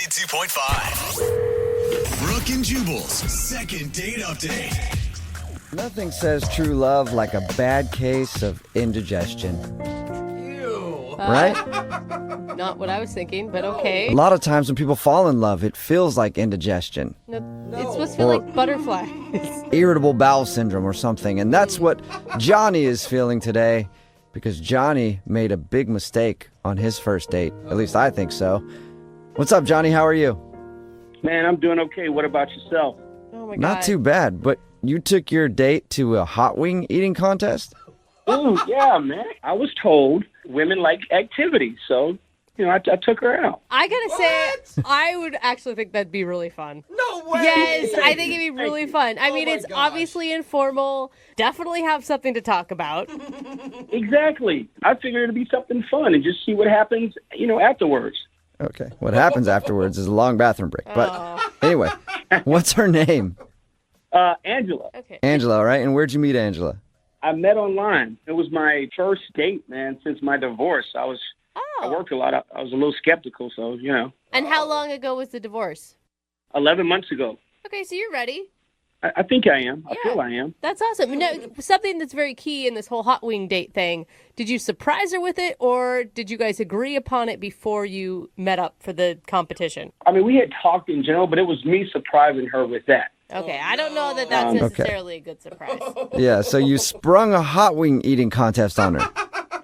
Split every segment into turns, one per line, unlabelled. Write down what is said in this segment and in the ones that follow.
92.5. Brooke and Jubal's second date update.
Nothing says true love like a bad case of indigestion. Right?
Not what I was thinking, but okay.
A lot of times when people fall in love, it feels like indigestion,
No, it's supposed to feel like butterflies.
irritable bowel syndrome or something. And that's what Johnny is feeling today because Johnny made a big mistake on his first date. At least I think so. What's up, Johnny? How are you?
Man, I'm doing okay. What about yourself?
Oh my God.
Not too bad, but you took your date to a hot wing eating contest?
Ooh, yeah, man. I was told women like activity, so, I took her out.
I gotta say, I would actually think that'd be really fun.
No way!
Yes, I think it'd be really fun. I mean,
my
it's
gosh.
obviously informal. Definitely have something to talk about.
Exactly. I figured it'd be something fun and just see what happens, afterwards.
Okay. What happens afterwards is a long bathroom break. But anyway, what's her name?
Angela.
Okay.
Angela, all right? And where'd you meet Angela?
I met online. It was my first date, man, since my divorce. I worked a lot. I was a little skeptical, so,
And how long ago was the divorce?
11 months ago.
Okay, so you're ready.
I think I am. I
Yeah.
feel I am.
That's awesome. No, something that's very key in this whole hot wing date thing. Did you surprise her with it, or did you guys agree upon it before you met up for the competition?
I mean, we had talked in general, but it was me surprising her with that.
Okay, I don't know that that's necessarily a good surprise.
Yeah, so you sprung a hot wing eating contest on her.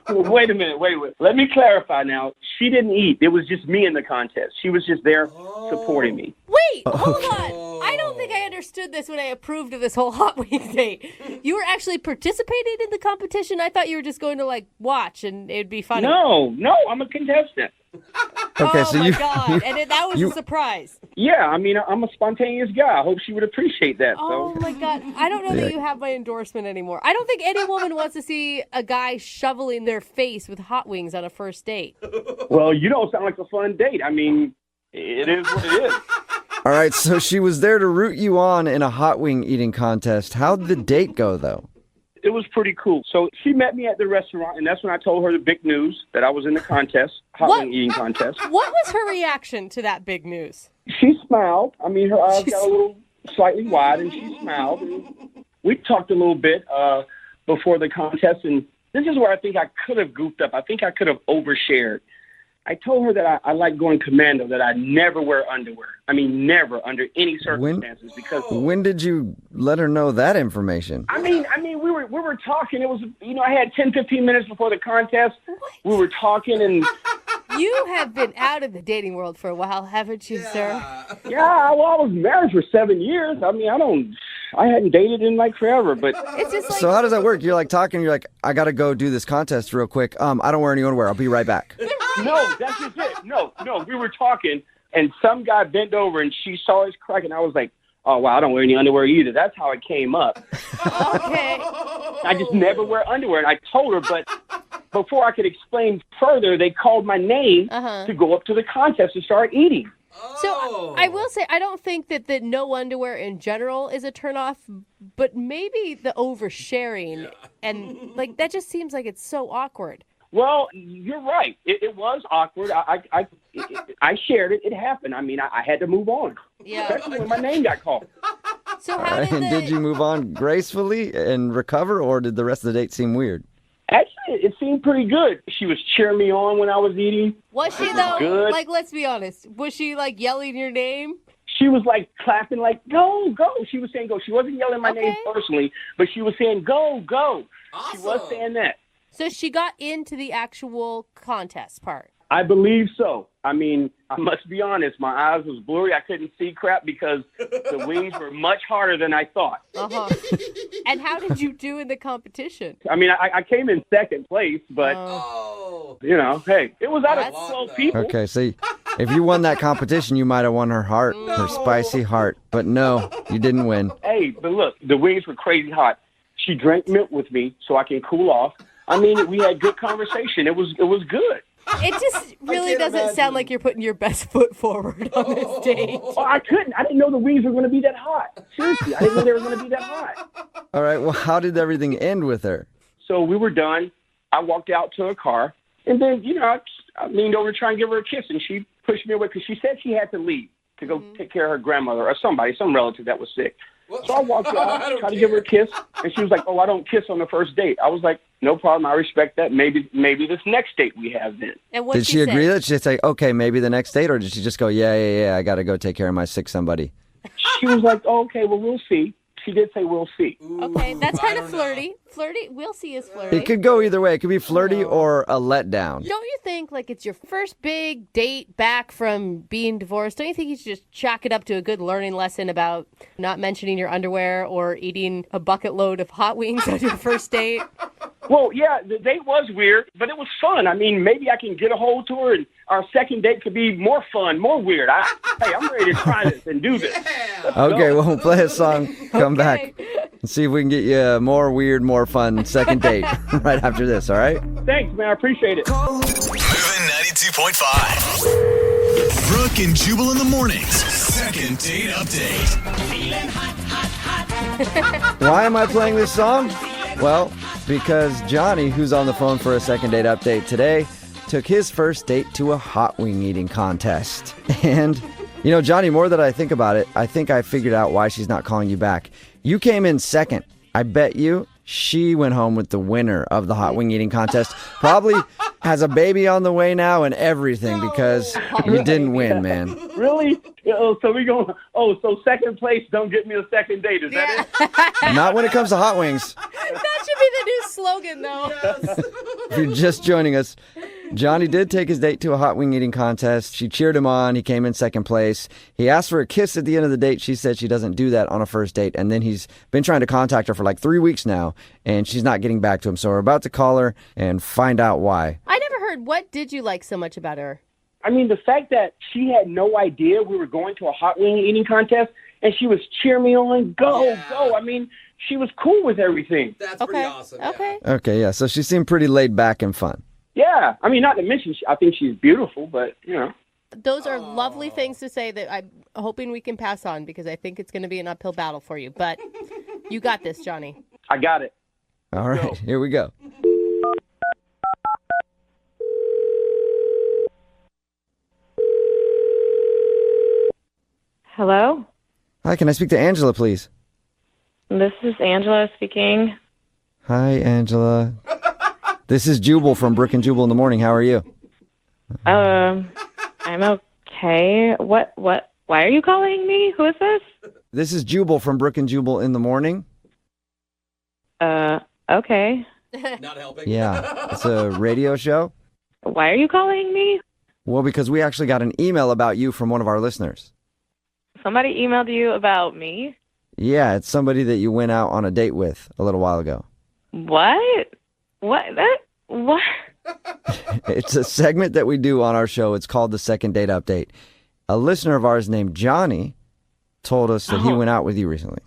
Wait a minute. Wait. Let me clarify now. She didn't eat. It was just me in the contest. She was just there supporting me.
Wait, hold on. I don't think I understood this when I approved of this whole hot wing date. You were actually participating in the competition? I thought you were just going to, watch and it'd be funny.
No, I'm a contestant.
Okay,
Oh,
so
my God. And that was
you-
a surprise.
Yeah, I mean, I'm a spontaneous guy. I hope she would appreciate that.
Oh,
So.
my God. I don't know
Yeah.
that you have my endorsement anymore. I don't think any woman wants to see a guy shoveling their face with hot wings on a first date.
Well, you don't sound like a fun date. I mean, it is what it is.
All right, so she was there to root you on in a hot wing eating contest. How'd the date go, though?
It was pretty cool. So she met me at the restaurant, and that's when I told her the big news that I was in the contest, hot
What?
wing eating contest.
What was her reaction to that big news?
She smiled. I mean, her eyes got a little slightly wide, and she smiled. And we talked a little bit before the contest, and this is where I think I could have goofed up. I think I could have overshared. I told her that I like going commando, that I never wear underwear. I mean, never under any circumstances, because
When did you let her know that information?
I mean, we were talking. It was, I had 10, 15 minutes before the contest. We were talking, and
You have been out of the dating world for a while, haven't you, sir?
yeah, well, I was married for 7 years. I mean, I hadn't dated in forever, but
It's just like,
So how does that work? You're talking, you're like, I gotta go do this contest real quick. I don't wear any underwear. I'll be right back.
no, that's just it. No, we were talking, and some guy bent over, and she saw his crack, and I was like, oh, wow, I don't wear any underwear either. That's how it came up.
okay.
I just never wear underwear, and I told her, but before I could explain further, they called my name to go up to the contest and start eating.
So I will say, I don't think that the no underwear in general is a turnoff, but maybe the oversharing and that just seems like it's so awkward.
Well, you're right. It was awkward. I shared it. It happened. I mean, I had to move on.
Yeah.
Especially when my name got called.
So how
And did you move on gracefully and recover, or did the rest of the date seem weird?
Actually, it seemed pretty good. She was cheering me on when I was eating.
Was she though?
Good.
Let's be honest. Was she yelling your name?
She was clapping, go, go. She was saying go. She wasn't yelling my name personally, but she was saying go, go.
Awesome.
She was saying that.
So she got into the actual contest part.
I believe so. I mean, I must be honest. My eyes was blurry. I couldn't see crap because the wings were much harder than I thought.
And how did you do in the competition?
I mean, I came in second place, but, hey, it was out of
That's-
12 people.
Okay, so if you won that competition, you might have won her heart, her spicy heart. But no, you didn't win.
Hey, but look, the wings were crazy hot. She drank milk with me so I can cool off. I mean, we had good conversation. It was good.
It just really
can't
doesn't
imagine.
sound like you're putting your best foot forward on this date.
Oh, I couldn't. I didn't know the wings were going to be that hot. Seriously, I didn't know they were going to be that hot.
All right, well, how did everything end with her?
So we were done. I walked out to her car, and then, I leaned over to try and give her a kiss, and she pushed me away because she said she had to leave to go take care of her grandmother or somebody, some relative that was sick. So I walked out, tried to give her a kiss, and she was like, "Oh, I don't kiss on the first date." I was like, "No problem, I respect that. Maybe this next date we have then."
And what
Did she agree that she'd say, okay, maybe the next date, or did she just go, yeah, I got to go take care of my sick somebody?
She was like, oh, "Okay, well, we'll see." She did say, "We'll see."
Okay, that's kind of flirty. Flirty, we'll see is flirty.
It could go either way. It could be flirty or a letdown.
Don't you think, like, it's your first big date back from being divorced? Don't you think you should just chalk it up to a good learning lesson about not mentioning your underwear or eating a bucket load of hot wings on your first date?
Well, yeah, the date was weird, but it was fun. I mean, maybe I can get a hold to her, and our second date could be more fun, more weird. Hey, I'm ready to try this and do this.
Okay, well, we'll play a song, come back, and see if we can get you a more weird, more fun second date right after this, all right?
Thanks, man. I appreciate it.
Moving 92.5. Brooke and Jubal in the mornings. Second date update.
Why am I playing this song? Well, because Johnny, who's on the phone for a second date update today, took his first date to a hot wing eating contest. And, you know, Johnny, more that I think about it, I think I figured out why she's not calling you back. You came in second. I bet you she went home with the winner of the hot wing eating contest. Probably has a baby on the way now and everything because you didn't win, man.
Really? So so second place don't get me a second date. Is that it?
Not when it comes to hot wings.
That should be the new slogan, though.
If you're just joining us, Johnny did take his date to a hot wing eating contest. She cheered him on. He came in second place. He asked for a kiss at the end of the date. She said she doesn't do that on a first date. And then he's been trying to contact her for like 3 weeks now, and she's not getting back to him. So we're about to call her and find out why.
I never heard. What did you like so much about her?
I mean, the fact that she had no idea we were going to a hot wing eating contest, and she was cheering me on, go. I mean, she was cool with everything.
That's pretty awesome.
Okay.
Okay, yeah. So she seemed pretty laid back and fun.
Yeah. I mean, not to mention, I think she's beautiful, but, you know.
Those are lovely things to say that I'm hoping we can pass on because I think it's going to be an uphill battle for you. But you got this, Johnny.
I got it.
All right, here we go.
Hello?
Hi, can I speak to Angela, please?
This is Angela speaking.
Hi, Angela. This is Jubal from Brooke and Jubal in the morning. How are you?
I'm okay. What, why are you calling me? Who is this?
This is Jubal from Brooke and Jubal in the morning.
Okay.
Not helping.
Yeah, it's a radio show.
Why are you calling me?
Well, because we actually got an email about you from one of our listeners.
Somebody emailed you about me?
Yeah, it's somebody that you went out on a date with a little while ago.
What? What? What?
It's a segment that we do on our show. It's called the Second Date Update. A listener of ours named Johnny told us that he went out with you recently.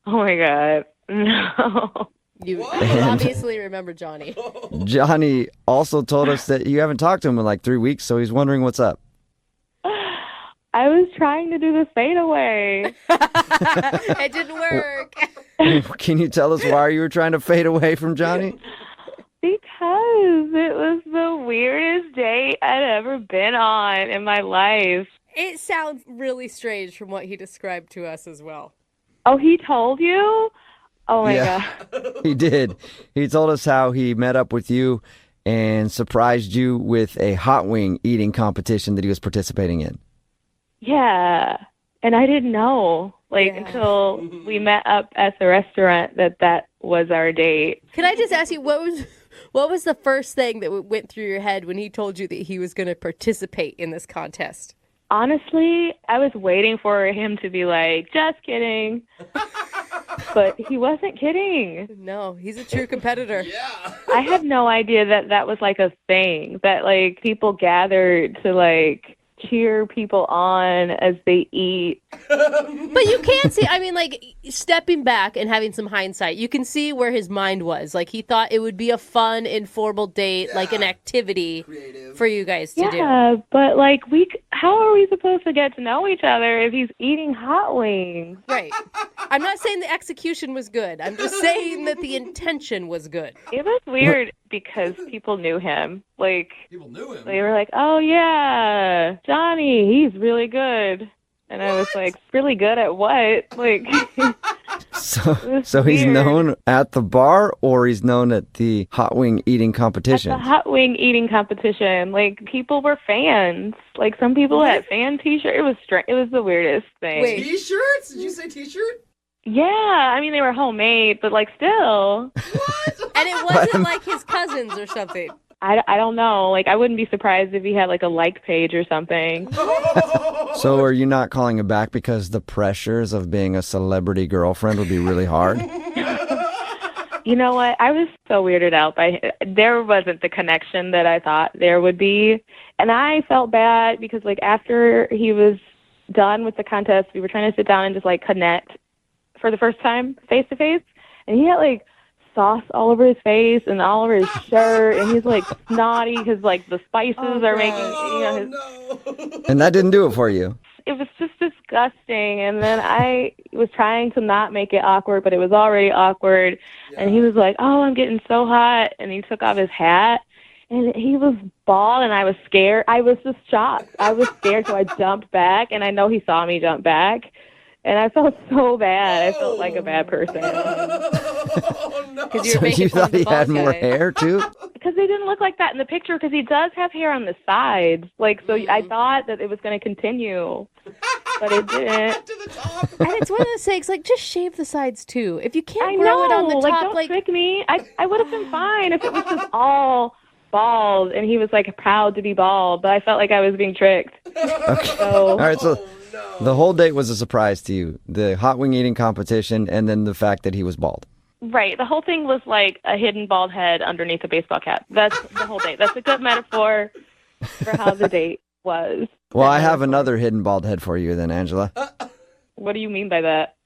Oh, my God. No.
You obviously remember Johnny.
Johnny also told us that you haven't talked to him in like 3 weeks, so he's wondering what's up.
I was trying to do the fadeaway.
It didn't work.
Can you tell us why you were trying to fade away from Johnny?
Because it was the weirdest date I'd ever been on in my life.
It sounds really strange from what he described to us as well.
Oh, he told you? Oh, my God.
He did. He told us how he met up with you and surprised you with a hot wing eating competition that he was participating in.
Yeah. And I didn't know, until we met up at the restaurant that was our date.
Can I just ask you, what was the first thing that went through your head when he told you that he was going to participate in this contest?
Honestly, I was waiting for him to be like, just kidding. But he wasn't kidding.
No, he's a true competitor.
Yeah.
I had no idea that was like a thing, that like people gathered to like cheer people on as they eat.
But you can see, I mean, like, stepping back and having some hindsight, you can see where his mind was. Like, he thought it would be a fun, informal date, like an activity for you guys to do.
Yeah, but like, how are we supposed to get to know each other if he's eating hot wings?
Right. I'm not saying the execution was good. I'm just saying that the intention was good.
It was weird because people knew him. Like,
People knew him.
they were like, "Oh yeah, Johnny, he's really good." And I was like, "Really good at what?" Like,
So he's
weird.
known at the bar, or he's known at the hot wing eating competition?
the hot wing eating competition. Like, people were fans. Like, some people had fan T-shirts. It was It was the weirdest thing.
Wait.
T-shirts? Did you say T-shirt?
Yeah, I mean, they were homemade, but like, still,
And it wasn't like his cousins or something.
I don't know. Like, I wouldn't be surprised if he had like a like page or something.
So are you not calling him back because the pressures of being a celebrity girlfriend would be really hard?
You know what? I was so weirded out by there wasn't the connection that I thought there would be. And I felt bad because, like, after he was done with the contest, we were trying to sit down and just, like, connect for the first time face to face. And he had, like, sauce all over his face and all over his shirt. And he's, like, snotty because, like, the spices are making, his,
No.
And that didn't do it for you.
it was just disgusting. And then I was trying to not make it awkward, but it was already awkward. And he was like, "Oh, I'm getting so hot." And he took off his hat. And he was bald, and I was scared. I was just shocked. I was scared, so I jumped back, and I know he saw me jump back. And I felt so bad. I felt like a bad person.
Oh, no.
Because you
So
were making
you
fun of
thought
the
he had
bald
more
guy.
hair, too?
Because they didn't look like that in the picture, because he does have hair on the sides. Like, so I thought that it was going to continue, but it didn't.
To the top.
And it's one of those things, like, just shave the sides, too. If you can't
I
grow
know.
it on the
Like,
top,
don't
like,
trick me. I would have been fine if it was just all bald, and he was, like, proud to be bald, but I felt like I was being tricked. So,
All right, so the whole date was a surprise to you. The hot wing eating competition and then the fact that he was bald.
right, the whole thing was like a hidden bald head underneath a baseball cap. That's the whole date. That's a good metaphor for how the date was.
Well, I have another hidden bald head for you then, Angela.
What do you mean by that?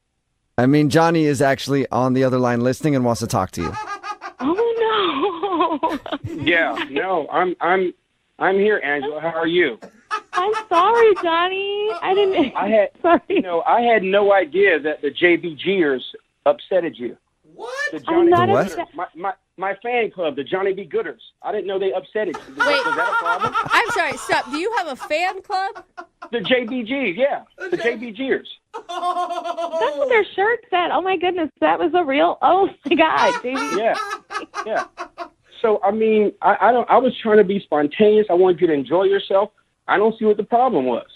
I mean, Johnny is actually on the other line listening and wants to talk to you.
Oh no!
Yeah, no, I'm here, Angela. How are you?
I'm sorry, Johnny. I didn't.
I had,
Sorry.
I had no idea that the JBGers upsetted you.
What?
The
I'm
Johnny
not
B.
What?
upset.
My fan club, the Johnny B. Gooders. I didn't know they upsetted you.
Wait.
Was that a problem?
I'm sorry, stop. Do you have a fan club?
The JBGs, yeah, the JBGers.
That's what their shirt said. Oh my goodness, that was a real. Oh my God, JV.
Yeah, yeah. So I mean, I don't. I was trying to be spontaneous. I wanted you to enjoy yourself. I don't see what the problem was.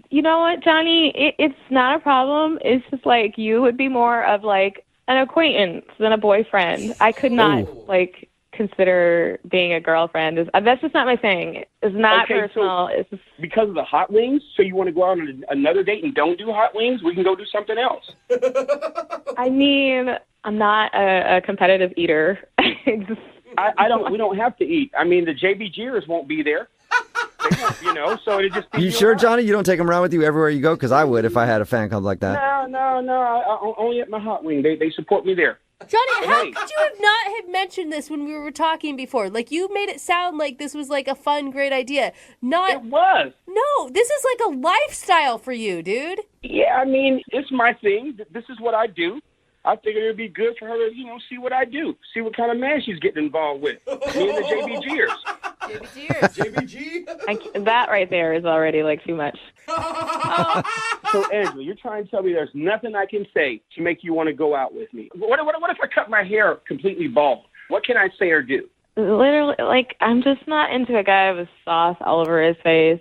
You know what, Johnny? It's not a problem. It's just like you would be more of like an acquaintance than a boyfriend. I could not like consider being a girlfriend. That's just not my thing. It's not
Okay, so-
personal. It's just,
Because of the hot wings, so you want to go out on another date and don't do hot wings? We can go do something else.
I mean, I'm not a competitive eater.
I don't. We don't have to eat. I mean, the JBGers won't be there. They won't, so it just. Be
You sure, Johnny? You don't take him around with you everywhere you go? Because I would if I had a fan club like that.
No. I only at my hot wing. They support me there.
Johnny, how
Hey.
could you have not have mentioned this when we were talking before? Like, you made it sound like this was like a fun, great idea.
It
Not,
was.
no, this is like a lifestyle for you, dude.
Yeah, I mean, it's my thing. This is what I do. I figured it would be good for her to, see what I do, see what kind of man she's getting involved with. Me and the JBGers.
JBG?
that right there is already like too much.
So, Angela, you're trying to tell me there's nothing I can say to make you want to go out with me. What if I cut my hair completely bald? What can I say or do?
Literally, like, I'm just not into a guy with sauce all over his face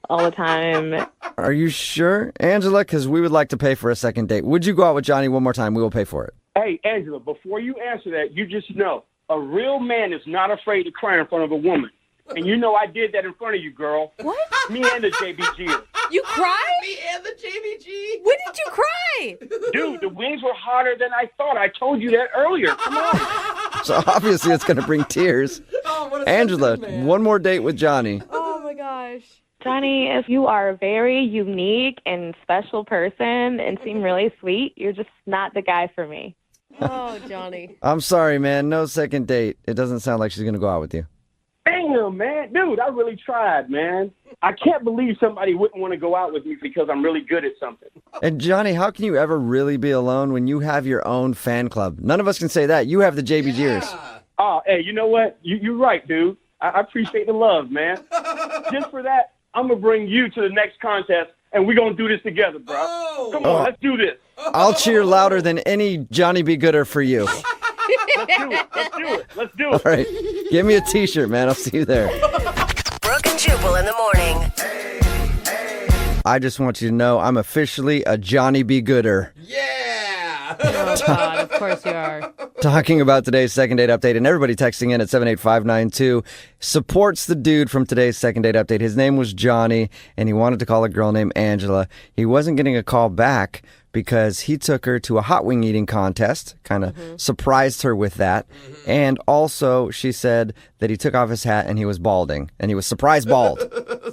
all the time.
Are you sure, Angela? Because we would like to pay for a second date. Would you go out with Johnny one more time? We will pay for it.
Hey, Angela, before you answer that, you just know a real man is not afraid to cry in front of a woman. And you know I did that in front of you, girl.
What?
Me and the JBG.
You cried?
Me and the JBG?
When did you cry?
Dude, the wings were hotter than I thought. I told you that earlier. Come on.
So obviously it's going to bring tears.
Oh, what a
Angela,
sensitive man.
one more date with Johnny.
Oh my gosh.
Johnny, if you are a very unique and special person and seem really sweet, you're just not the guy for me.
Oh, Johnny.
I'm sorry, man. No second date. It doesn't sound like she's going to go out with you.
Damn, man. Dude, I really tried, man. I can't believe somebody wouldn't want to go out with me because I'm really good at something.
And Johnny, how can you ever really be alone when you have your own fan club? None of us can say that. You have the JBGers.
Yeah.
Oh, hey, you know what? You're right, dude. I appreciate the love, man. Just for that, I'm going to bring you to the next contest, and we're going to do this together, bro.
Oh.
Come on, let's do this.
I'll cheer louder than any Johnny Be Gooder for you.
Let's do it. Let's do it. Let's do it.
All right. Give me a t-shirt, man. I'll see you there.
Brooke and Jubal in the morning.
I just want you to know I'm officially a Johnny Be Gooder.
Yeah.
Oh, God, of course you are.
Talking about today's second date update, and everybody texting in at 78592 supports the dude from today's second date update. His name was Johnny, and he wanted to call a girl named Angela. He wasn't getting a call back because he took her to a hot wing eating contest, kind of surprised her with that. And also, she said that he took off his hat and he was balding, and he was surprise bald.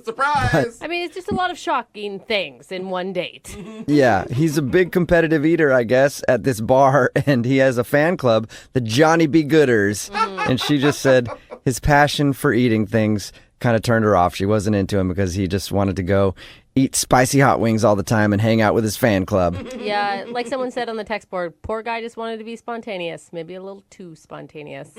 Surprise.
I mean, it's just a lot of shocking things in one date.
Yeah, he's a big competitive eater, I guess, at this bar, and he has a fan club, the Johnny Be Gooders. And she just said his passion for eating things kind of turned her off. She wasn't into him because he just wanted to go eat spicy hot wings all the time and hang out with his fan club.
Yeah, like someone said on the text board, poor guy just wanted to be spontaneous. Maybe a little too spontaneous.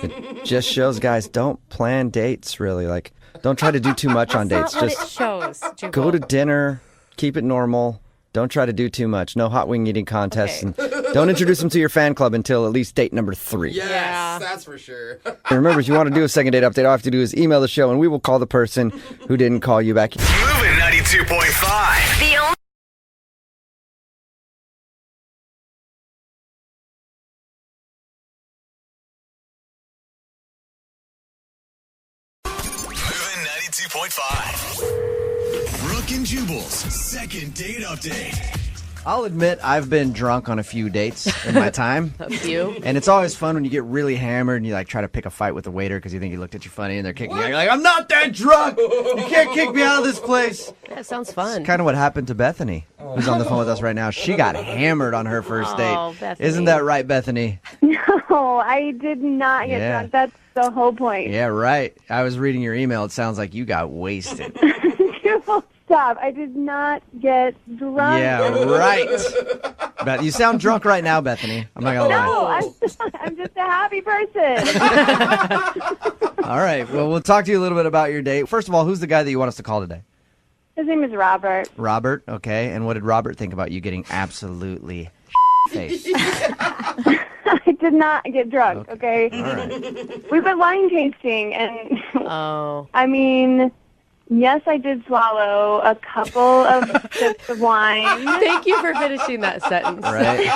Just shows guys don't plan dates, really. Like, don't try to do too much on dates.
Not what
Just
it shows, Jubal.
go to dinner, keep it normal. Don't try to do too much. No hot wing eating contests.
Okay.
And don't introduce them to your fan club until at least date number 3.
Yes,
Yeah.
that's for sure.
And remember, if you want to do a second date update, all you have to do is email the show, and we will call the person who didn't call you back.
Moving 92.5.
The only
Moving 92.5. Brooke and Jubal's second date update.
I'll admit I've been drunk on a few dates in my time.
A few.
And it's always fun when you get really hammered and you like try to pick a fight with the waiter because you think he looked at you funny and they're kicking you out. You're like, I'm not that drunk. You can't kick me out of this place.
That sounds fun.
Kind of what happened to Bethany, who's on the phone with us right now. She got hammered on her first date.
Oh, Bethany.
Isn't that right, Bethany?
No, I did not get
Yeah.
drunk. That's the whole point.
Yeah, right. I was reading your email. It sounds like you got wasted.
Stop. I did not get drunk.
Yeah, right. But you sound drunk right now, Bethany. I'm not going to lie.
No, I'm just a happy person.
All right. Well, we'll talk to you a little bit about your date. First of all, who's the guy that you want us to call today?
His name is Robert.
Robert. Okay. And what did Robert think about you getting absolutely faced?
I did not get drunk, okay?
All right.
We went wine tasting, and
Oh.
I mean, yes, I did swallow a couple of sips of wine.
Thank you for finishing that sentence.
Right.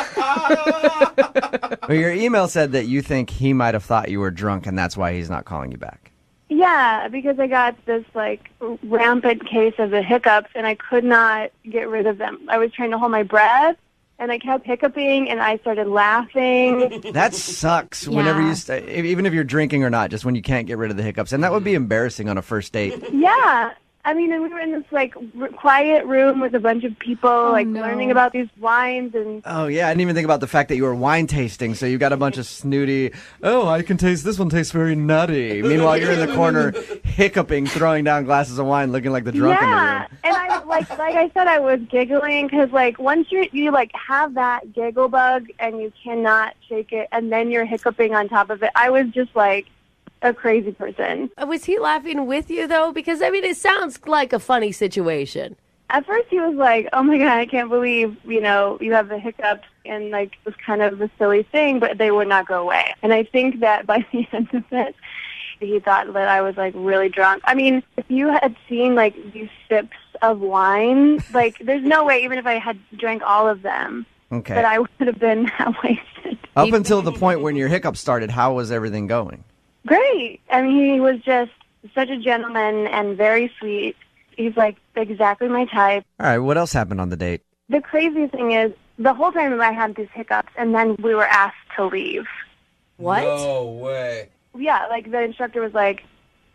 Well, your email said that you think he might have thought you were drunk, and that's why he's not calling you back.
Yeah, because I got this, like, rampant case of the hiccups, and I could not get rid of them. I was trying to hold my breath, and I kept hiccuping, and I started laughing.
That sucks. Whenever
Yeah.
you, even if you're drinking or not, just when you can't get rid of the hiccups, and that would be embarrassing on a first date.
Yeah. I mean, and we were in this, like, quiet room with a bunch of people, learning about these wines, and
Oh yeah, I didn't even think about the fact that you were wine tasting. So you got a bunch of snooty. Oh, I can taste this one. Tastes very nutty. Meanwhile, you're in the corner hiccuping, throwing down glasses of wine, looking like the drunk in the
yeah.
room.
And I, like I said, I was giggling because, like, once you like, have that giggle bug and you cannot shake it, and then you're hiccuping on top of it, I was just, like, a crazy person.
Was he laughing with you, though? Because, I mean, it sounds like a funny situation.
At first, he was like, "Oh my God, I can't believe, you have the hiccups," and, like, it was kind of a silly thing, but they would not go away. And I think that by the end of it, he thought that I was, like, really drunk. I mean, if you had seen, like, these sips of wine, like, there's no way, even if I had drank all of them,
Okay.
that I would have been that wasted.
Up until the point when your hiccups started, how was everything going?
Great. I mean, he was just such a gentleman and very sweet. He's, like, exactly my type.
All right. What else happened on the date?
The crazy thing is, the whole time I had these hiccups, and then we were asked to leave.
What?
No way.
Yeah, like, the instructor was like,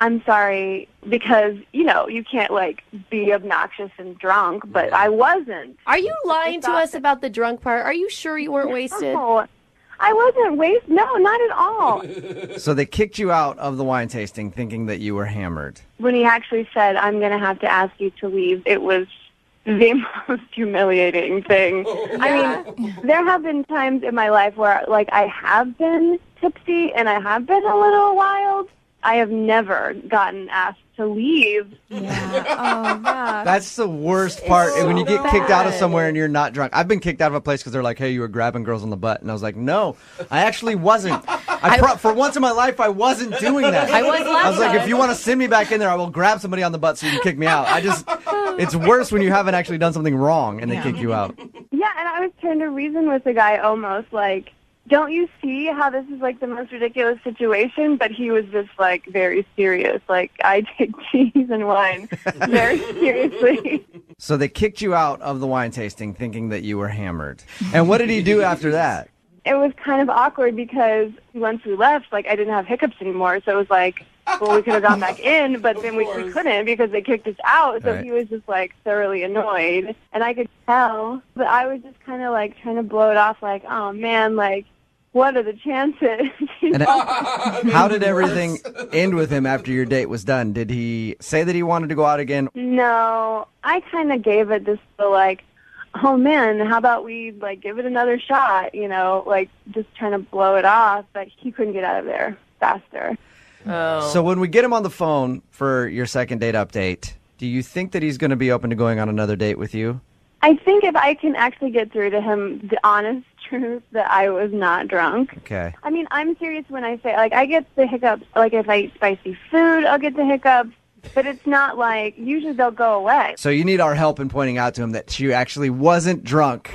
"I'm sorry," because, you can't, like, be obnoxious and drunk, but I wasn't.
Are you lying to us about the drunk part? Are you sure you weren't wasted?
No, I wasn't wasted. No, not at all.
So they kicked you out of the wine tasting thinking that you were hammered.
When he actually said, "I'm going to have to ask you to leave," it was the most humiliating thing. I mean, there have been times in my life where, like, I have been tipsy and I have been a little wild. I have never gotten asked to leave.
Yeah. Oh, gosh.
That's the worst part.
so
When you get kicked out of
bad.
somewhere and you're not drunk. I've been kicked out of a place because they're like, hey, you were grabbing girls on the butt. And I was like, no, I actually wasn't. For once in my life, I wasn't doing that.
I was last
I was like,
time.
if you want to send me back in there, I will grab somebody on the butt so you can kick me out. It's worse when you haven't actually done something wrong and they kick you out.
Yeah, and I was trying to reason with the guy almost like, don't you see how this is like the most ridiculous situation? But he was just like very serious. Like, I take cheese and wine very seriously.
So they kicked you out of the wine tasting thinking that you were hammered. And what did he do after that?
It was kind of awkward because once we left, like, I didn't have hiccups anymore. So it was like, well, we could have gone back in, but then we couldn't because they kicked us out. So
Right.
he was just like thoroughly annoyed. And I could tell, but I was just kind of like trying to blow it off like, oh man, like, what are the chances? You
And
know?
how did everything end with him after your date was done? Did he say that he wanted to go out again?
No, I kind of gave it this like, oh man, how about we like give it another shot, you know, like just trying to blow it off, but he couldn't get out of there faster.
Oh.
So when we get him on the phone for your second date update, do you think that he's going to be open to going on another date with you?
I think if I can actually get through to him the honest truth that I was not drunk.
Okay.
I mean, I'm serious when I say, like, I get the hiccups. Like, if I eat spicy food, I'll get the hiccups. But it's not like, usually they'll go away.
So you need our help in pointing out to him that she actually wasn't drunk.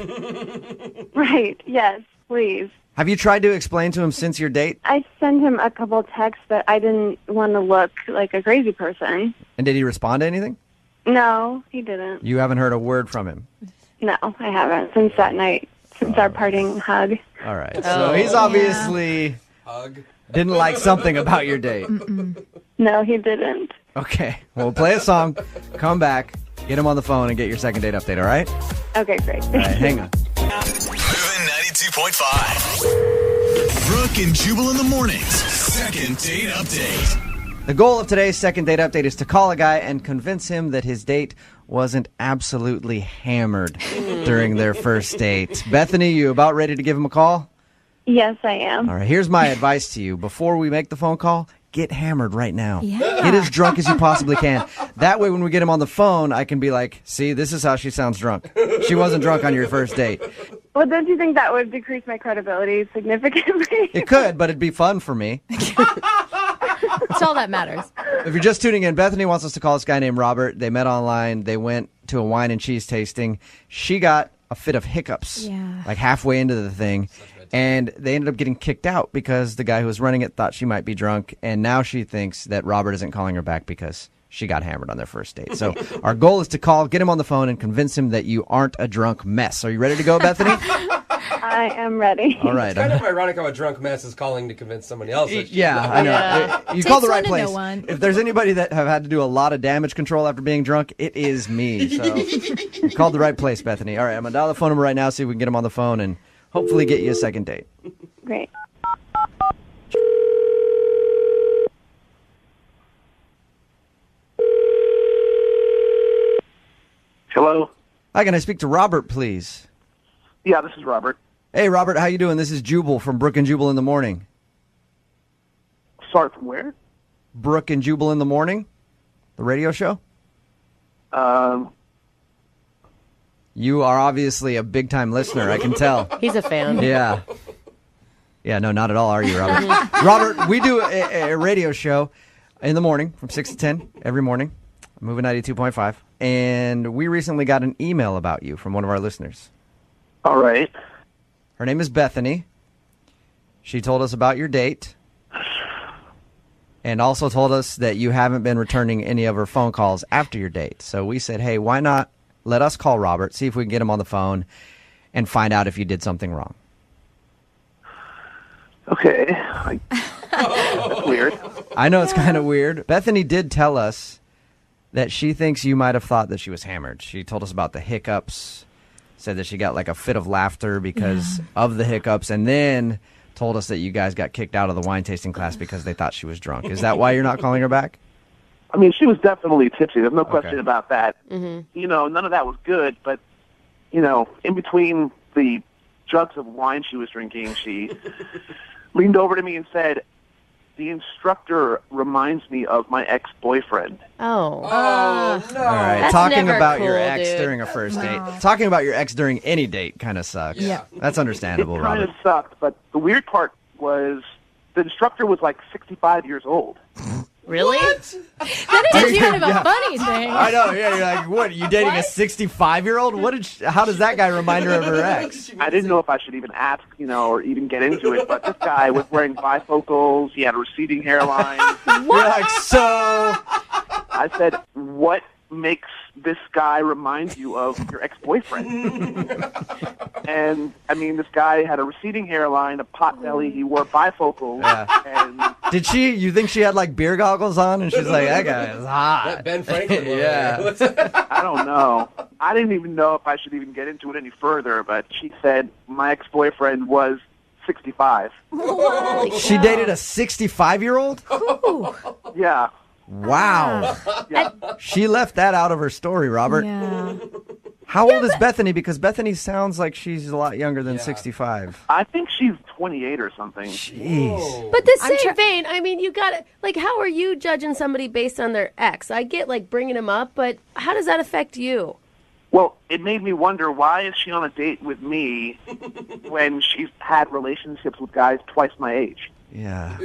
Right, yes, please.
Have you tried to explain to him since your date?
I sent him a couple texts, but I didn't want to look like a crazy person.
And did he respond to anything?
No, he didn't.
You haven't heard a word from him.
No, I haven't since that night, since our parting hug.
All right. So he's obviously
Hug.
didn't like something about your date.
No, he didn't.
Okay. Well, we'll play a song, come back, get him on the phone, and get your second date update, all right?
Okay, great.
All right, hang on.
Moving 92.5. Brooke and Jubal in the mornings. Second date update.
The goal of today's second date update is to call a guy and convince him that his date wasn't absolutely hammered during their first date. Bethany, you about ready to give him a call?
Yes, I am.
All right, here's my advice to you. Before we make the phone call, get hammered right now.
Yeah.
Get as drunk as you possibly can. That way, when we get him on the phone, I can be like, see, this is how she sounds drunk. She wasn't drunk on your first date.
Well, don't you think that would decrease my credibility significantly?
It could, but it'd be fun for me.
That's all that matters.
If you're just tuning in, Bethany wants us to call this guy named Robert. They met online. They went to a wine and cheese tasting. She got a fit of hiccups,
Yeah.
like halfway into the thing. And they ended up getting kicked out because the guy who was running it thought she might be drunk. And now she thinks that Robert isn't calling her back because she got hammered on their first date. So our goal is to call, get him on the phone, and convince him that you aren't a drunk mess. Are you ready to go, Bethany?
I am ready.
All right.
It's kind of ironic how a drunk mess is calling to convince somebody else. that-
Yeah, I know.
Yeah.
You
Takes
called the
one
right
to
place.
know one.
If there's anybody that have had to do a lot of damage control after being drunk, it is me. So you called the right place, Bethany. All right, I'm going to dial the phone number right now, see if we can get him on the phone and hopefully get you a second date.
Great.
Hello.
Hi, can I speak to Robert, please?
Yeah, this is Robert.
Hey, Robert, how you doing? This is Jubal from Brooke and Jubal in the Morning.
Sorry, from where?
Brooke and Jubal in the Morning, the radio show. You are obviously a big-time listener, I can tell.
He's a fan.
Yeah. Yeah, no, not at all, are you, Robert? Robert, we do a radio show in the morning from 6 to 10 every morning, Moving 92.5. And we recently got an email about you from one of our listeners.
All right.
Her name is Bethany. She told us about your date and also told us that you haven't been returning any of her phone calls after your date. So we said, hey, why not let us call Robert, see if we can get him on the phone and find out if you did something wrong.
Okay. That's weird.
I know it's kind of weird. Bethany did tell us that she thinks you might have thought that she was hammered. She told us about the hiccups, said that she got like a fit of laughter because of the hiccups, and then told us that you guys got kicked out of the wine tasting class because they thought she was drunk. Is that why you're not calling her back?
I mean, she was definitely tipsy. There's no question
Okay.
about that.
Mm-hmm.
You know, none of that was good, but, you know, in between the jugs of wine she was drinking, she leaned over to me and said, "The instructor reminds me of my ex-boyfriend."
Oh.
No.
All right,
That's
talking
never
about your
cool,
ex
dude.
during a first date. Talking about your ex during any date kind of sucks.
Yeah.
That's understandable,
It kind
Robert.
of sucked, but the weird part was the instructor was like 65 years old.
Really?
That is kind of a funny thing.
I know, yeah, you're like, what, you dating a 65-year-old? How does that guy remind her of her ex?
I didn't know if I should even ask, you know, or even get into it, but this guy was wearing bifocals. He had a receding hairline.
You're like, so...
I said, "What makes this guy remind you of your ex-boyfriend?" And, I mean, this guy had a receding hairline, a pot belly. He wore bifocals.
Yeah.
And
You think she had like beer goggles on? And she's like, that guy is
That
hot.
Ben Franklin one.
Yeah.
I don't know. I didn't even know if I should even get into it any further, but she said my ex-boyfriend was 65.
She dated a 65-year-old?
Yeah.
Wow.
Yeah.
She left that out of her story, Robert.
Yeah.
How old is Bethany? Because Bethany sounds like she's a lot younger than 65.
I think she's 28 or something.
Jeez.
But the
I'm
same vein, I mean, you gotta, like, how are you judging somebody based on their ex? I get, like, bringing him up, but how does that affect you?
Well, it made me wonder, why is she on a date with me when she's had relationships with guys twice my age?
Yeah.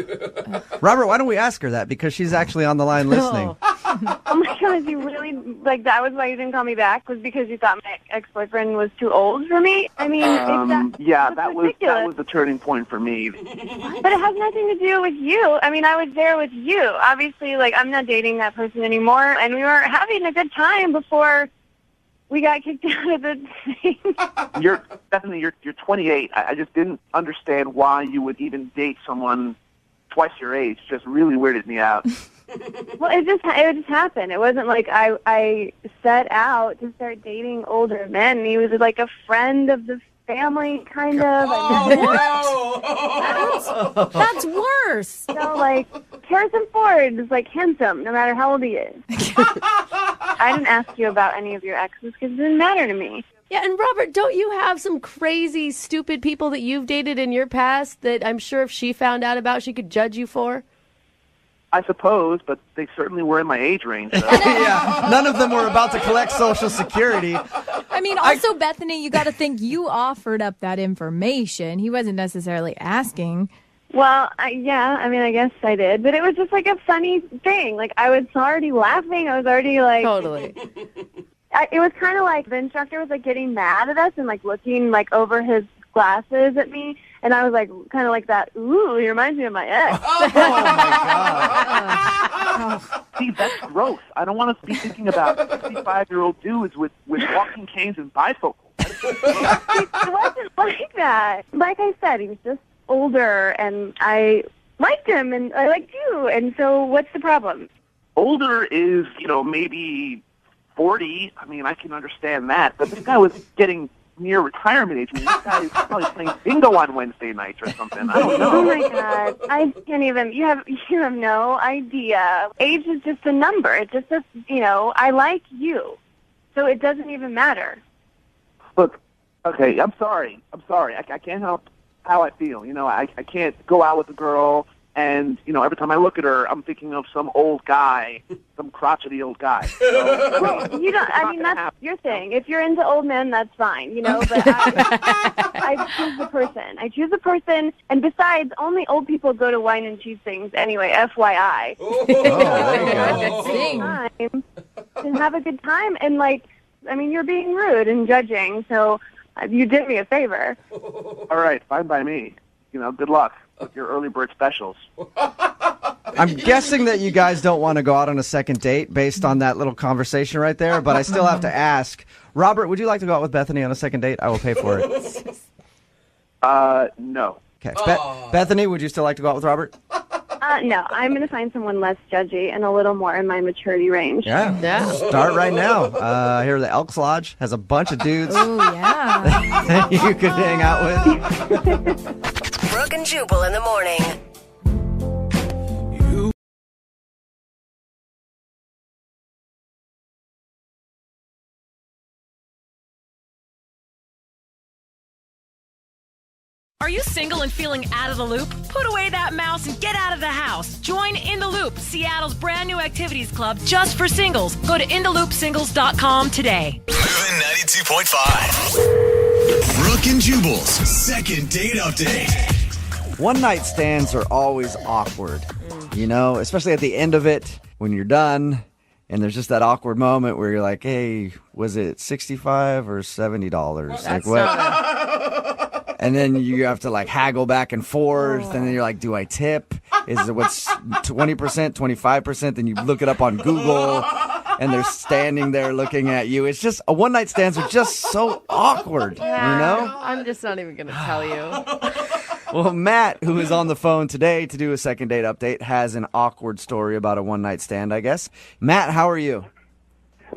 Robert, why don't we ask her that? Because she's actually on the line listening.
Oh my gosh, you really, like, that was why you didn't call me back, was because you thought my ex-boyfriend was too old for me? I mean,
Yeah,
that's
that
ridiculous.
was the turning point for me.
But it has nothing to do with you. I mean, I was there with you. Obviously, like, I'm not dating that person anymore, and we were having a good time before we got kicked out of the thing.
You're 28. I just didn't understand why you would even date someone twice your age. Just really weirded me out.
Well, it just happened. It wasn't like I set out to start dating older men. He was like a friend of the family, kind of.
That's worse.
So, like, Harrison Ford is, like, handsome, no matter how old he is. I didn't ask you about any of your exes because it didn't matter to me.
Yeah, and Robert, don't you have some crazy, stupid people that you've dated in your past that I'm sure if she found out about, she could judge you for?
I suppose, but they certainly were in my age range. So.
Yeah. None of them were about to collect Social Security.
I mean, also, Bethany, you got to think you offered up that information. He wasn't necessarily asking.
Well, I guess I did. But it was just, like, a funny thing. Like, I was already laughing. I was already, like...
Totally.
It was kind of like the instructor was, like, getting mad at us and, like, looking, like, over his glasses at me. And I was, like, kind of like that, ooh, he reminds me of my ex.
Oh, my God.
See, that's gross. I don't want to be thinking about 65-year-old dudes with walking canes and bifocals.
It wasn't like that. Like I said, he was just older, and I liked him, and I liked you. And so what's the problem?
Older is, maybe 40. I mean, I can understand that. But this guy was getting near retirement age. I mean, this guy is probably playing bingo on Wednesday nights or something. I don't know.
Oh, my God. I can't even. You have no idea. Age is just a number. It's just I like you. So it doesn't even matter.
Look, okay, I'm sorry. I can't help how I feel. I can't go out with a girl and, every time I look at her, I'm thinking of some old guy, some crotchety old guy. So,
Well, you don't. I mean, that's your thing. If you're into old men, that's fine, But I choose the person. I choose the person, and besides, only old people go to wine and cheese things anyway. FYI. Time to have a good time, and you're being rude and judging. So you did me a favor.
All right, fine by me. Good luck with your early bird specials.
I'm guessing that you guys don't want to go out on a second date based on that little conversation right there, but I still have to ask. Robert, would you like to go out with Bethany on a second date? I will pay for it.
No.
Okay. Bethany, would you still like to go out with Robert?
No, I'm going to find someone less judgy and a little more in my maturity range.
Yeah. Start right now. Here, the Elks Lodge has a bunch of dudes
Oh, yeah.
that you could hang out with.
Brooke and Jubal in the morning.
Are you single and feeling out of the loop? Put away that mouse and get out of the house. Join In the Loop, Seattle's brand new activities club just for singles. Go to intheloopsingles.com today.
Moving 92.5. Brooke and Jubal's second date update.
One-night stands are always awkward, you know, especially at the end of it when you're done and there's just that awkward moment where you're like, hey, was it $65 or $70? Like what? And then you have to like haggle back and forth. And then you're like, do I tip? Is it what's 20%, 25%? Then you look it up on Google and they're standing there looking at you. It's just, a one-night stands are just so awkward, you know?
I'm just not even going to tell you.
Well, Matt, who is on the phone today to do a second date update, has an awkward story about a one-night stand, I guess. Matt, how are you?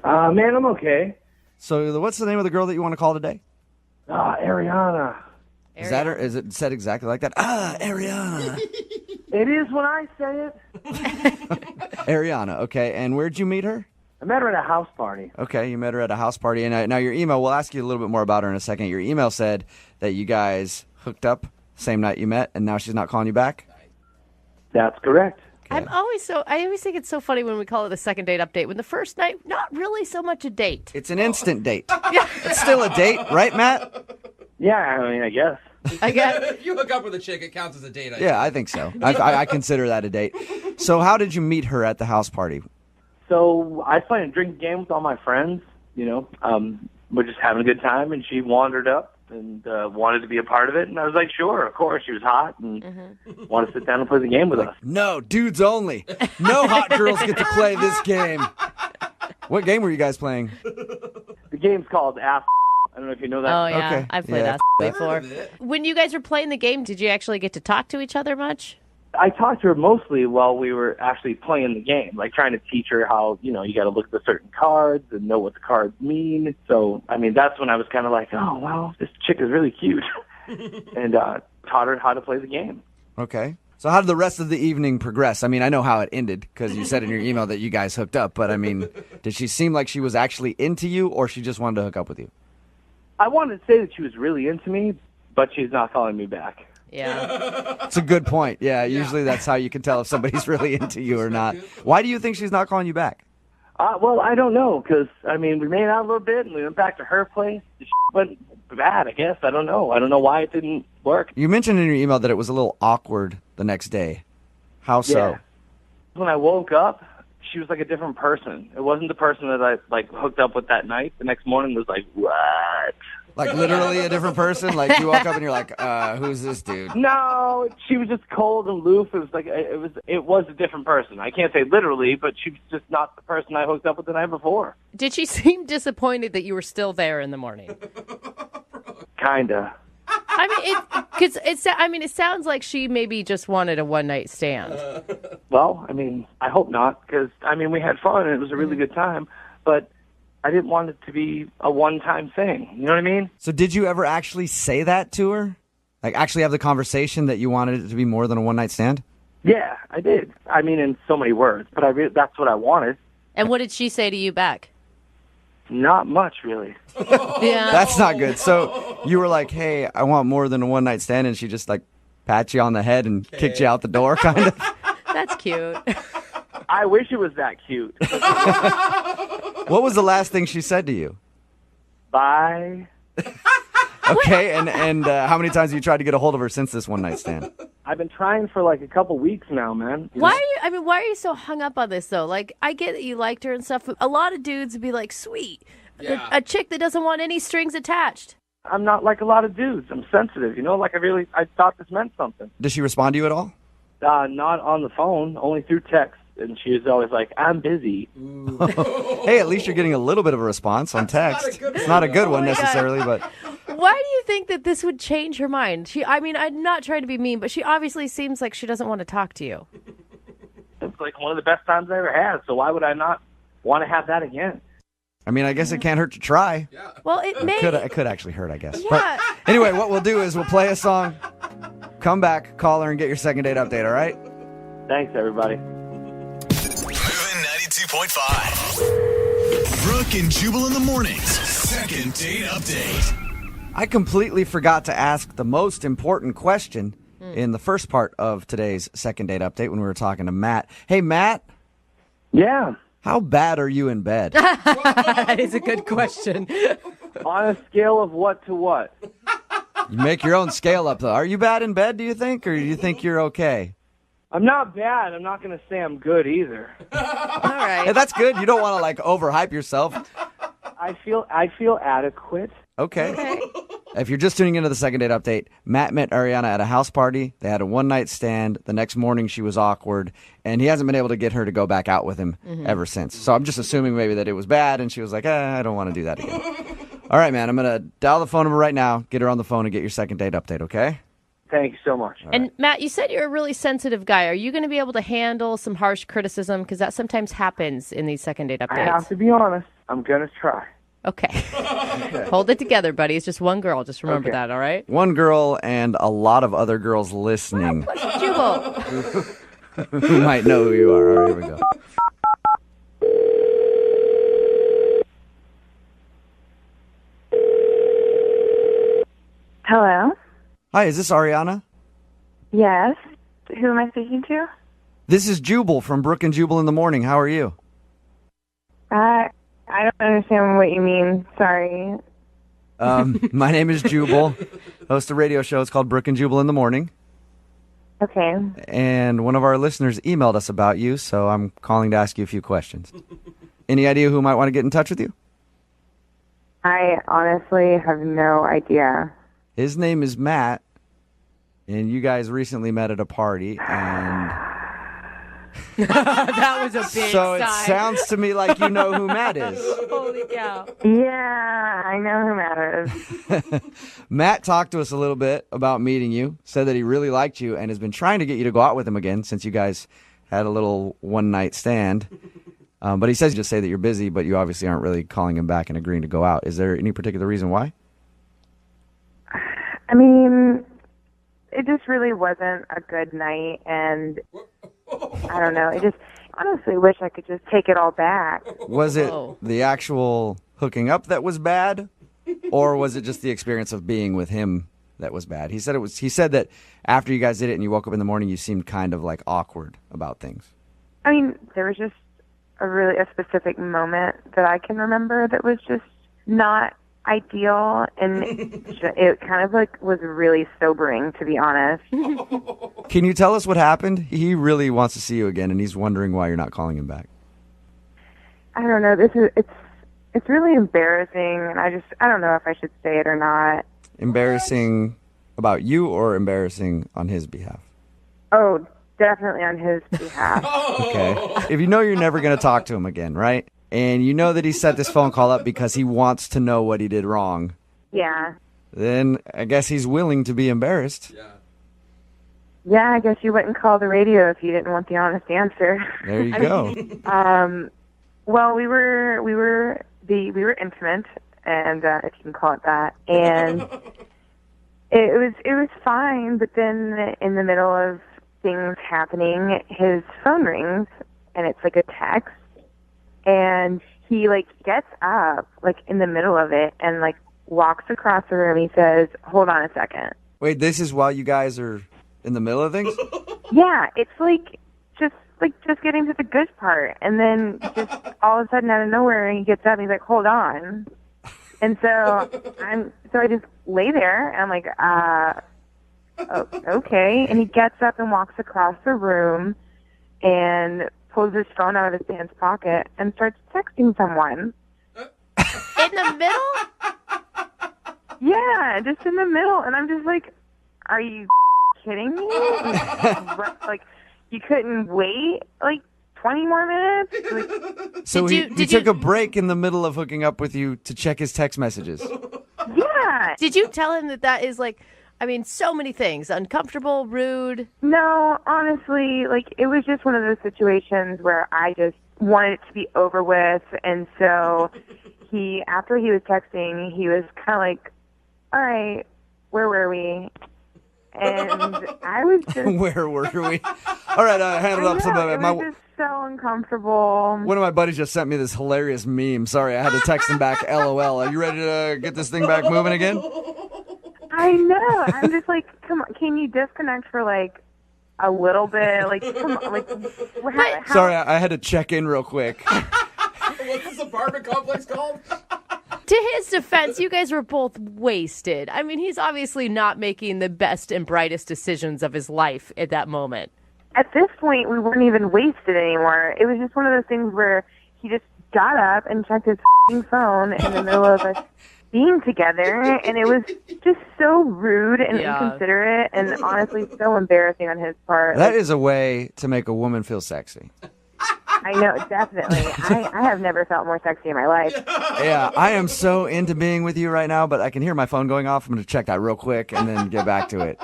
Man, I'm okay.
So what's the name of the girl that you want to call today?
Ariana.
Is that her? Is it said exactly like that? Ariana.
It is when I say it.
Ariana, okay. And where'd you meet her?
I met her at a house party.
Okay, you met her at a house party. And now your email, we'll ask you a little bit more about her in a second. Your email said that you guys hooked up same night you met, and now she's not calling you back?
That's correct.
I always think it's so funny when we call it a second date update, when the first night, not really so much a date.
It's an instant date. It's still a date, right, Matt?
Yeah, I mean, I guess.
If you hook up with a chick, it counts as a date.
I think so. I consider that a date. So how did you meet her at the house party?
So I played a drinking game with all my friends, you know. We're just having a good time, and she wandered up and wanted to be a part of it. And I was like, sure, of course. She was hot and wanted to sit down and play the game with us.
No, dudes only. No hot girls get to play this game. What game were you guys playing?
The game's called Ass. I don't know if you know that.
Oh, yeah.
Okay.
I've played that before. When you guys were playing the game, did you actually get to talk to each other much?
I talked to her mostly while we were actually playing the game, like trying to teach her how, you know, you got to look at the certain cards and know what the cards mean. So, I mean, that's when I was kind of like, oh, wow, this chick is really cute. And taught her how to play the game.
Okay. So how did the rest of the evening progress? I mean, I know how it ended because you said in your email that you guys hooked up. But, I mean, did she seem like she was actually into you or she just wanted to hook up with you?
I wanted to say that she was really into me, but she's not calling me back.
Yeah.
It's a good point. Yeah, usually that's how you can tell if somebody's really into you or not. Why do you think she's not calling you back?
Well, I don't know, because, I mean, we made out a little bit, and we went back to her place. The went bad, I guess. I don't know. I don't know why it didn't work.
You mentioned in your email that it was a little awkward the next day. How so?
Yeah. When I woke up, she was like a different person. It wasn't the person that I, like, hooked up with that night. The next morning was like, what?
Like literally a different person? Like you woke up and you're like, who's this dude?
No, she was just cold and aloof. It was like it was a different person. I can't say literally, but she was just not the person I hooked up with the night before.
Did she seem disappointed that you were still there in the morning?
Kinda.
I mean, it sounds like she maybe just wanted a one-night stand.
Well, I mean, I hope not, because I mean, we had fun and it was a really good time, but I didn't want it to be a one-time thing. You know what I mean?
So did you ever actually say that to her? Like actually have the conversation that you wanted it to be more than a one-night stand?
Yeah, I did. I mean, in so many words, but that's what I wanted.
And what did she say to you back?
Not much, really.
Yeah.
That's not good. So you were like, hey, I want more than a one-night stand, and she just like pat you on the head and kicked you out the door, kind of?
That's cute.
I wish it was that cute.
What was the last thing she said to you?
Bye.
Okay, and how many times have you tried to get a hold of her since this one-night stand?
I've been trying for like a couple weeks now, man.
Why are you so hung up on this, though? Like, I get that you liked her and stuff, but a lot of dudes would be like, sweet, a chick that doesn't want any strings attached.
I'm not like a lot of dudes. I'm sensitive, you know? Like, I thought this meant something.
Does she respond to you at all?
Not on the phone, only through text. And she was always like, I'm busy.
Hey, at least you're getting a little bit of a response on text. It's not a good one necessarily, but...
Why do you think that this would change her mind? I'm not trying to be mean, but she obviously seems like she doesn't want to talk to you.
It's like one of the best times I ever had, so why would I not want to have that again?
I mean, I guess it can't hurt to try.
Yeah.
Well, it
could actually hurt, I guess.
Yeah.
But anyway, what we'll do is we'll play a song, come back, call her, and get your second date update, all right?
Thanks, everybody.
Moving 92.5. Brooke and Jubal in the mornings. Second date update.
I completely forgot to ask the most important question in the first part of today's second date update when we were talking to Matt. Hey, Matt.
Yeah.
How bad are you in bed?
That is a good question.
On a scale of what to what?
You make your own scale up, though. Are you bad in bed, do you think, or do you think you're okay?
I'm not bad. I'm not going to say I'm good either.
All right.
Hey, that's good. You don't want to, like, overhype yourself.
I feel adequate.
Okay. If you're just tuning into the second date update, Matt met Ariana at a house party. They had a one-night stand. The next morning, she was awkward, and he hasn't been able to get her to go back out with him ever since. So I'm just assuming maybe that it was bad, and she was like, I don't want to do that again. All right, man, I'm going to dial the phone number right now, get her on the phone, and get your second date update, okay?
Thanks so much.
And Matt, you said you're a really sensitive guy. Are you going to be able to handle some harsh criticism? Because that sometimes happens in these second date updates.
I have to be honest. I'm going to try.
Okay. Hold it together, buddy. It's just one girl. Just remember that, all right?
One girl and a lot of other girls listening.
Jubal.
Who might know who you are. All right, here we go.
Hello?
Hi, is this Ariana?
Yes. Who am I speaking to?
This is Jubal from Brooke and Jubal in the morning. How are you?
I don't understand what you mean. Sorry.
My name is Jubal. Host a radio show. It's called Brooke and Jubal in the morning.
Okay.
And one of our listeners emailed us about you, so I'm calling to ask you a few questions. Any idea who might want to get in touch with you?
I honestly have no idea.
His name is Matt, and you guys recently met at a party, and
That was a big
so it
sigh.
sounds to me like you know who Matt is.
Holy cow.
Yeah, I know who Matt is.
Matt talked to us a little bit about meeting you, said that he really liked you, and has been trying to get you to go out with him again since you guys had a little one-night stand. But he says just say that you're busy, but you obviously aren't really calling him back and agreeing to go out. Is there any particular reason why?
I mean, it just really wasn't a good night, and I don't know. I just honestly wish I could just take it all back.
Was it the actual hooking up that was bad, or was it just the experience of being with him that was bad? He said it was. He said that after you guys did it and you woke up in the morning, you seemed kind of like awkward about things.
I mean, there was just a specific moment that I can remember that was just not ideal, and it kind of like was really sobering, to be honest.
Can you tell us what happened? He really wants to see you again, and he's wondering why you're not calling him back.
I don't know. It's really embarrassing, and I don't know if I should say it or not.
Embarrassing about you, or embarrassing on his behalf?
Oh, definitely on his behalf.
Okay. If you know you're never going to talk to him again, right? And you know that he set this phone call up because he wants to know what he did wrong,
Yeah.
then I guess he's willing to be embarrassed.
Yeah, I guess you wouldn't call the radio if you didn't want the honest answer.
There you go.
Well, we were intimate, and if you can call it that, and it was fine. But then in the middle of things happening, his phone rings, and it's like a text, and he like gets up like in the middle of it and like walks across the room. He says, "Hold on a second."
Wait, this is while you guys are in the middle of things?
Yeah, it's just getting to the good part, and then just all of a sudden out of nowhere he gets up and he's like, "Hold on." And so I just lay there and I'm like, oh, okay. And he gets up and walks across the room and pulls his phone out of his pants pocket and starts texting someone.
In the middle?
Yeah, just in the middle. And I'm just like, are you kidding me? Like, you couldn't wait like 20 more minutes? Like,
So he took a break in the middle of hooking up with you to check his text messages.
yeah.
Did you tell him that is like, I mean, so many things. Uncomfortable, rude.
No, honestly, like, it was just one of those situations where I just wanted it to be over with. And so after he was texting, he was kind of like, all right, where were we? And I was just...
Where were we? All right, hand it up.
It was just so uncomfortable.
One of my buddies just sent me this hilarious meme. Sorry, I had to text him back, LOL. Are you ready to get this thing back moving again?
I know. I'm just like, come on, can you disconnect for like a little bit? Like, come on, like,
Sorry, I had to check in real quick.
What's this apartment complex called?
To his defense, you guys were both wasted. I mean, he's obviously not making the best and brightest decisions of his life at that moment.
At this point, we weren't even wasted anymore. It was just one of those things where he just got up and checked his phone in the middle of us being together, and it was just so rude and inconsiderate and honestly so embarrassing on his part.
That is a way to make a woman feel sexy.
I know, definitely. I have never felt more sexy in my life.
Yeah, I am so into being with you right now, but I can hear my phone going off. I'm going to check that real quick and then get back to it.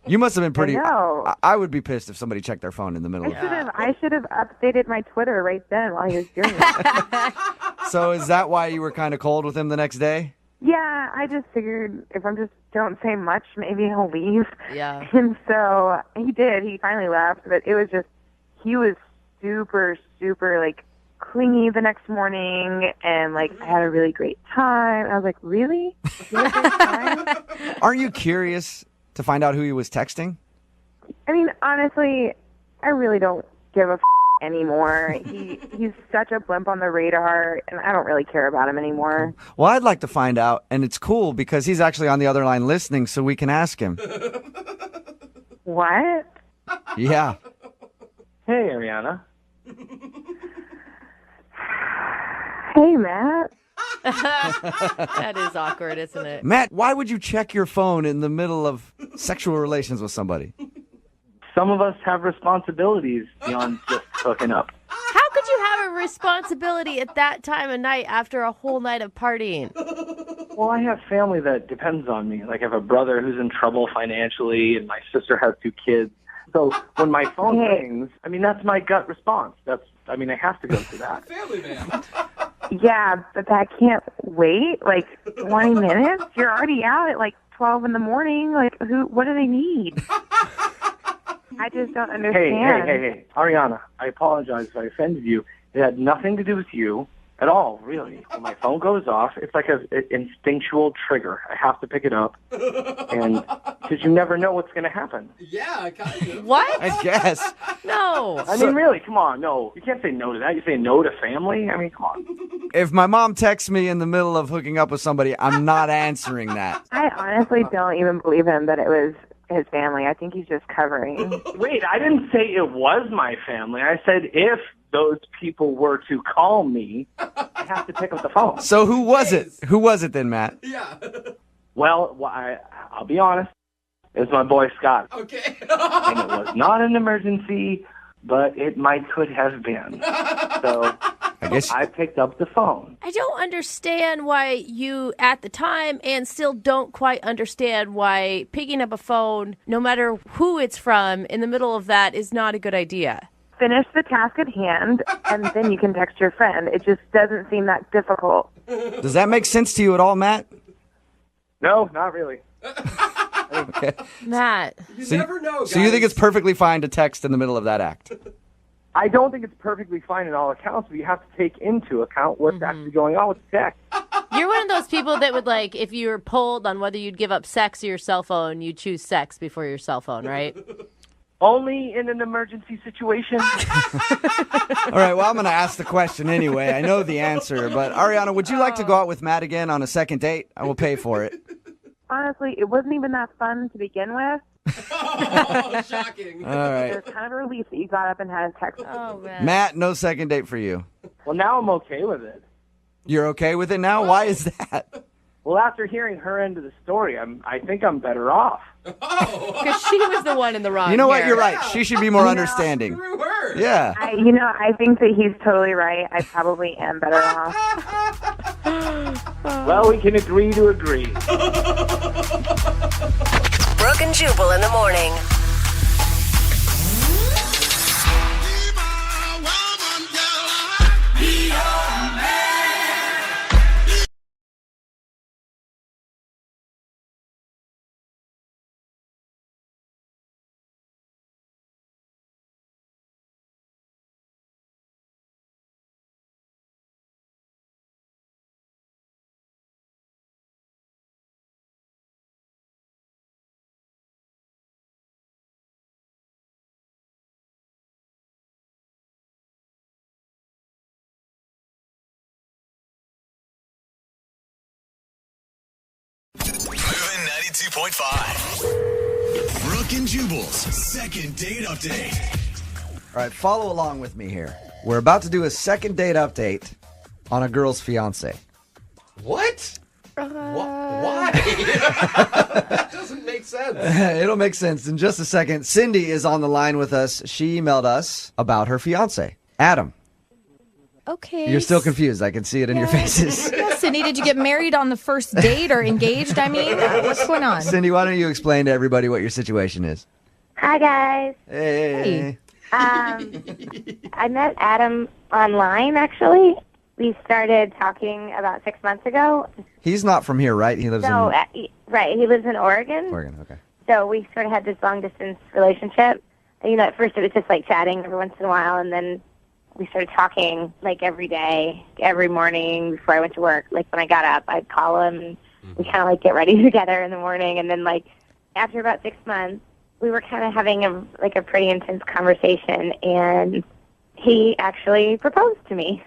You must have been pretty... I would be pissed if somebody checked their phone in the middle of it.
I should have updated my Twitter right then while he was doing it.
So is that why you were kind of cold with him the next day?
Yeah, I just figured if I just don't say much, maybe he'll leave.
Yeah.
And so he did. He finally left, but it was just... He was super, super, like, clingy the next morning, and, like, I had a really great time. I was like, really? You had a great time?
Aren't you curious to find out who he was texting?
I mean, honestly, I really don't give a anymore. He's such a blimp on the radar, and I don't really care about him anymore.
Well, I'd like to find out, and it's cool because he's actually on the other line listening, so we can ask him.
What?
Yeah.
Hey, Ariana.
Hey, Matt.
That is awkward, isn't it?
Matt, why would you check your phone in the middle of sexual relations with somebody?
Some of us have responsibilities beyond just hooking up.
How could you have a responsibility at that time of night after a whole night of partying?
Well, I have family that depends on me. Like, I have a brother who's in trouble financially, and my sister has 2 kids. So when my phone rings, I mean, that's my gut response. I have to go through that.
Family man.
Yeah, but that can't wait, like, 20 minutes? You're already out at, like, 12 in the morning. Like, what do they need? I just don't understand.
Hey, Ariana, I apologize if I offended you. It had nothing to do with you at all, really. When my phone goes off, it's like an instinctual trigger. I have to pick it up, and because you never know what's going to happen.
Yeah, kind of.
What?
I guess.
No.
I mean, really, come on, no. You can't say no to that. You say no to family? I mean, come on.
If my mom texts me in the middle of hooking up with somebody, I'm not answering that.
I honestly don't even believe him that it was his family. I think he's just covering.
Wait, I didn't say it was my family. I said if those people were to call me, I have to pick up the phone.
So who was it? Who was it then, Matt?
Yeah.
Well, I'll be honest. It was my boy Scott.
Okay.
And it was not an emergency, but it could have been. So
I guess
I picked up the phone.
I don't understand why you, at the time, and still don't quite understand why picking up a phone, no matter who it's from, in the middle of that is not a good idea.
Finish the task at hand, and then you can text your friend. It just doesn't seem that difficult.
Does that make sense to you at all, Matt?
No, not really.
Okay.
Matt.
You never know, guys.
So you think it's perfectly fine to text in the middle of that act?
I don't think it's perfectly fine in all accounts, but you have to take into account what's actually going on with the text.
You're one of those people that would, like, if you were polled on whether you'd give up sex or your cell phone, you'd choose sex before your cell phone, right?
Only in an emergency situation.
All right, well, I'm going to ask the question anyway. I know the answer, but Ariana, would you like to go out with Matt again on a second date? I will pay for it.
Honestly, it wasn't even that fun to begin with.
Oh, shocking.
All right.
It was kind of a relief that you got up and had a text.
Oh, man.
Matt, no second date for you.
Well, now I'm okay with it.
You're okay with it now? Why is that?
Well, after hearing her end of the story, I think I'm better off.
Because she was the one in the wrong.
You know what?
here.
You're right. She should be more understanding.
Screw her.
Yeah.
I think that he's totally right. I probably am better off.
Well, we can agree to agree.
Brooke and Jubal in the morning.
92.5. Brooke and Jubal's second date update.
All right, follow along with me here. We're about to do a second date update on a girl's fiance.
What? Why? That doesn't make sense.
It'll make sense in just a second. Cindy is on the line with us. She emailed us about her fiance, Adam.
Okay.
You're still confused. I can see it in your faces.
Yeah, Cindy, did you get married on the first date or engaged? I mean, what's going on?
Cindy, why don't you explain to everybody what your situation is?
Hi, guys.
Hey.
I met Adam online, actually. We started talking about 6 months ago.
He's not from here, right? He lives
Right, he lives in Oregon.
Oregon, okay.
So we sort of had this long-distance relationship. And, at first it was just, chatting every once in a while, and then we started talking, every day, every morning before I went to work. When I got up, I'd call him, and we kind of, get ready together in the morning. And then, after about 6 months, we were kind of having a pretty intense conversation, and he actually proposed to me.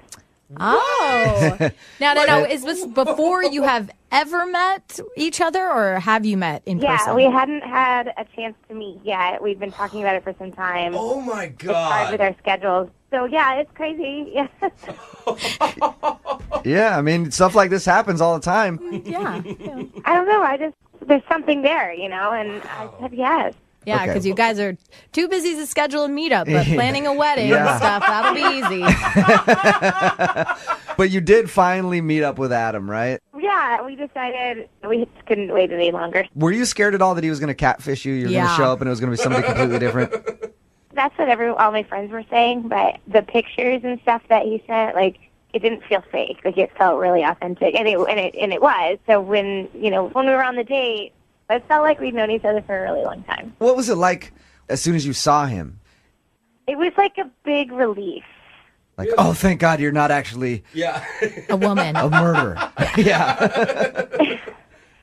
Oh. Now, is this before you have ever met each other, or have you met in person?
Yeah, we hadn't had a chance to meet yet. We've been talking about it for some time.
Oh, my God.
It's hard with our schedules. So, yeah, it's crazy. Yeah.
Yeah, I mean, stuff like this happens all the time.
Yeah.
I don't know. There's something there, and I said yes.
Yeah, because you guys are too busy to schedule a meetup, but planning a wedding and stuff, that'll be easy.
But you did finally meet up with Adam, right?
Yeah, we decided we just couldn't wait any longer.
Were you scared at all that he was going to catfish you? You were going to show up and it was going to be somebody completely different?
That's what all my friends were saying, but the pictures and stuff that he sent, it didn't feel fake. It felt really authentic, and it was. So when we were on the date, it felt like we'd known each other for a really long time.
What was it like as soon as you saw him?
It was like a big relief.
Oh, thank God you're not actually
a woman.
A murderer. Yeah.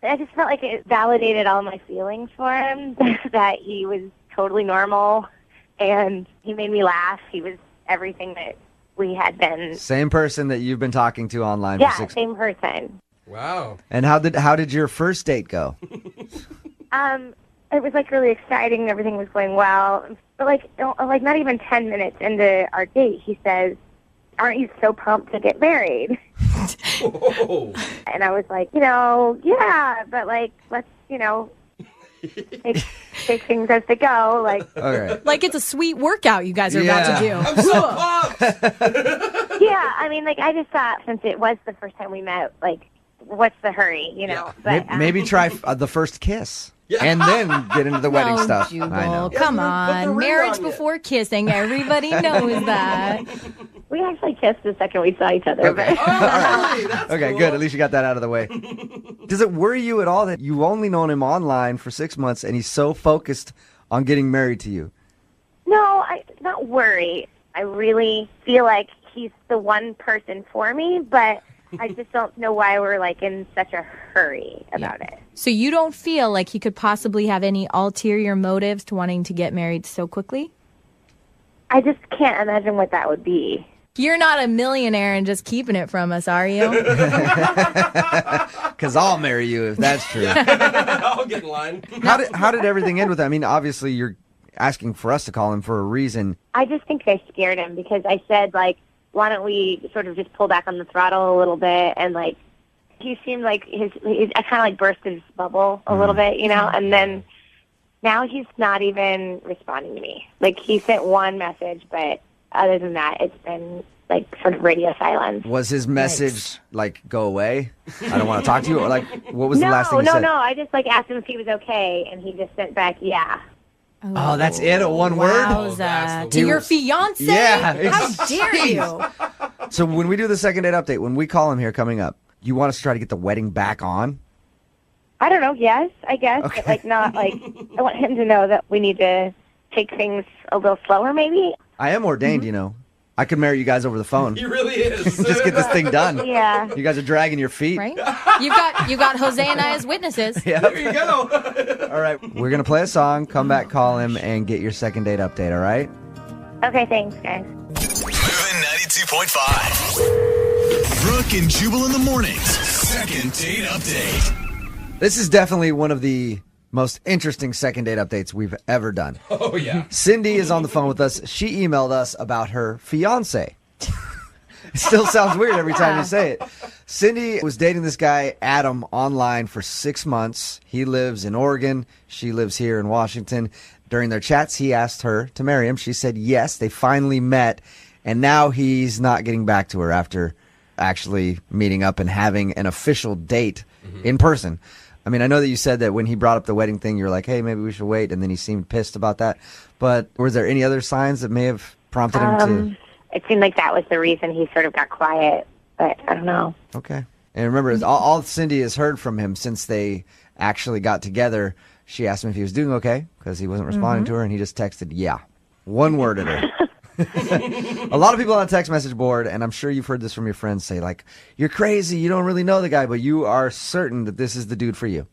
I just felt like it validated all my feelings for him, that he was totally normal, and he made me laugh. He was everything that we had been.
Same person that you've been talking to online for 6 months.
Yeah, same person.
Wow.
And how did your first date go?
It was really exciting. Everything was going well. But not even 10 minutes into our date, he says, "Aren't you so pumped to get married?"
Whoa.
And I was like, yeah, but let's, take things as they go.
Okay.
It's a sweet workout you guys are about to do.
I'm so pumped.
Yeah, I mean, I just thought, since it was the first time we met, what's the hurry,
Yeah.
But,
Maybe try the first kiss. And then get into the wedding stuff.
Jubal,
I know.
come
Yeah, put the
on.
ring
Marriage
on you.
before kissing. Everybody knows that.
we actually kissed the second we saw each other.
Okay.
But
Really? That's
Okay,
cool.
good. At least you got that out of the way. Does it worry you at all that you've only known him online for 6 months and he's so focused on getting married to you?
no, not worry. I really feel like he's the one person for me, but I just don't know why we're in such a hurry about it.
So you don't feel like he could possibly have any ulterior motives to wanting to get married so quickly?
I just can't imagine what that would be.
You're not a millionaire and just keeping it from us, are you?
Because I'll marry you if that's true.
I'll get in line.
How did everything end with that? I mean, obviously you're asking for us to call him for a reason.
I just think I scared him because I said, why don't we sort of just pull back on the throttle a little bit? And, he seemed like I kind of, burst his bubble a little bit, and then now he's not even responding to me. He sent one message, but other than that, it's been, sort of radio silence.
Was his message go away? I don't want to talk to you? Or, what was the last thing he said?
No. I just, asked him if he was okay, and he just sent back, yeah.
Oh, that's it? A one word?
Wowza. To your fiance?
Yeah.
How dare you?
So when we do the second date update, when we call him here coming up, you want us to try to get the wedding back on?
I don't know, yes, I guess.
Okay.
But, not, I want him to know that we need to take things a little slower, maybe.
I am ordained, I could marry you guys over the phone.
He really is.
Just get this thing done.
Yeah.
You guys are dragging your feet.
Right? You got Jose and I as witnesses.
Yeah.
There you go.
All right. We're going to play a song, come back, call him, and get your second date update, all right?
Okay, thanks, guys.
Moving 92.5. Brooke and Jubal in the mornings. Second date update.
This is definitely one of the most interesting second date updates we've ever done.
Oh, yeah.
Cindy is on the phone with us. She emailed us about her fiance. It still sounds weird every time you say it. Cindy was dating this guy, Adam, online for 6 months. He lives in Oregon. She lives here in Washington. During their chats, he asked her to marry him. She said yes. They finally met, and now he's not getting back to her after actually meeting up and having an official date in person. I mean, I know that you said that when he brought up the wedding thing, you were like, hey, maybe we should wait, and then he seemed pissed about that. But was there any other signs that may have prompted him to...
It seemed like that was the reason he sort of got quiet, but I don't know.
Okay. And remember, all Cindy has heard from him since they actually got together, she asked him if he was doing okay, because he wasn't responding to her, and he just texted, yeah. One word at her. A lot of people on the text message board, and I'm sure you've heard this from your friends, say, like, you're crazy, you don't really know the guy, but you are certain that this is the dude for you.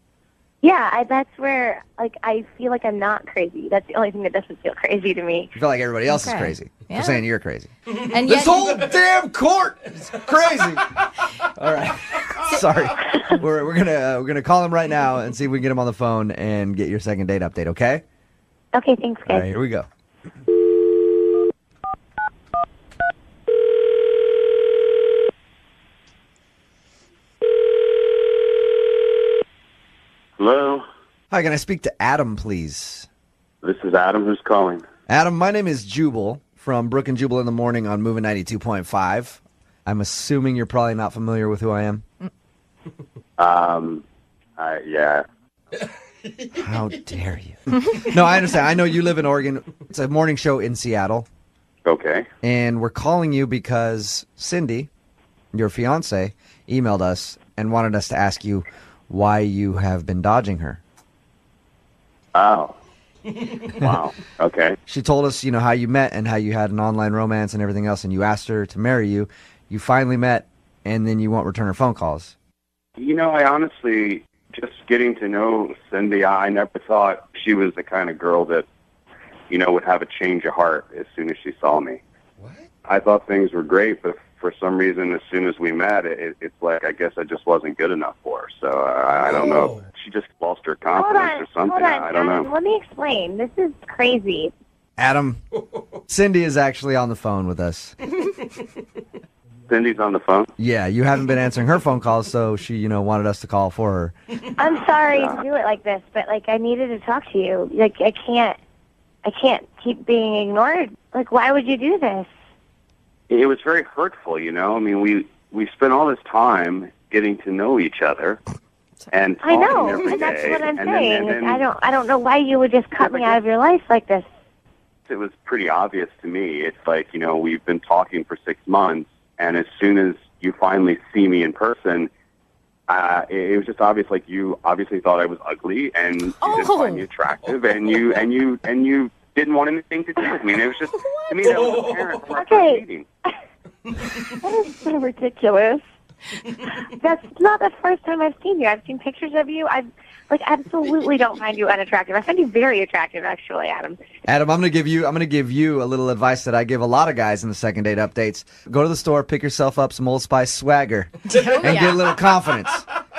Yeah, that's where, like, I feel like I'm not crazy. That's the only thing that doesn't feel crazy to me.
You feel like everybody else is
Okay.
crazy
Yeah.
for saying you're crazy.
And
This
yet,
whole damn court is crazy. All right. Sorry. We're gonna call him right now and see if we can get him on the phone and get your second date update, okay?
Okay, thanks,
All
guys.
right, here we go.
Hello,
Hi, can I speak to Adam, please?
this is Adam. Who's calling?
Adam, my name is Jubal from Brooke and Jubal in the Morning on Moving 92.5. I'm assuming you're probably not familiar with who I am.
Yeah.
How dare you? No, I understand. I know you live in Oregon. It's a morning show in Seattle.
Okay.
And we're calling you because Cindy, your fiance, emailed us and wanted us to ask you why you have been dodging her.
Oh. Wow. Okay.
She told us, how you met and how you had an online romance and everything else, and you asked her to marry you. You finally met, and then you won't return her phone calls.
I honestly, just getting to know Cindy, I never thought she was the kind of girl that, would have a change of heart as soon as she saw me.
What?
I thought things were great, but for some reason, as soon as we met, it's like I guess I just wasn't good enough for her. So I don't know. She just lost her confidence or something. I don't know.
Let me explain. This is crazy.
Adam, Cindy is actually on the phone with us.
Cindy's on the phone?
Yeah, you haven't been answering her phone calls, so she, wanted us to call for her.
I'm sorry to do it like this, but I needed to talk to you. I can't keep being ignored. Why would you do this?
It was very hurtful, I mean, we spent all this time getting to know each other and
I
talking
know,
every
and that's
day.
what I'm
And
saying.
then
I don't know why you would just cut me out of your life like this.
it was pretty obvious to me. It's like, we've been talking for 6 months, and as soon as you finally see me in person, it was just obvious. Like, you obviously thought I was ugly, and you didn't find me attractive, and you didn't want anything to do with me. And it was just, to me, that was apparent from our first meeting.
That is so ridiculous. That's not the first time I've seen you. I've seen pictures of you. I absolutely don't find you unattractive. I find you very attractive, actually, Adam.
Adam, I'm gonna give you a little advice that I give a lot of guys in the second date updates. Go to the store, pick yourself up some Old Spice swagger, and get a little confidence.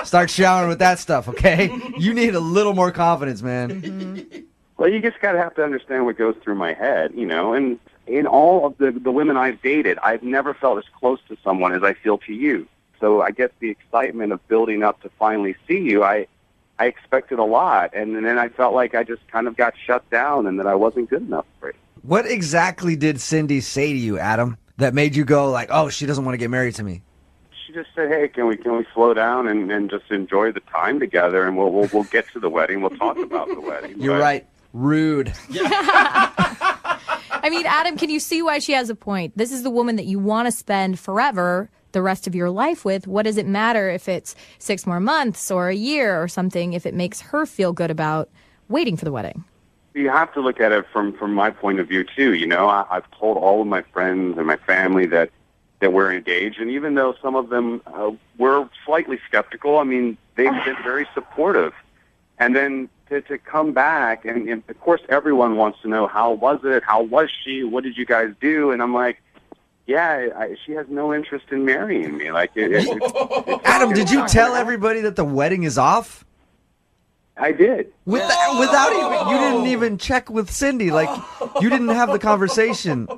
Start showering with that stuff, okay? You need a little more confidence, man.
Well, you just have to understand what goes through my head, and in all of the women I've dated, I've never felt as close to someone as I feel to you. So I guess the excitement of building up to finally see you, I expected a lot, and then I felt like I just kind of got shut down and that I wasn't good enough for it.
What exactly did Cindy say to you, Adam, that made you go like, oh, she doesn't want to get married to me?
She just said, hey, can we slow down and just enjoy the time together, and we'll get to the wedding. We'll talk about the wedding.
You're right. Rude.
I mean, Adam, can you see why she has a point? This is the woman that you want to spend forever, the rest of your life with. What does it matter if it's 6 more months or a year or something, if it makes her feel good about waiting for the wedding?
You have to look at it from my point of view, too. I've told all of my friends and my family that we're engaged, and even though some of them were slightly skeptical, I mean, they've been very supportive. And then to come back, and of course everyone wants to know, how was it? How was she? What did you guys do? And I'm like, yeah, she has no interest in marrying me.
Adam, did you tell everybody that the wedding is off?
I did.
Without even, you didn't even check with Cindy. Like, you didn't have the conversation.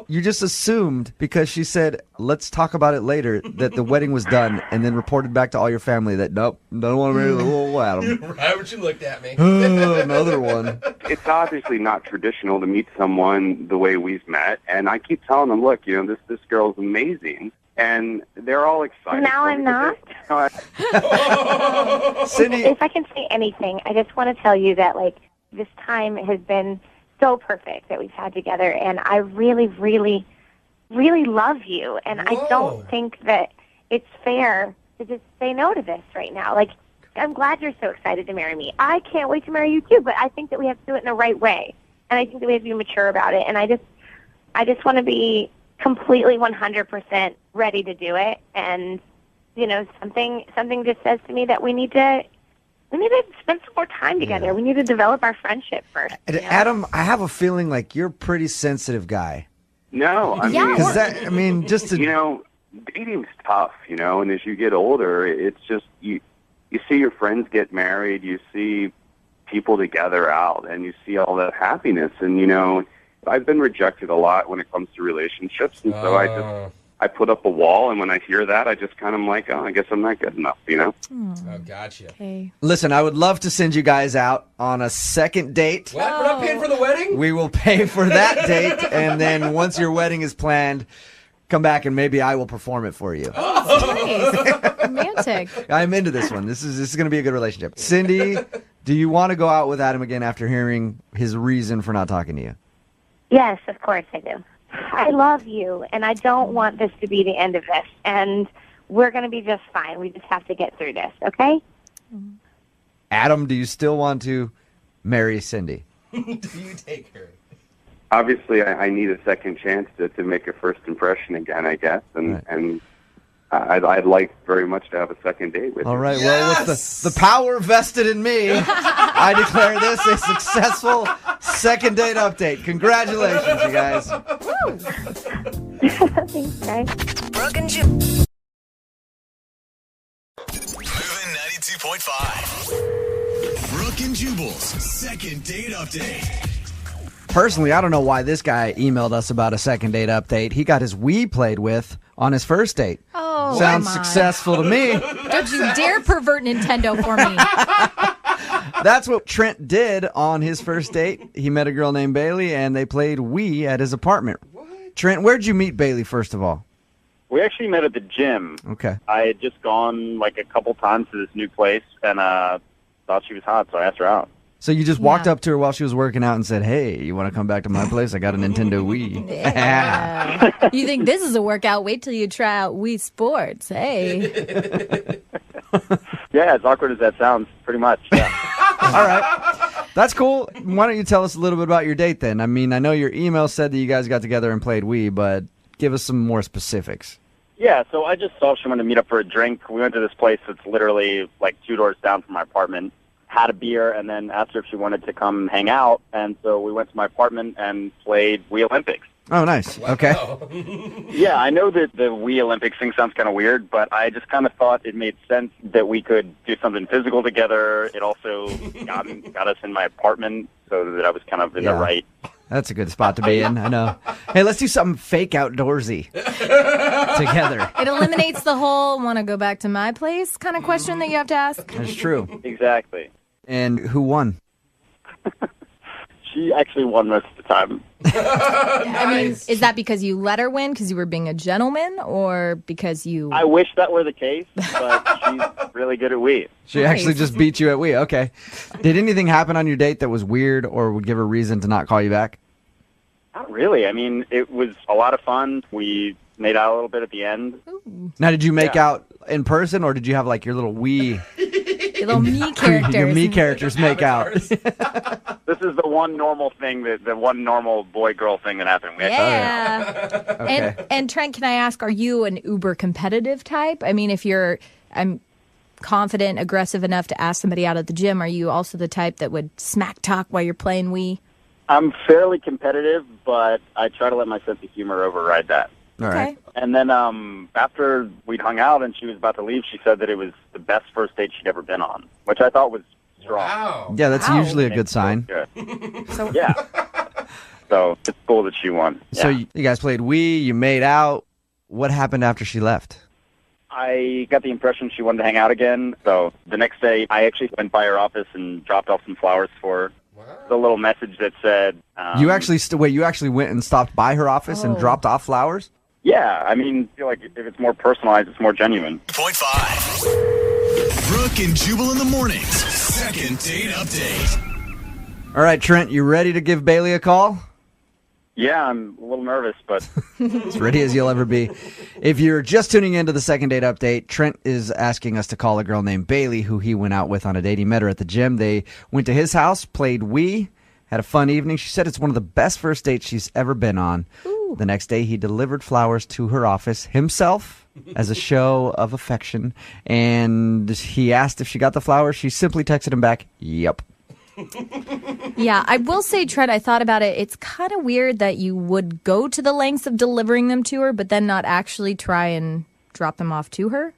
You just assumed because she said, let's talk about it later, that the wedding was done, and then reported back to all your family that, nope, don't want to marry the little Adam.
Right when you looked at me.
Another one.
It's obviously not traditional to meet someone the way we've met, and I keep telling them, look, this girl's amazing. And they're all excited.
Now I'm not.
Cindy,
if I can say anything, I just want to tell you that, like, this time has been so perfect that we've had together, and I really, really, really love you. And I don't think that it's fair to just say no to this right now. Like, I'm glad you're so excited to marry me. I can't wait to marry you too, but I think that we have to do it in the right way, and I think that we have to be mature about it. And I just want to be completely 100% ready to do it. And something just says to me that we need to spend some more time together. We need to develop our friendship first.
Adam, I have a feeling like you're a pretty sensitive guy.
No, I mean,
just to,
dating's tough, and as you get older, it's just you see your friends get married, you see people together out, and you see all that happiness, and I've been rejected a lot when it comes to relationships, and so I put up a wall, and when I hear that, I just kind of like, I guess I'm not good enough,
Oh, gotcha.
Okay.
Listen, I would love to send you guys out on a second date.
What? We're not paying for the wedding?
We will pay for that date, and then once your wedding is planned, come back and maybe I will perform it for you.
Nice. Romantic.
I'm into this one. This is going to be a good relationship. Cindy, do you want to go out with Adam again after hearing his reason for not talking to you?
Yes, of course I do. I love you, and I don't want this to be the end of this. And we're going to be just fine. We just have to get through this, okay?
Adam, do you still want to marry Cindy?
Do you take her?
Obviously, I need a second chance to make a first impression again, I guess, and I'd like very much to have a second date with you.
All right, well, with the power vested in me, I declare this a successful second date update. Congratulations, you guys.
Thanks, guys.
Brooke and Jubal.
Moving 92.5. Brooke and Jubal's second date update.
Personally, I don't know why this guy emailed us about a second date update. He got his Wii played with on his first date.
Oh,
sounds
come on.
successful to me.
Don't you dare pervert Nintendo for me.
That's what Trent did on his first date. He met a girl named Bailey, and they played Wii at his apartment. What? Trent, where'd you meet Bailey, first of all?
We actually met at the gym.
Okay.
I had just gone like a couple times to this new place and thought she was hot, so I asked her out.
So you just walked up to her while she was working out and said, hey, you want to come back to my place? I got a Nintendo Wii.
Yeah. You think this is a workout? Wait till you try out Wii Sports. Hey.
Yeah, as awkward as that sounds, pretty much. Yeah.
All right. That's cool. Why don't you tell us a little bit about your date then? I mean, I know your email said that you guys got together and played Wii, but give us some more specifics.
Yeah, so I just saw she wanted to meet up for a drink. We went to this place that's literally like 2 doors down from my apartment, had a beer, and then asked her if she wanted to come hang out. And so we went to my apartment and played Wii Olympics.
Oh, nice. Okay.
Yeah, I know that the Wii Olympics thing sounds kind of weird, but I just kind of thought it made sense that we could do something physical together. It also got us in my apartment so that I was kind of in the right.
That's a good spot to be in, I know. Hey, let's do something fake outdoorsy together.
It eliminates the whole want to go back to my place kind of question that you have to ask.
That's true.
Exactly.
And who won?
She actually won most of the time.
I mean, is that because you let her win because you were being a gentleman, or because you...
I wish that were the case, but she's really good at Wii.
She actually just beat you at Wii. Okay. Did anything happen on your date that was weird or would give her reason to not call you back?
Not really. I mean, it was a lot of fun. We made out a little bit at the end.
Now, did you make out in person, or did you have like your little Wii...
Your little me characters.
Your me characters make out.
This is the one normal thing, the one normal boy-girl thing that happened.
Yeah.
Okay.
And Trent, can I ask, are you an uber competitive type? I mean, if I'm confident, aggressive enough to ask somebody out at the gym, are you also the type that would smack talk while you're playing Wii?
I'm fairly competitive, but I try to let my sense of humor override that.
All right.
And then after we'd hung out and she was about to leave, she said that it was the best first date she'd ever been on, which I thought was strong.
Wow.
Yeah, that's usually a good sign.
Good. Yeah. So it's cool that she won.
So
Yeah.
you guys played Wii, you made out. What happened after she left?
I got the impression she wanted to hang out again. So the next day, I actually went by her office and dropped off some flowers for her. The little message that said...
You actually you actually went and stopped by her office and dropped off flowers?
Yeah, I mean, I feel like if it's more personalized, it's more genuine.
Point 5. Brooke and Jubal in the mornings. Second date update.
All right, Trent, you ready to give Bailey a call?
Yeah, I'm a little nervous, but...
As ready as you'll ever be. If you're just tuning into the second date update, Trent is asking us to call a girl named Bailey, who he went out with on a date. He met her at the gym. They went to his house, played Wii, had a fun evening. She said it's one of the best first dates she's ever been on. Ooh. The next day, he delivered flowers to her office himself as a show of affection. And he asked if she got the flowers. She simply texted him back, yep.
Yeah, I will say, Trent, I thought about it. It's kind of weird that you would go to the lengths of delivering them to her, but then not actually try and drop them off to her.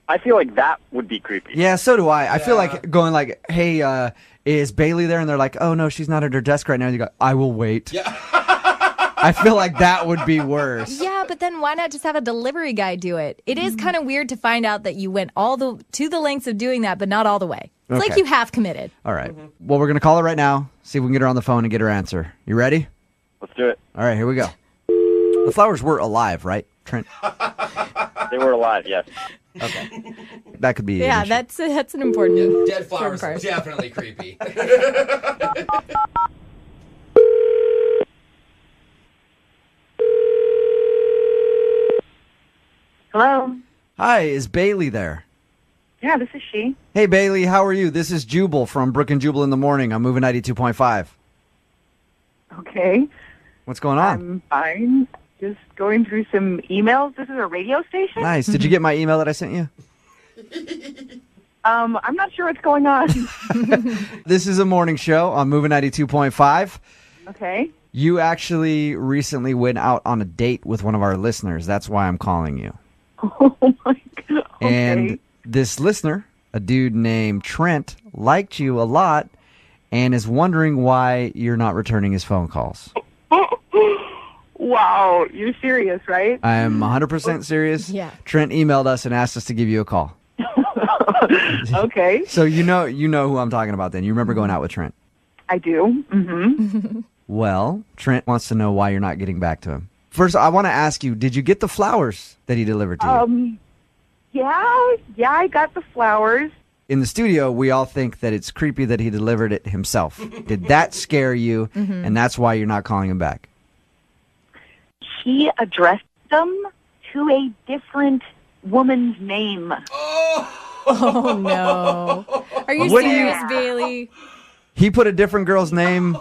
I feel like that would be creepy.
Yeah, so do I. I feel like going like, hey, is Bailey there? And they're like, oh, no, she's not at her desk right now. And you go, I will wait. Yeah. I feel like that would be worse.
Yeah, but then why not just have a delivery guy do it? It is kind of weird to find out that you went to the lengths of doing that, but not all the way. It's like you have committed.
All right. Well, we're going to call her right now, see if we can get her on the phone and get her answer. You ready?
Let's do it.
All right, here we go. The flowers were alive, right, Trent?
They were alive, yes.
Okay. That could be
Yeah,
an issue.
that's an important
Dead flowers
part.
definitely creepy.
Hello.
Hi, is Bailey there?
Yeah, this is she.
Hey, Bailey, how are you? This is Jubal from Brooke and Jubal in the Morning. I'm moving 92.5.
Okay.
What's going on?
I'm fine. Just going through some emails. This is a radio station?
Nice. Did you get my email that I sent you?
I'm not sure what's going on.
This is a morning show on Moving 92.5.
Okay.
You actually recently went out on a date with one of our listeners. That's why I'm calling you.
Oh, my God. Okay.
And this listener, a dude named Trent, liked you a lot and is wondering why you're not returning his phone calls.
Wow. You're serious, right?
I am 100% serious.
Yeah.
Trent emailed us and asked us to give you a call.
Okay.
So you know who I'm talking about then. You remember going out with Trent?
I do. Mm-hmm.
Well, Trent wants to know why you're not getting back to him. First, I want to ask you, did you get the flowers that he delivered to you?
Yeah, I got the flowers.
In the studio, we all think that it's creepy that he delivered it himself. Did that scare you, and that's why you're not calling him back?
He addressed them to a different woman's name.
Oh, no. Are you serious, Bailey?
He put a different girl's name.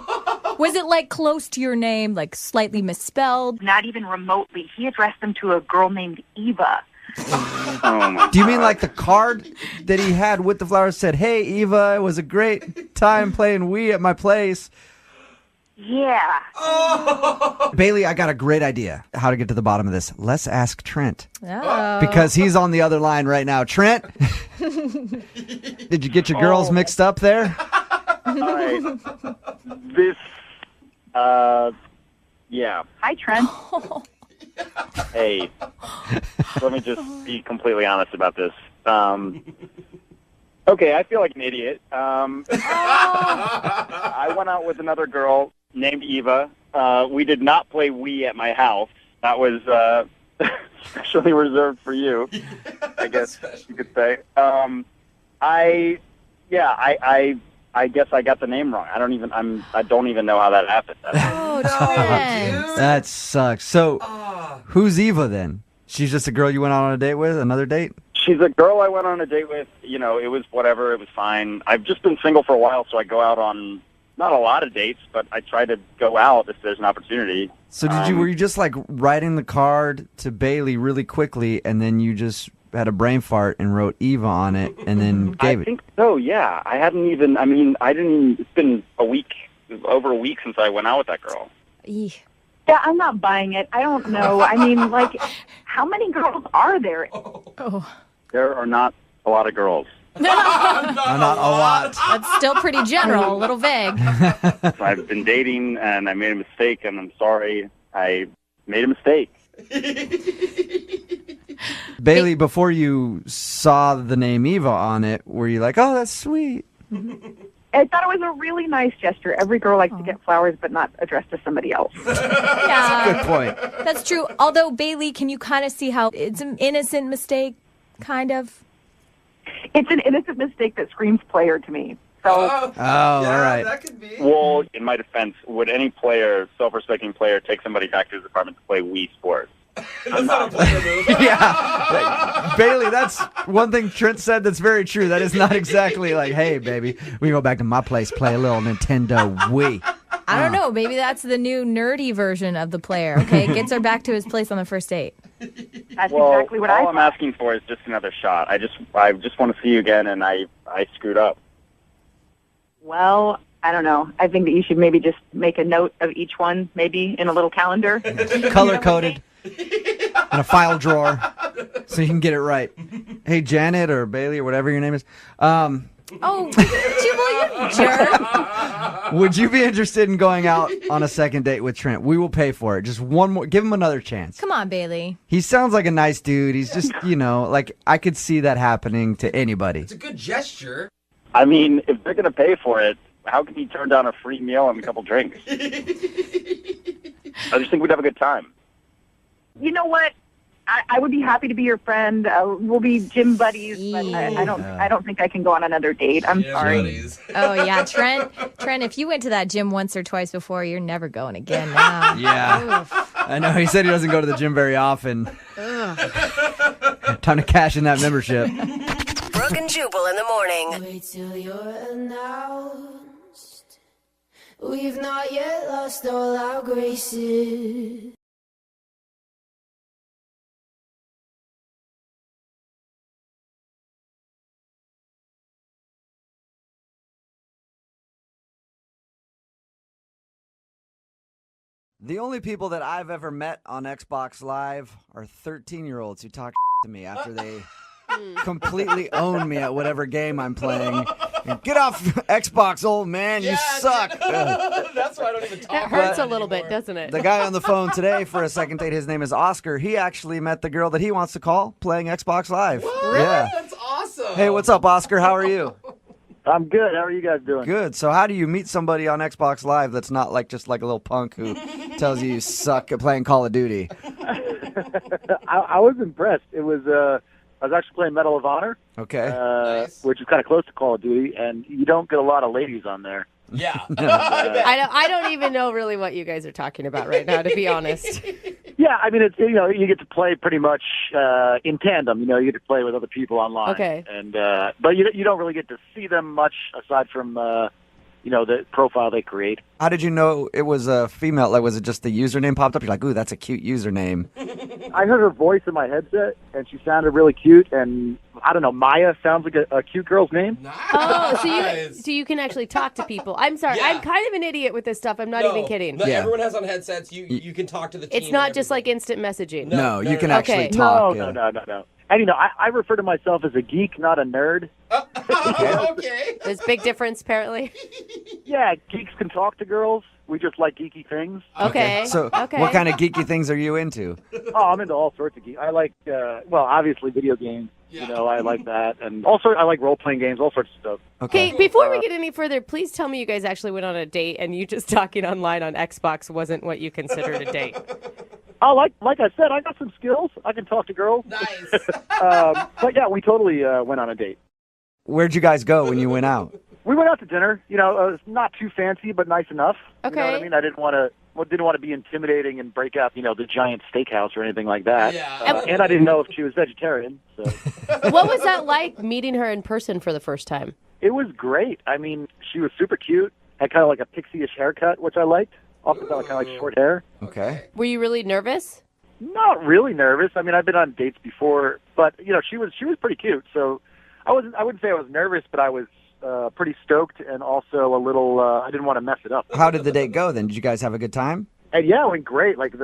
Was it like close to your name, like slightly misspelled?
Not even remotely. He addressed them to a girl named Eva.
Do you mean like the card that he had with the flowers said, hey, Eva, it was a great time playing Wii at my place?
Yeah.
Bailey, I got a great idea how to get to the bottom of this. Let's ask Trent.
Oh.
Because he's on the other line right now. Trent, did you get your girls mixed up there?
All right. Yeah.
Hi, Trent.
Hey, let me just be completely honest about this. Okay, I feel like an idiot. I went out with another girl named Eva. We did not play Wii at my house. That was specially reserved for you, I guess you could say. I guess I got the name wrong. I don't even know how that happened.
Oh, Trent.
That sucks. So, who's Eva then? She's just a girl you went out on a date with? Another date?
She's a girl I went on a date with. You know, it was whatever. It was fine. I've just been single for a while, so I go out on not a lot of dates, but I try to go out if there's an opportunity.
So were you just like writing the card to Bailey really quickly, and then you just had a brain fart and wrote Eva on it, and then gave it?
I think so, yeah. It's been over a week since I went out with that girl.
Eek.
Yeah, I'm not buying it. I don't know. I mean, like, how many girls are there?
Oh.
There are not a lot of girls.
Not a lot.
That's still pretty general, a little vague.
I've been dating, and I made a mistake, and I'm sorry. I made a mistake.
Bailey, before you saw the name Eva on it, were you like, oh, that's sweet?
I thought it was a really nice gesture. Every girl likes to get flowers, but not addressed to somebody else.
Yeah,
Good point.
that's true. Although, Bailey, can you kind of see how it's an innocent mistake, kind of?
It's an innocent mistake that screams player to me. So,
all right.
That could be.
Well, in my defense, would any player, self-respecting player, take somebody back to his apartment to play Wii Sports?
That's not a player move.
Yeah. Bailey, that's one thing Trent said that's very true. That is not exactly like, hey, baby, we go back to my place, play a little Nintendo Wii.
I don't know. Maybe that's the new nerdy version of the player, okay? Gets her back to his place on the first date.
that's exactly what I
all
thought.
I'm asking for is just another shot. I just want to see you again, and I screwed up.
Well, I don't know. I think that you should maybe just make a note of each one, maybe in a little calendar.
Color-coded in a file drawer so you can get it right. Hey, Janet or Bailey or whatever your name is.
Oh, Jubal, you jerk.
Would you be interested in going out on a second date with Trent? We will pay for it. Just one more. Give him another chance.
Come on, Bailey.
He sounds like a nice dude. He's just, like I could see that happening to anybody.
It's a good gesture.
I mean, if they're going to pay for it, how can he turn down a free meal and a couple drinks? I just think we'd have a good time.
You know what? I would be happy to be your friend. We'll be gym buddies, but I don't think I can go on another date. I'm sorry.
Buddies.
Oh, yeah. Trent, if you went to that gym once or twice before, you're never going again now.
Yeah.
Oof.
I know. He said he doesn't go to the gym very often. Time to cash in that membership.
Brooke and Jubal in the morning.
Wait till you're announced. We've not yet lost all our graces.
The only people that I've ever met on Xbox Live are 13-year-olds who talk to me after they completely own me at whatever game I'm playing. And get off Xbox, old man. You suck.
That's why I don't even talk.
That hurts a little bit, doesn't it?
The guy on the phone today for a second date, his name is Oscar. He actually met the girl that he wants to call playing Xbox Live.
What?
Yeah.
That's awesome.
Hey, what's up, Oscar? How are you?
I'm good. How are you guys doing?
Good. So how do you meet somebody on Xbox Live that's not like just like a little punk who tells you suck at playing Call of Duty?
I was impressed. It was I was actually playing Medal of Honor,
Okay.
Nice.
which is kind of close to Call of Duty, and you don't get a lot of ladies on there.
Yeah.
I don't even know really what you guys are talking about right now, to be honest.
Yeah, I mean, it's you get to play pretty much in tandem. You get to play with other people online.
Okay.
And but you don't really get to see them much aside from the profile they create.
How did you know it was a female? Like, was it just the username popped up? You're like, ooh, that's a cute username.
I heard her voice in my headset, and she sounded really cute. And I don't know, Maya sounds like a cute girl's name.
Nice.
Oh, so you can actually talk to people. I'm sorry,
Yeah.
I'm kind of an idiot with this stuff. I'm not even kidding.
No,
Yeah.
everyone has on headsets. You can talk to the team.
It's not
and
just like
everything.
instant messaging.
No, you can
no.
actually
Okay.
talk.
No. And I refer to myself as a geek, not a nerd.
Okay.
There's a big difference, apparently.
Yeah, geeks can talk to girls. We just like geeky things.
Okay.
So
okay.
what kind of geeky things are you into?
Oh, I'm into all sorts of geek. I like, obviously video games.
Yeah.
I like that, and also I like role-playing games, all sorts of stuff.
Okay, before we get any further, please tell me you guys actually went on a date and you just talking online on Xbox wasn't what you considered a date.
Oh, like I said, I got some skills. I can talk to girls.
Nice.
But yeah, we totally went on a date.
Where'd you guys go when you went out?
We went out to dinner. It's not too fancy, but nice enough. You know what
Okay.
I mean? I didn't want to be intimidating and break out, the giant steakhouse or anything like that.
Yeah.
And I didn't know if she was vegetarian. So
What was that like meeting her in person for the first time?
it was great. I mean, she was super cute. Had kind of like a pixie-ish haircut, which I liked. Also got kind of like short hair.
Okay.
Were you really nervous?
Not really nervous. I mean, I've been on dates before, but she was pretty cute. So I wouldn't say I was nervous, but I was pretty stoked and also a little. I didn't want to mess it up.
How did the date go then? Did you guys have a good time?
And yeah, it went great. Like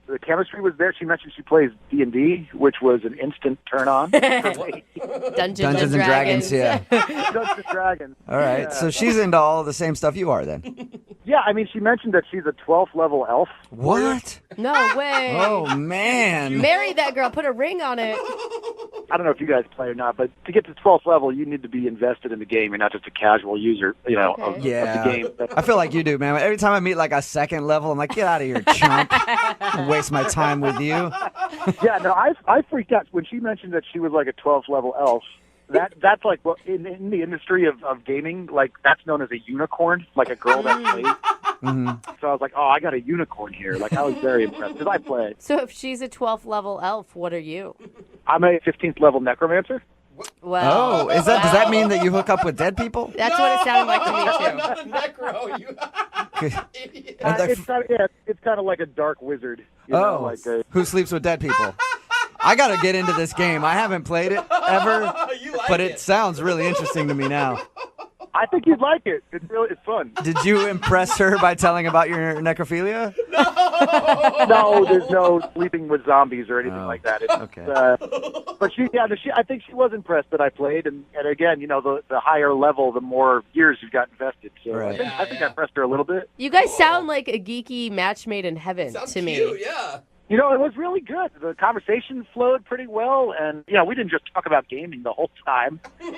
the chemistry was there. She mentioned she plays D&D, which was an instant turn on.
Dungeons
and Dragons, yeah.
Dungeons and Dragons.
All right,
Yeah.
so she's into all the same stuff you are then.
Yeah, I mean, she mentioned that she's a 12th level elf.
What?
No way.
Oh, man.
Marry that girl. Put a ring on it.
I don't know if you guys play or not, but to get to 12th level, you need to be invested in the game. You're not just a casual user, of the game.
I feel like you do, man. Every time I meet like a second level, I'm like, get out of here, chump. I'll waste my time with you.
Yeah, no, I freaked out when she mentioned that she was like a 12th level elf. That's like what in the industry of gaming, like that's known as a unicorn, like a girl that plays.
Mm-hmm.
So I was like, oh, I got a unicorn here. Like I was very impressed because I play.
So if she's a 12th level elf, what are you?
I'm a 15th level necromancer.
Well,
does that mean that you hook up with dead people?
That's what it sounded like to me too.
Necro, you
It's kind of like a dark wizard.
Who sleeps with dead people? I got to get into this game. I haven't played it ever, but it sounds really interesting to me now.
I think you'd like it. It's fun.
Did you impress her by telling about your necrophilia?
No, there's no sleeping with zombies or anything like that.
Okay.
But I think she was impressed that I played, and again, the higher level, the more years you've got invested. So
Right.
I think I impressed her a little bit.
You guys sound like a geeky match made in heaven to me.
Cute, yeah.
It was really good. The conversation flowed pretty well, and we didn't just talk about gaming the whole time. We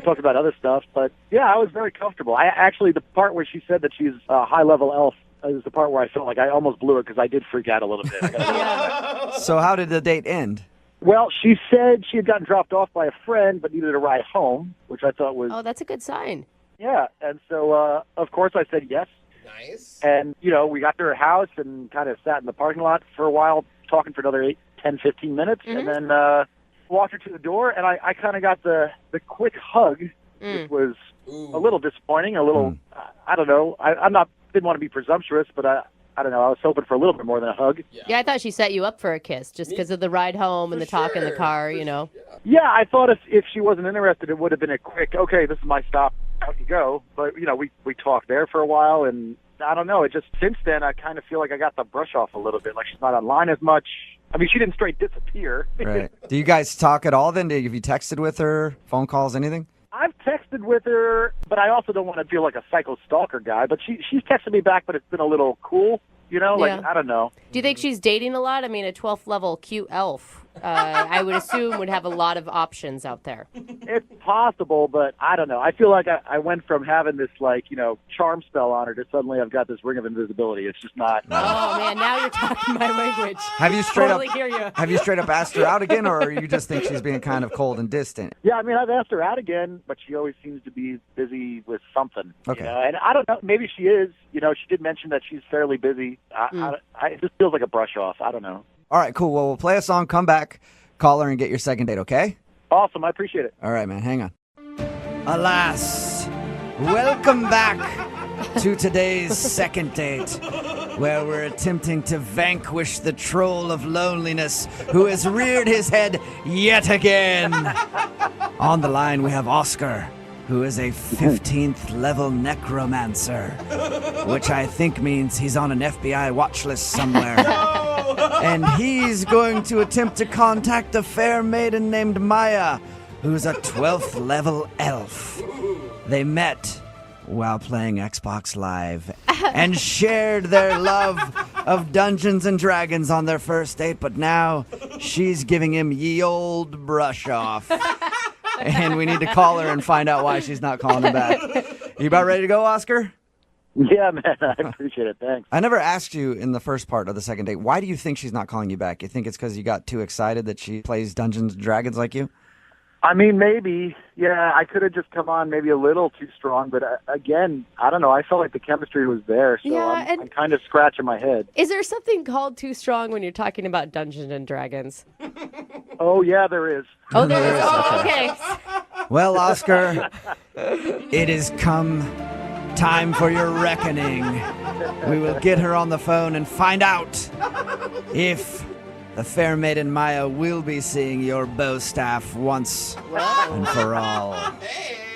talked about other stuff, but yeah, I was very comfortable. The part where she said that she's a high-level elf is the part where I felt like I almost blew it because I did freak out a little bit.
So how did the date end?
Well, she said she had gotten dropped off by a friend, but needed a ride home, which I thought was...
Oh, that's a good sign.
Yeah, and so, of course, I said yes.
Nice.
And, we got to her house and kind of sat in the parking lot for a while, talking for another 10, 15 minutes, and then walked her to the door, and I kind of got the quick hug, which was a little disappointing, a little, I don't know, didn't want to be presumptuous, but I don't know, I was hoping for a little bit more than a hug.
Yeah, I thought she set you up for a kiss just because of the ride home and the talk in the car,
Yeah, I thought if she wasn't interested, it would have been a quick, okay, this is my stop, out you go. But, we talked there for a while, and I don't know, it just, since then, I kind of feel like I got the brush off a little bit, like she's not online as much. I mean, she didn't straight disappear.
Right. Do you guys talk at all then? Have you texted with her, phone calls, anything?
I've texted with her, but I also don't want to feel like a psycho stalker guy, but she's texted me back, but it's been a little cool, I don't know.
Do you think she's dating a lot? I mean, a 12th level cute elf, I would assume would have a lot of options out there.
It's possible, but I don't know. I feel like I went from having this, charm spell on her to suddenly I've got this ring of invisibility. It's just not...
Oh, man, now you're talking my language.
Have you straight
totally hear you.
Have you straight up asked her out again, or you just think she's being kind of cold and distant?
Yeah, I mean, I've asked her out again, but she always seems to be busy with something.
Okay.
And I don't know. Maybe she is. She did mention that she's fairly busy. It just feels like a brush off. I don't know.
All right, cool. Well, we'll play a song, come back, call her, and get your second date, okay?
Awesome. I appreciate it.
All right, man. Hang on. Alas, welcome back to today's second date, where we're attempting to vanquish the troll of loneliness who has reared his head yet again. On the line, we have Oscar, who is a 15th level necromancer, which I think means he's on an FBI watch list somewhere. And he's going to attempt to contact a fair maiden named Maya, who's a 12th level elf. They met while playing Xbox Live and shared their love of Dungeons and Dragons on their first date, but now she's giving him ye old brush off. And we need to call her and find out why she's not calling him back. You about ready to go, Oscar?
Yeah, man. I appreciate it. Thanks.
I never asked you in the first part of the second date, why do you think she's not calling you back? You think it's because you got too excited that she plays Dungeons and Dragons like you?
I mean, maybe. Yeah, I could have just come on maybe a little too strong. But again, I don't know. I felt like the chemistry was there. So I'm kind of scratching my head.
Is there something called too strong when you're talking about Dungeons and Dragons?
Oh, yeah, there is.
Oh, there is. Oh, okay.
Well, Oscar, it has come time for your reckoning. We will get her on the phone and find out if the fair maiden Maya will be seeing your bow staff once and for all.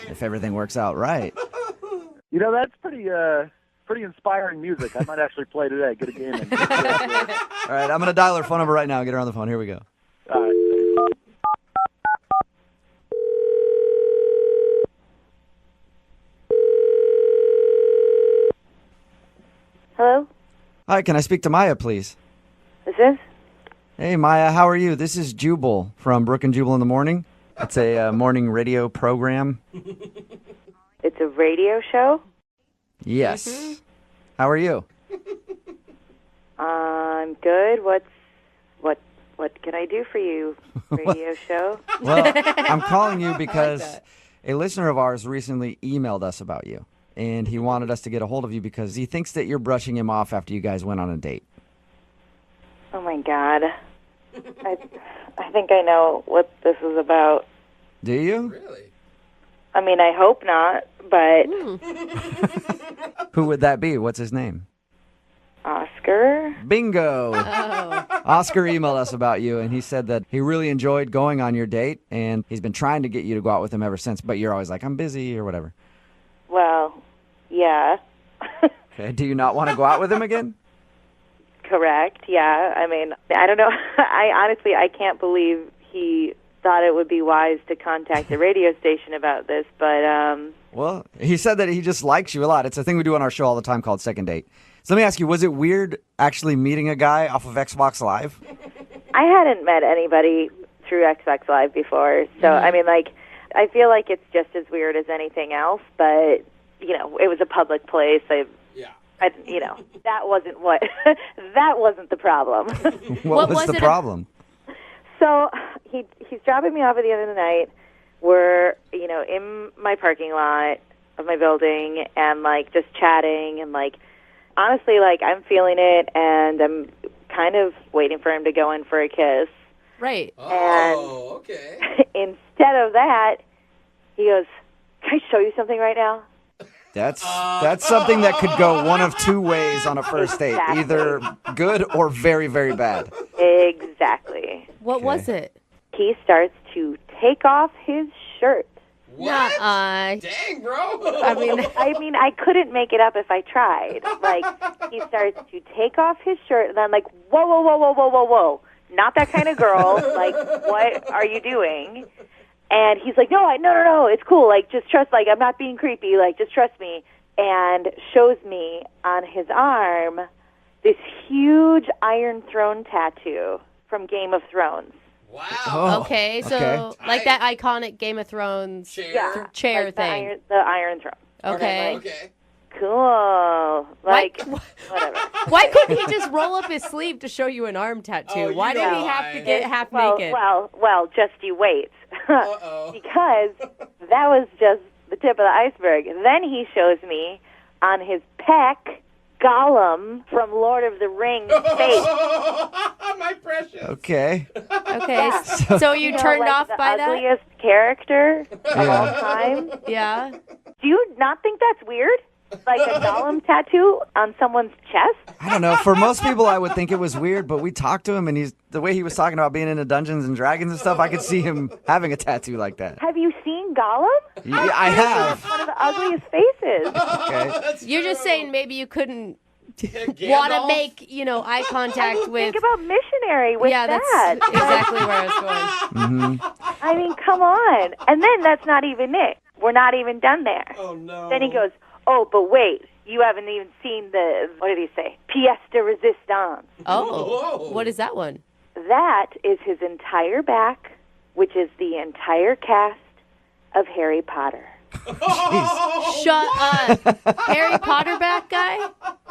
If everything works out right.
That's pretty pretty inspiring music. I might actually play today. Get a game in.
All right, I'm going to dial her phone number right now and get her on the phone. Here we go.
All right.
Hello?
Hi, can I speak to Maya, please?
Is this?
Hey, Maya, how are you? This is Jubal from Brooke and Jubal in the Morning. It's a morning radio program.
It's a radio show?
Yes. How are you?
I'm good. What can I do for you, radio show?
Well, I'm calling you because a listener of ours recently emailed us about you, and he wanted us to get a hold of you because he thinks that you're brushing him off after you guys went on a date.
Oh, my God. I think I know what this is about.
Do you?
Really?
I mean, I hope not, but...
Who would that be? What's his name?
Oscar?
Bingo!
Oh.
Oscar emailed us about you, and he said that he really enjoyed going on your date, and he's been trying to get you to go out with him ever since, but you're always like, I'm busy, or whatever.
Well, yeah.
Okay, do you not want to go out with him again?
Correct, yeah. I mean, I don't know. I can't believe he thought it would be wise to contact the radio station about this, but...
Well, he said that he just likes you a lot. It's a thing we do on our show all the time called Second Date. So let me ask you, was it weird actually meeting a guy off of Xbox Live?
I hadn't met anybody through Xbox Live before, so, I mean, like, I feel like it's just as weird as anything else, but, you know, it was a public place. You know, that wasn't that wasn't the problem.
What was the problem?
So he's dropping me off at the end of the night. We're, you know, in my parking lot of my building and, like, just chatting and, like, honestly, like, I'm feeling it and I'm kind of waiting for him to go in for a kiss.
Right.
Oh, okay.
Instead of that, he goes, "Can I show you something right now?"
That's something that could go one of two ways on a first date,
Exactly.
either good or very, very bad.
Exactly.
What was it?
He starts to take off his shirt.
What?
Dang,
bro.
I mean, I couldn't make it up if I tried. Like, he starts to take off his shirt, and I'm like, whoa, whoa, whoa, whoa, whoa, whoa, whoa. Not that kind of girl. Like, what are you doing? And he's like, no, it's cool. Like, just trust, like, I'm not being creepy. Like, just trust me. And shows me on his arm this huge Iron Throne tattoo from Game of Thrones.
Wow.
Oh,
Okay, so like that iconic Game of Thrones chair
like
thing.
The Iron Throne.
Okay.
Okay.
Cool. Like, whatever.
Why couldn't he just roll up his sleeve to show you an arm tattoo? Why did he have to get half naked?
Well, just you wait.
Uh-oh.
Because that was just the tip of the iceberg. Then he shows me on his pec Gollum from Lord of the Rings face.
My precious.
Okay.
Okay, so you turned
like
off
the
by that?
ugliest character of all time.
Yeah.
Do you not think that's weird? Like a Gollum tattoo on someone's chest?
I don't know. For most people, I would think it was weird, but we talked to him, and the way he was talking about being into Dungeons and Dragons and stuff, I could see him having a tattoo like that.
Have you seen Gollum?
Yeah, I have.
One of the ugliest faces.
Okay.
You're just saying maybe you couldn't want to make, eye contact with...
Think about missionary with
yeah,
that.
that's exactly where I was going.
Mm-hmm.
I mean, come on. And then that's not even it. We're not even done there.
Oh, no.
Then he goes, oh, but wait, you haven't even seen the, what did he say? Pièce de résistance.
Oh,
Whoa.
what is that one?
That is his entire back, which is the entire cast of Harry Potter.
Shut up. Harry Potter back guy?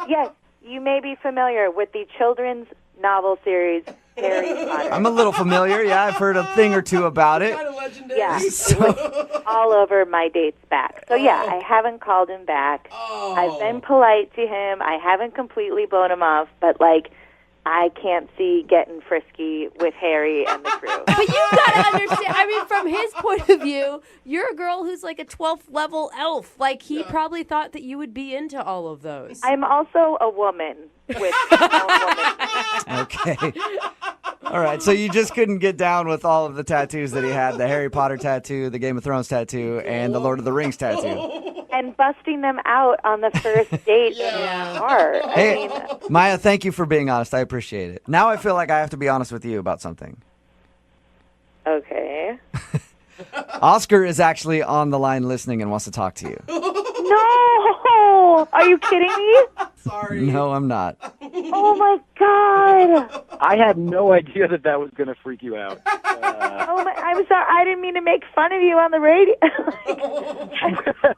Yes, you may be familiar with the children's novel series Harry Potter.
I'm a little familiar. Yeah, I've heard a thing or two about it.
Kind of legendary.
Yeah, it was all over my date's back. So yeah, I haven't called him back.
Oh.
I've been polite to him. I haven't completely blown him off, but like, I can't see getting frisky with Harry and the crew.
But you gotta understand, I mean, from his point of view, you're a girl who's like a 12th level elf. Like, he probably thought that you would be into all of those.
I'm also a woman with a woman.
Okay. All right, so you just couldn't get down with all of the tattoos that he had, the Harry Potter tattoo, the Game of Thrones tattoo, and the Lord of the Rings tattoo.
and busting them out on the first date in the car.
Hey, Maya, thank you for being honest. I appreciate it. Now I feel like I have to be honest with you about something.
Okay.
Oscar is actually on the line listening and wants to talk to you.
No! Are you kidding me?
Sorry.
No, I'm not.
Oh my god!
I had no idea that was going to freak you out.
Oh my! I'm sorry. I didn't mean to make fun of you on the radio.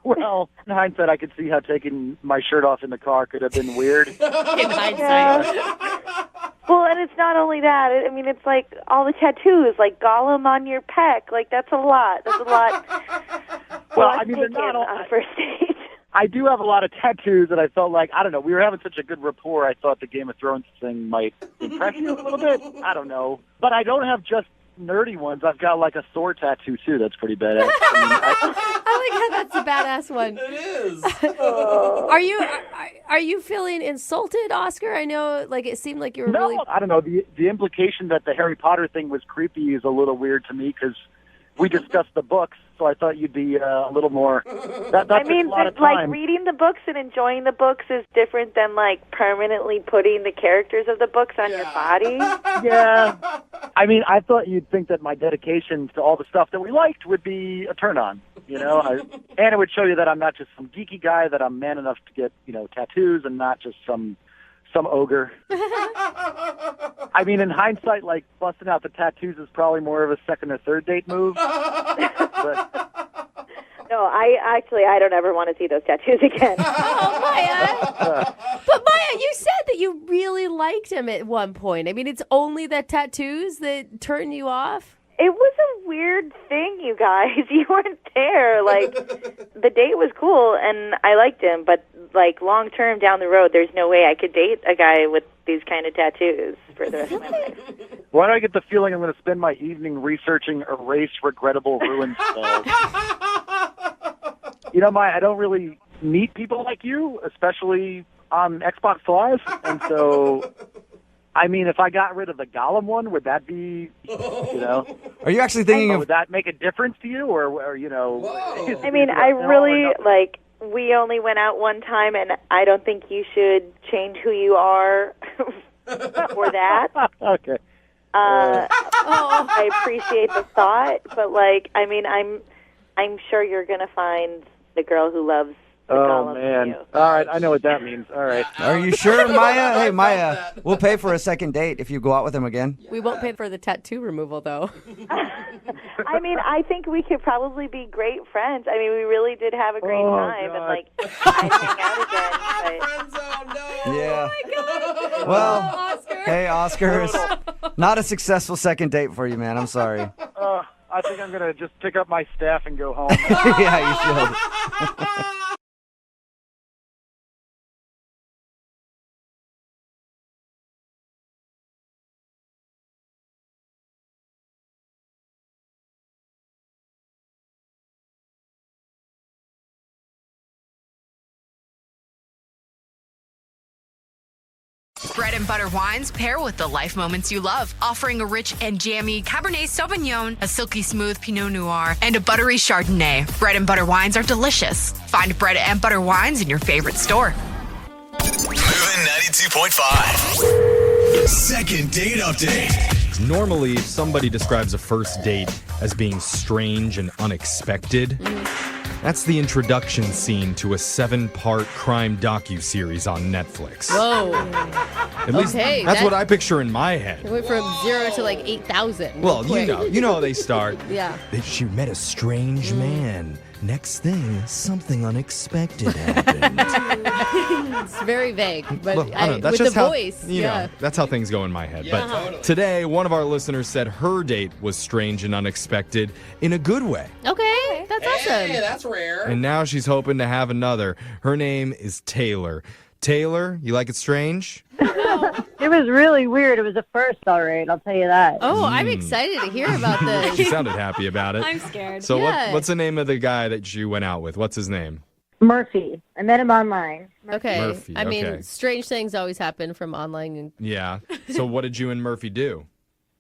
Well, in hindsight, I could see how taking my shirt off in the car could have been weird.
In hindsight.
Well, and it's not only that. I mean, it's like all the tattoos, like Gollum on your pec. Like that's a lot. That's a lot.
Well, I mean, they're not all.
On first date.
I do have a lot of tattoos, and I felt like, I don't know, we were having such a good rapport, I thought the Game of Thrones thing might impress you a little bit. I don't know. But I don't have just nerdy ones. I've got like a sword tattoo, too. That's pretty badass.
I like how that's a badass one.
It is.
Are you feeling insulted, Oscar? I know, like, it seemed like you were
No,
really...
I don't know. The implication that the Harry Potter thing was creepy is a little weird to me, because we discussed the books, so I thought you'd be a little more...
I mean, like, reading the books and enjoying the books is different than, like, permanently putting the characters of the books on your body.
Yeah. I mean, I thought you'd think that my dedication to all the stuff that we liked would be a turn-on, you know? And it would show you that I'm not just some geeky guy, that I'm man enough to get, tattoos and not just some ogre. I mean, in hindsight, like, busting out the tattoos is probably more of a second or third date move. But...
No, I don't ever want to see those tattoos again.
Oh, Maya. But Maya, you said that you really liked him at one point. I mean, it's only the tattoos that turn you off?
It was a weird thing, you guys. You weren't there. Like, the date was cool, and I liked him, but, like, long-term down the road, there's no way I could date a guy with these kind of tattoos for the rest of my life.
Why do I get the feeling I'm going to spend my evening researching erase regrettable ruined spells? Maya, I don't really meet people like you, especially on Xbox Live, and so... I mean, if I got rid of the Gollum one, would that be,
Are you actually thinking of...
Would that make a difference to you, or
I mean, I really, like, we only went out one time, and I don't think you should change who you are for that.
Okay.
I appreciate the thought, but, like, I mean, I'm sure you're going to find the girl who loves the Gollum.
Man.
You.
All right, I know what that means. All right.
Are you sure, Maya? Hey, Maya, we'll pay for a second date if you go out with him again.
We won't pay for the tattoo removal, though.
I mean, I think we could probably be great friends. I mean, we really did have a great time, and, like, I'd hang out again. But...
Yeah.
Oh, my God.
Well,
Oscar.
Hey, Oscar, it's not a successful second date for you, man. I'm sorry.
I think I'm going to just pick up my staff and go home.
Yeah, you should.
Bread and butter wines pair with the life moments you love, offering a rich and jammy Cabernet Sauvignon, a silky smooth Pinot Noir, and a buttery Chardonnay. Bread and butter wines are delicious. Find bread and butter wines in your favorite store.
Moving 92.5. Second date update.
Normally, if somebody describes a first date as being strange and unexpected, that's the introduction scene to a 7-part crime docuseries on Netflix.
Whoa.
At least that's what I picture in my head.
It went from 0 to like 8,000.
Well, you know how they start.
Yeah.
She met a strange man. Next thing, something unexpected happened.
It's very vague, but
Look, I don't know, that's
with
just
the
how,
voice,
that's how things go in my head.
Yeah.
But
Totally.
Today, one of our listeners said her date was strange and unexpected in a good way.
Okay, that's awesome.
Hey, that's rare.
And now she's hoping to have another. Her name is Taylor. Taylor, you like it strange?
It was really weird. It was a first, all right. I'll tell you that.
Oh, I'm excited to hear about this.
She sounded happy about it.
I'm scared.
So
Yeah.
what's the name of the guy that you went out with? What's his name?
Murphy. I met him online.
Okay.
Murphy,
I mean,
okay.
strange things always happen from online. And...
Yeah. So what did you and Murphy do?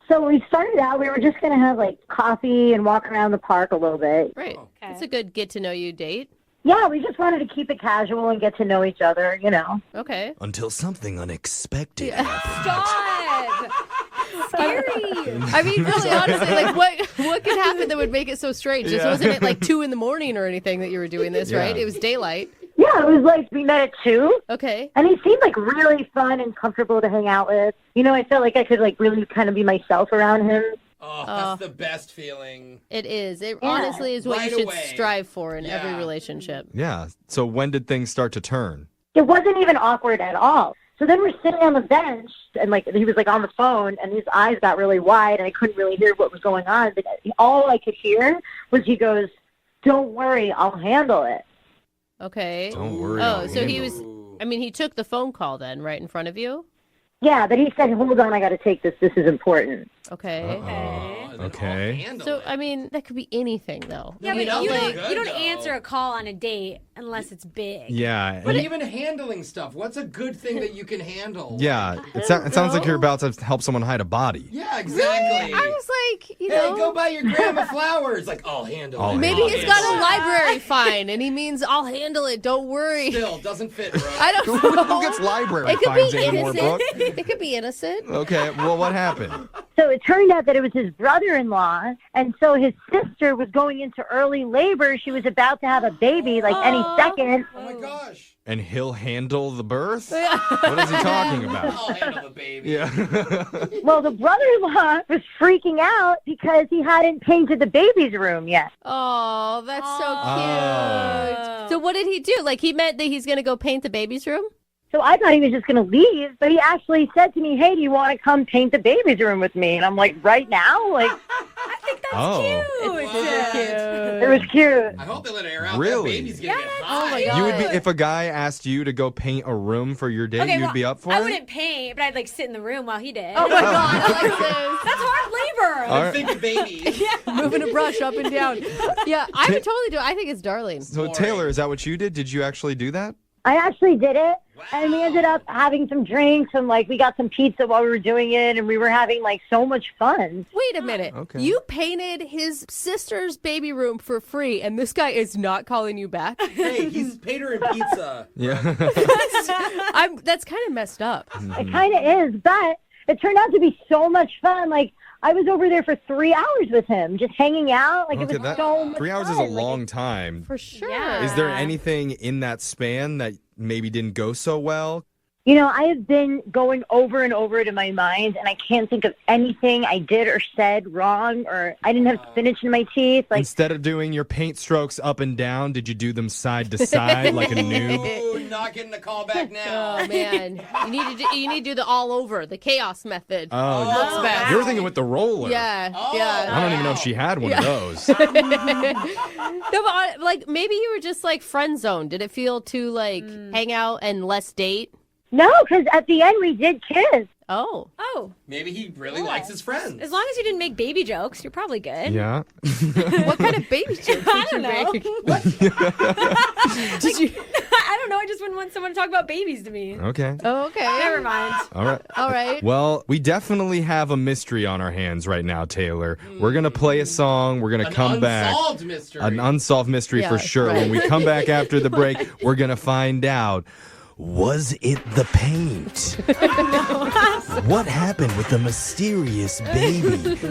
So when we started out, we were just going to have like coffee and walk around the park a little bit.
Right. It's a good get to know you date.
Yeah, we just wanted to keep it casual and get to know each other, you know.
Okay.
Until something unexpected.
Stop. Scary.
I mean, really, honestly, like, what could happen that would make it so strange? This wasn't at like 2 a.m. or anything that you were doing this, right? It was daylight.
Yeah, it was like we met at 2.
Okay.
And he seemed like really fun and comfortable to hang out with. You know, I felt like I could like really kind of be myself around him.
Oh, that's the best feeling.
It is. It honestly is what
Right
you should
away.
strive for in every relationship.
Yeah. So when did things start to turn?
It wasn't even awkward at all. So then we're sitting on the bench, and like he was like on the phone, and his eyes got really wide, and I couldn't really hear what was going on. But all I could hear was he goes, "Don't worry, I'll handle it."
Okay.
Don't worry.
Oh, so he was. I mean, he took the phone call then, right in front of you.
Yeah, but he said, "Hold on, I got to take this. This is important."
Okay.
Okay.
So I mean, that could be anything though.
Yeah, but
know,
you
like-
don't answer a call on a date unless it's big.
Yeah.
But
and-
even handling stuff, what's a good thing that you can handle?
yeah. It sounds like you're about to help someone hide a body.
Yeah, exactly.
I was like, you
Hey,
know,
go buy your grandma flowers. Like, I'll handle it.
maybe
I'll
he's
handle
got a
it.
library fine, and he means I'll handle it. Don't worry.
Still, doesn't fit, bro.
I don't know.
Who gets library
It could
fines
be
anymore, Brooke?
innocent. It could be innocent.
Okay. Well, what happened?
So it turned out that it was his brother-in-law, and so his sister was going into early labor. She was about to have a baby, like any second.
Oh my gosh.
And he'll handle the birth? What is he talking about?
I'll handle the baby.
Yeah.
Well, the brother-in-law was freaking out because he hadn't painted the baby's room yet.
Oh, that's so cute. So what did he do? Like, he meant that he's going to go paint the baby's room?
So I thought he was just going to leave, but he actually said to me, "Hey, do you want to come paint the baby's room with me?" And I'm like, "Right now?" Like,
Oh.
It's super cute.
it was cute.
I hope they let it air out.
Really?
That baby's gonna get high.
Oh my god.
You would be if a guy asked you to go paint a room for your date,
Okay,
you'd
well,
be up for
I
it?
wouldn't paint, but I'd like sit in the room while he did.
Oh my god, Alexis.
That's hard labor.
All right.
Think of babies.
Moving a brush up and down. Yeah, I would totally do it. I think it's darling.
So Taylor, is that what you did? Did you actually do that?
I actually did it, and we ended up having some drinks, and like we got some pizza while we were doing it, and we were having like so much fun.
Wait a minute.
Okay.
You painted his sister's baby room for free, and this guy is not calling you back?
Hey, he's paid her in pizza.
Yeah.
That's kind of messed up.
It kind of is, but it turned out to be so much fun. Like I was over there for 3 hours with him, just hanging out. Like it was so much
3 hours is a
fun.
long time.
For sure.
Yeah.
Is there anything in that span that maybe didn't go so well?
You know, I have been going over and over it in my mind, and I can't think of anything I did or said wrong, or I didn't have spinach in my teeth. Like,
Instead of doing your paint strokes up and down, did you do them side to side like a noob?
Ooh, not getting a call back now.
Oh man, you need to do the all over, the chaos method.
Oh,
Looks bad.
you were thinking with the roller.
Yeah,
Oh.
yeah.
I don't even know if she had one of those.
No, but like maybe you were just like friend zoned. Did it feel too like hang out and less date?
no, because at the end we did kiss.
Oh,
Oh,
Maybe he really likes his friends.
as long as you didn't make baby jokes, you're probably good.
Yeah.
what kind of baby jokes
I
did you
don't know.
make?
Did you? I don't know. I just wouldn't want someone to talk about babies to me.
Okay.
Oh, okay.
Never mind.
All right.
All right.
Well, we definitely have a mystery on our hands right now, Taylor. We're going to play a song. We're going to
An
come back.
unsolved mystery.
An unsolved mystery for
Yeah,
sure.
right.
When we come back after the break, we're going to find out, was it the paint? What happened with the mysterious baby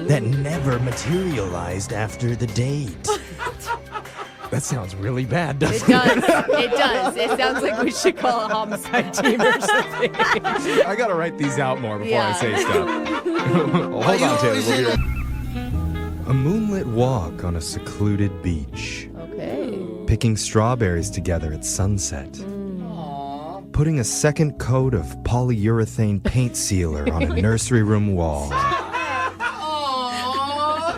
that never materialized after the date? That sounds really bad,
It
doesn't
does. It does. It sounds like we should call a homicide team or something.
I got to write these out more before I
Yeah.
say stuff. Well, hold on, Taylor. We'll be right. A moonlit walk on a secluded beach.
Okay.
Picking strawberries together at sunset. Putting a second coat of polyurethane paint sealer on a nursery room wall.
Aww.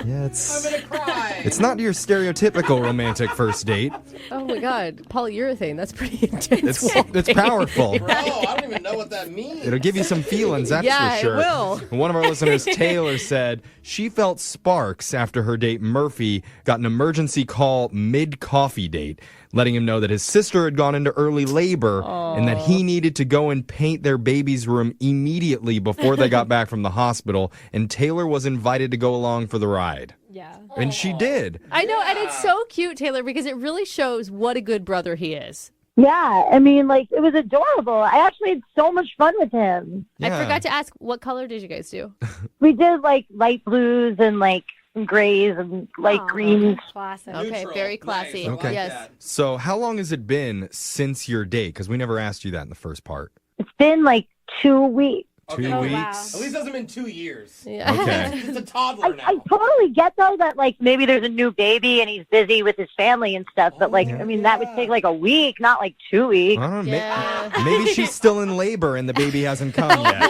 Yeah,
I'm gonna cry.
it's not your stereotypical romantic first date.
Oh my God, polyurethane. That's pretty intense.
It's powerful.
Bro, I don't even know what that means.
It'll give you some feelings, that's
Yeah,
for
it
sure.
will.
One of our listeners, Taylor, said she felt sparks after her date Murphy got an emergency call mid-coffee date, letting him know that his sister had gone into early labor and that he needed to go and paint their baby's room immediately before they got back from the hospital, and Taylor was invited to go along for the ride.
Yeah.
And she did.
I know, and it's so cute, Taylor, because it really shows what a good brother he is.
Yeah, I mean, like, it was adorable. I actually had so much fun with him.
I forgot to ask, what color did you guys do?
We did, like, light blues and, like, grays and light greens.
Classic.
Okay, very classy.
Okay.
Yes.
So how long has it been since your date? Because we never asked you that in the first part.
It's been, like, 2 weeks.
2 weeks?
At least it hasn't been 2 years.
Yeah.
Okay.
It's a toddler now.
I totally get, though, that, like, maybe there's a new baby and he's busy with his family and stuff. But, like, I mean, that would take, like, a week, not, like, 2 weeks.
I don't know. Maybe she's still in labor and the baby hasn't come yet.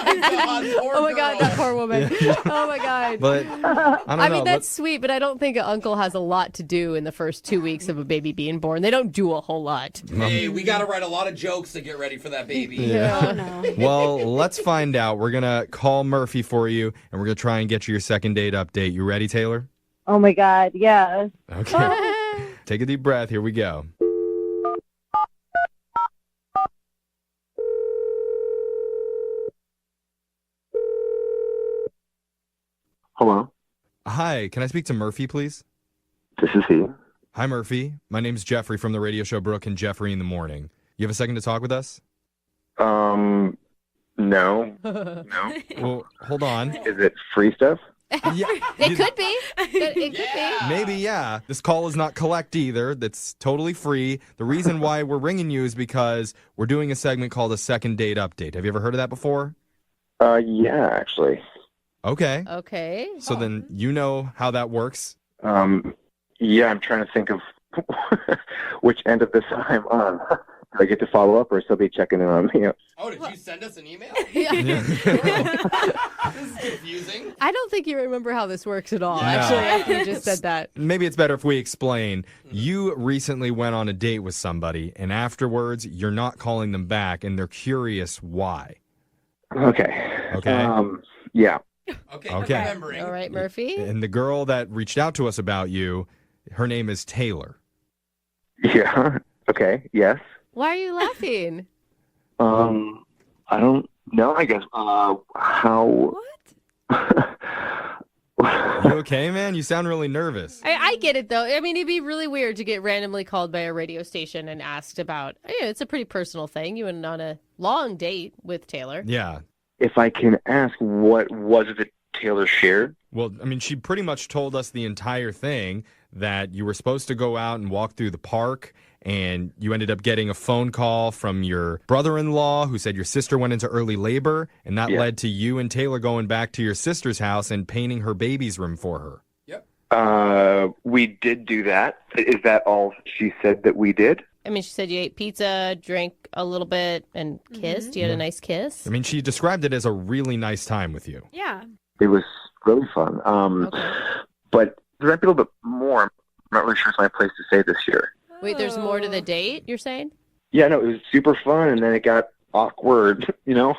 Oh my God, that poor woman. Oh my God.
But I don't know.
mean, that's sweet, but I don't think an uncle has a lot to do in the first 2 weeks of a baby being born. They don't do a whole lot.
Hey, we got to write a lot of jokes to get ready for that baby.
Yeah. Well, let's find out. We're going to call Murphy for you, and we're going to try and get you your second date update. You ready, Taylor?
Oh, my God, yeah.
Okay. Take a deep breath. Here we go.
Hello.
Hi, can I speak to Murphy, please?
This is he.
Hi, Murphy. My name's Jeffrey from the radio show Brooke and Jeffrey in the Morning. You have a second to talk with us?
No. No.
Well, hold on.
Is it free stuff?
Yeah.
It could be. It could be.
Maybe, yeah. This call is not collect either. That's totally free. The reason why we're ringing you is because we're doing a segment called a second date update. Have you ever heard of that before?
Yeah, actually.
Okay.
Okay.
So then you know how that works.
Yeah, I'm trying to think of which end of this I'm on. Do I get to follow up or still be checking in on me?
Oh, did you send us an email?
Yeah.
This is confusing.
I don't think you remember how this works at all,
Yeah.
actually, after you just said that.
Maybe it's better if we explain. You recently went on a date with somebody, and afterwards, you're not calling them back, and they're curious why.
Okay.
Okay.
Yeah.
Okay.
Okay.
All right, Murphy.
And the girl that reached out to us about you, her name is Taylor.
Yeah. Okay. Yes.
Why are you laughing?
I don't know. I guess. How?
You okay, man? You sound really nervous.
I get it, though. I mean, it'd be really weird to get randomly called by a radio station and asked about, it's a pretty personal thing. You went on a long date with Taylor.
Yeah.
If I can ask, what was it that Taylor shared?
Well, I mean, she pretty much told us the entire thing, that you were supposed to go out and walk through the park, and you ended up getting a phone call from your brother-in-law who said your sister went into early labor, and that led to you and Taylor going back to your sister's house and painting her baby's room for her.
We did do that. Is that all she said that we did?
I mean, she said you ate pizza, drank a little bit, and kissed. You had a nice kiss.
I mean, she described it as a really nice time with you.
Yeah.
It was really fun. But there might be a little bit more. I'm not really sure it's my place to say this here.
Wait, there's more to the date, you're saying?
Yeah, no, it was super fun, and then it got awkward, you know?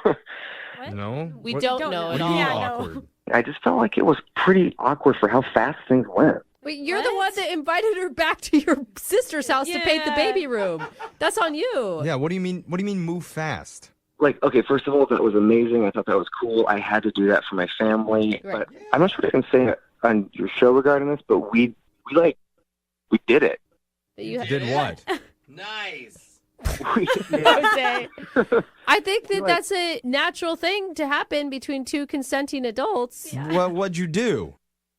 No?
We don't know at all.
Awkward.
I just felt like it was pretty awkward for how fast things went.
Wait, you're the one that invited her back to your sister's house to paint the baby room. That's on you.
Yeah, what do you mean? What do you mean move fast?
Like, okay, first of all, that was amazing. I thought that was cool. I had to do that for my family.
Right.
But I'm not sure what I can say on your show regarding this, but we did it.
You
did what?
Nice.
Jose. I think that that's a natural thing to happen between two consenting adults.
What'd you do?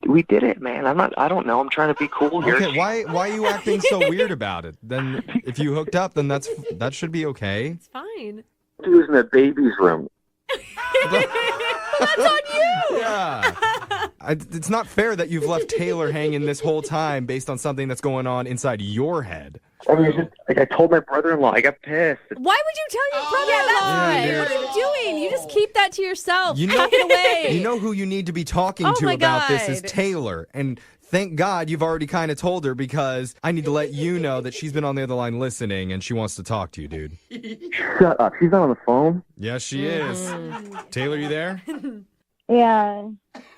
We did it, man. I don't know. I'm trying to be cool here.
Okay, why are you acting so weird about it? Then if you hooked up, then that should be okay.
It's fine.
He was in the baby's room.
That's on you.
Yeah. It's not fair that you've left Taylor hanging this whole time based on something that's going on inside your head.
I mean, I told my brother-in-law. I got pissed.
Why would you tell your brother-in-law?
Yeah,
What are you doing? You just keep that to yourself.
You know,
Tuck it away.
You know who you need to be talking
Oh
to
my
about this is
God.
Taylor. And thank God you've already kind of told her, because I need to let you know that she's been on the other line listening and she wants to talk to you, dude.
Shut up. She's not on the phone.
Yes, she is. Taylor, you there?
Yeah.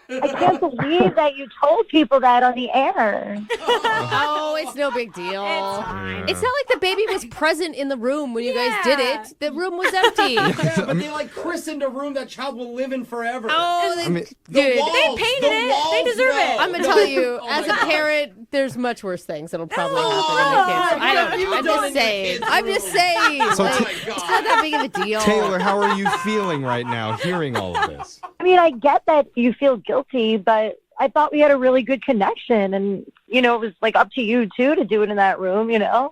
I can't believe that you told people that on the air.
Oh, it's no big deal. It's not like the baby was present in the room when you guys did it. The room was empty.
Yeah, but they like christened a room that child will live in forever.
Oh,
dude,
they
painted it. They deserve it.
I'm gonna tell you, as a parent, there's much worse things that'll probably happen to the kids. I don't know. I'm just saying. I'm just saying.
So
Like, it's not that big of a deal.
Taylor, how are you feeling right now hearing all of this?
I mean, I get that you feel guilty, but I thought we had a really good connection, and it was like up to you too to do it in that room.
That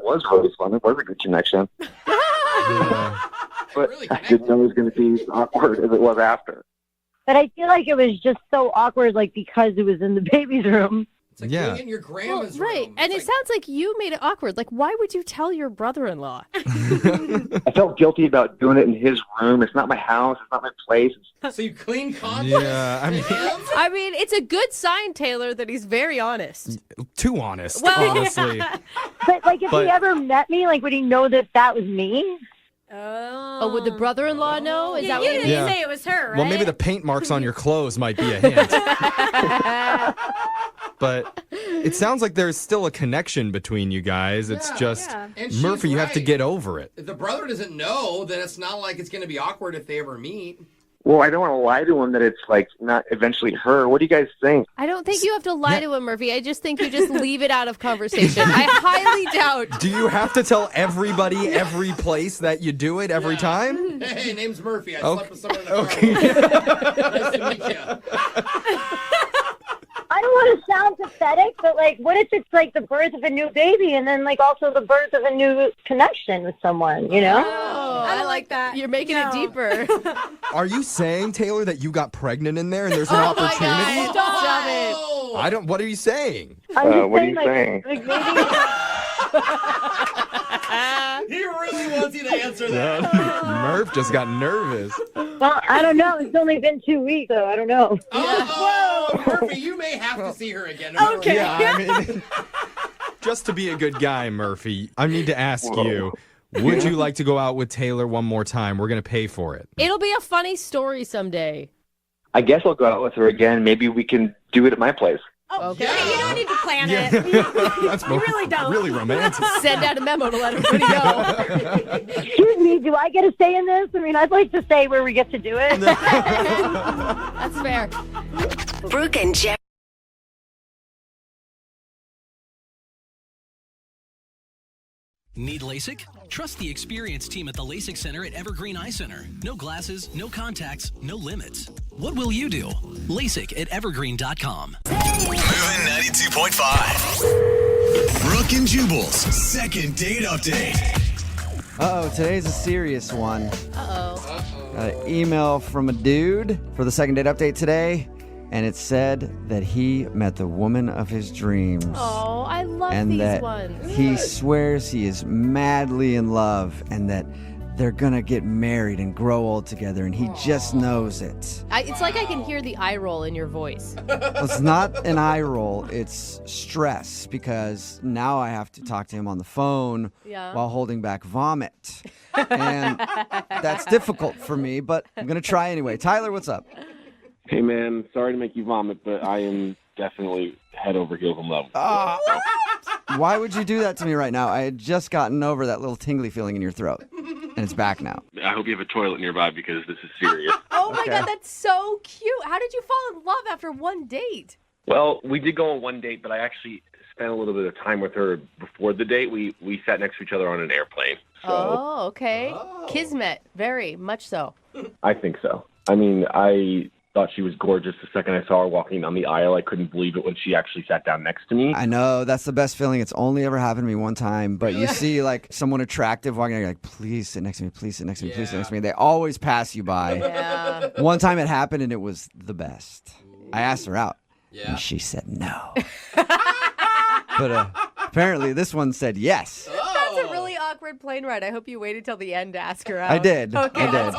was really fun. It was a good connection. But I didn't know it was going to be as awkward as it was after.
But I feel like it was just so awkward, like because it was in the baby's room.
It's like doing it in your grandma's
right.
room.
And it sounds like you made it awkward. Like, why would you tell your brother-in-law?
I felt guilty about doing it in his room. It's not my house. It's not my place.
So you clean condoms?
Yeah,
I mean, it's a good sign, Taylor, that he's very honest.
Too honest,
Well-
honestly.
But like, if
But-
he ever met me, like, would he know that that was me?
Oh, would the brother-in-law know? Is that what you
Yeah.
mean?
Say it was her, right?
Well, maybe the paint marks on your clothes might be a hint. But it sounds like there's still a connection between you guys. It's just,
And she's
Murphy, you have to
right.
get over it.
If the brother doesn't know, then it's not like it's going to be awkward if they ever meet.
Well, I don't want to lie to him that it's like not eventually her. What do you guys think?
I don't think you have to lie to him, Murphy. I just think you just leave it out of conversation. I highly doubt.
Do you have to tell everybody every place that you do it every time?
Hey, name's Murphy. I
Okay.
slept with someone in the car. Nice to meet you.
I don't want to sound pathetic, but like, what if it's like the birth of a new baby and then like also the birth of a new connection with someone,
Oh, I like that. You're making it deeper.
Are you saying, Taylor, that you got pregnant in there and there's an
Oh my
opportunity?
God, stop it.
I don't. What are you saying?
I'm just
what are
saying,
you
like,
saying?
like maybe.
He really wants you to answer that.
Murph just got nervous.
Well, I don't know. It's only been 2 weeks, so I don't know.
Oh, Murphy, you may have to see her again. No matter what.
Yeah, I mean, just to be a good guy, Murphy, I need to ask you, would you like to go out with Taylor one more time? We're going to pay for it.
It'll be a funny story someday.
I guess I'll go out with her again. Maybe we can do it at my place.
Okay.
You don't need to plan
Yeah.
it.
That's
You really don't.
really romantic.
Send out a memo to let everybody know.
Excuse me, do I get a say in this? I mean, I'd like to say where we get to do it.
That's fair.
Brooke and Jubal.
Need LASIK? Trust the experienced team at the LASIK Center at Evergreen Eye Center. No glasses, no contacts, no limits. What will you do? LASIK at evergreen.com.
Moving 92.5. Brooke and Jubal's second date update.
Uh-oh, today's a serious one.
Uh-oh.
Got an email from a dude for the second date update today, and it said that he met the woman of his dreams.
Oh, I love
and
these
that
ones.
he swears he is madly in love and that they're gonna get married and grow old together, and he just knows it.
It's like I can hear the eye roll in your voice.
Well, it's not an eye roll, it's stress, because now I have to talk to him on the phone
Yeah.
while holding back vomit. And that's difficult for me, but I'm gonna try anyway. Tyler, what's up?
Hey, man, sorry to make you vomit, but I am definitely head over heels in love.
Why would you do that to me right now? I had just gotten over that little tingly feeling in your throat, and it's back now.
I hope you have a toilet nearby because this is serious.
Oh my
Okay.
God, that's so cute. How did you fall in love after one date?
Well, we did go on one date, but I actually spent a little bit of time with her before the date. We sat next to each other on an airplane. So
Oh, okay. Kismet, very much so.
I think so. I mean, I thought she was gorgeous the second I saw her walking down the aisle. I couldn't believe it when she actually sat down next to me.
I know, that's the best feeling. It's only ever happened to me one time, but you see like someone attractive walking, you're like, please sit next to me, please sit next to me, please sit next to me. They always pass you by.
Yeah.
One time it happened and it was the best. I asked her out,
Yeah.
and she said no. But apparently this one said yes.
That's a really awkward plane ride. I hope you waited till the end to ask her out.
I did.
Okay,
I did.
that's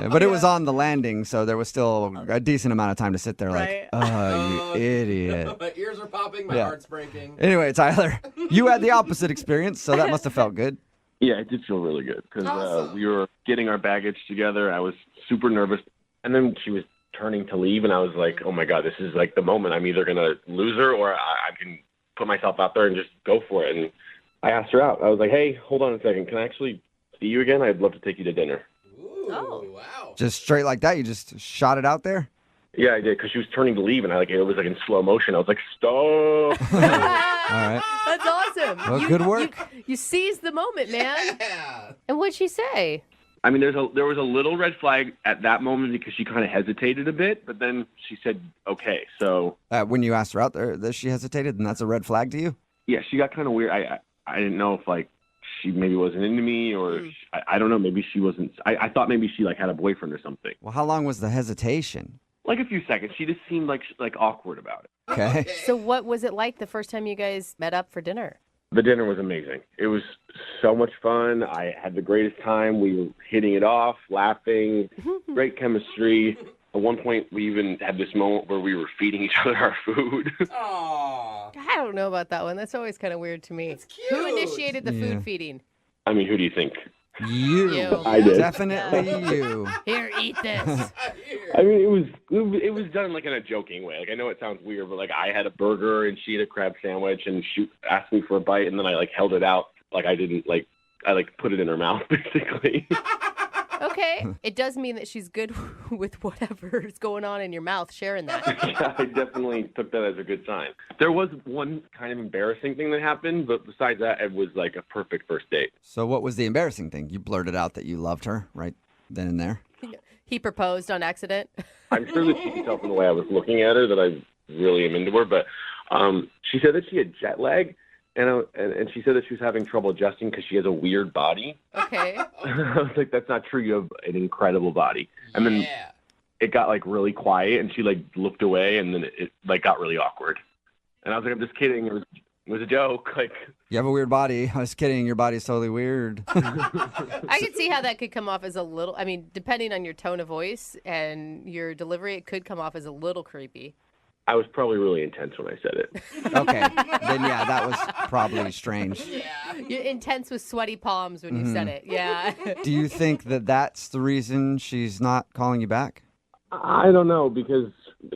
good.
But it was on the landing, so there was still a decent amount of time to sit there
Right.
like, oh, you idiot.
My ears are popping. My
Yeah.
heart's breaking.
Anyway, Tyler, you had the opposite experience, so that must have felt good.
Yeah, it did feel really good because
Awesome.
we were getting our baggage together. I was super nervous. And then she was
turning to leave, and I was like, oh my God, this is like the moment. I'm either going to lose her or I can put myself out there and just go for it. And I asked her out. I was like, hey, hold on a second. Can I actually see you again? I'd love to take you to dinner.
Oh,
wow.
Just straight like that? You just shot it out there?
Yeah, I did, because she was turning to leave, and it was like in slow motion. I was like, stop.
All right.
that's awesome.
Well, good work.
You seized the moment, man. And what'd she say?
I mean, there was a little red flag at that moment because she kind of hesitated a bit, but then she said, okay. So
when you asked her out there, that she hesitated, and that's a red flag to you?
yeah, she got kind of weird. I didn't know if like she maybe wasn't into me or I don't know. Maybe she wasn't. I thought maybe she like had a boyfriend or something.
Well, how long was the hesitation?
Like a few seconds. She just seemed like awkward about it.
Okay.
So what was it like the first time you guys met up for dinner?
The dinner was amazing. It was so much fun. I had the greatest time. We were hitting it off, laughing, great chemistry. At one point, we even had this moment where we were feeding each other our food.
Aww.
I don't know about that one. That's always kind of weird to me. Who initiated the food feeding?
I mean, who do you think?
You.
I did.
Definitely you.
Here, eat this.
I mean, it was done like in a joking way. Like I know it sounds weird, but like I had a burger and she had a crab sandwich, and she asked me for a bite, and then I like held it out like I didn't like I like put it in her mouth basically.
Okay. It does mean that she's good with whatever is going on in your mouth, sharing that.
Yeah, I definitely took that as a good sign. There was one kind of embarrassing thing that happened, but besides that, it was like a perfect first date.
So what was the embarrassing thing? You blurted out that you loved her right then and there?
He proposed on accident.
I'm sure that she could tell from the way I was looking at her that I really am into her, but she said that she had jet lag, and she said that she was having trouble adjusting because she has a weird body.
Okay.
I was like, that's not true. You have an incredible body. And then it got like really quiet, and she like looked away, and then it like got really awkward. And I was like, I'm just kidding. It was a joke. Like,
you have a weird body. I was kidding. Your body's totally weird.
I could see how that could come off as a little, I mean, depending on your tone of voice and your delivery, it could come off as a little creepy.
I was probably really intense when I said it.
Okay. Then, yeah, that was probably strange.
You're intense with sweaty palms when you said it. Yeah.
Do you think that that's the reason she's not calling you back?
I don't know, because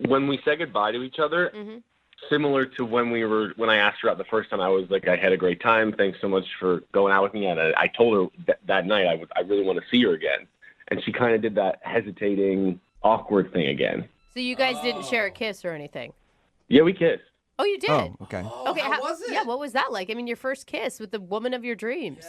when we said goodbye to each other, similar to when I asked her out the first time, I was like, I had a great time. Thanks so much for going out with me. And I told her that night I really want to see her again. And she kind of did that hesitating, awkward thing again.
So you guys didn't share a kiss or anything?
Yeah, we kissed.
Oh, you did?
Oh, okay.
Okay, how was it? Yeah, what was that like? I mean, your first kiss with the woman of your dreams.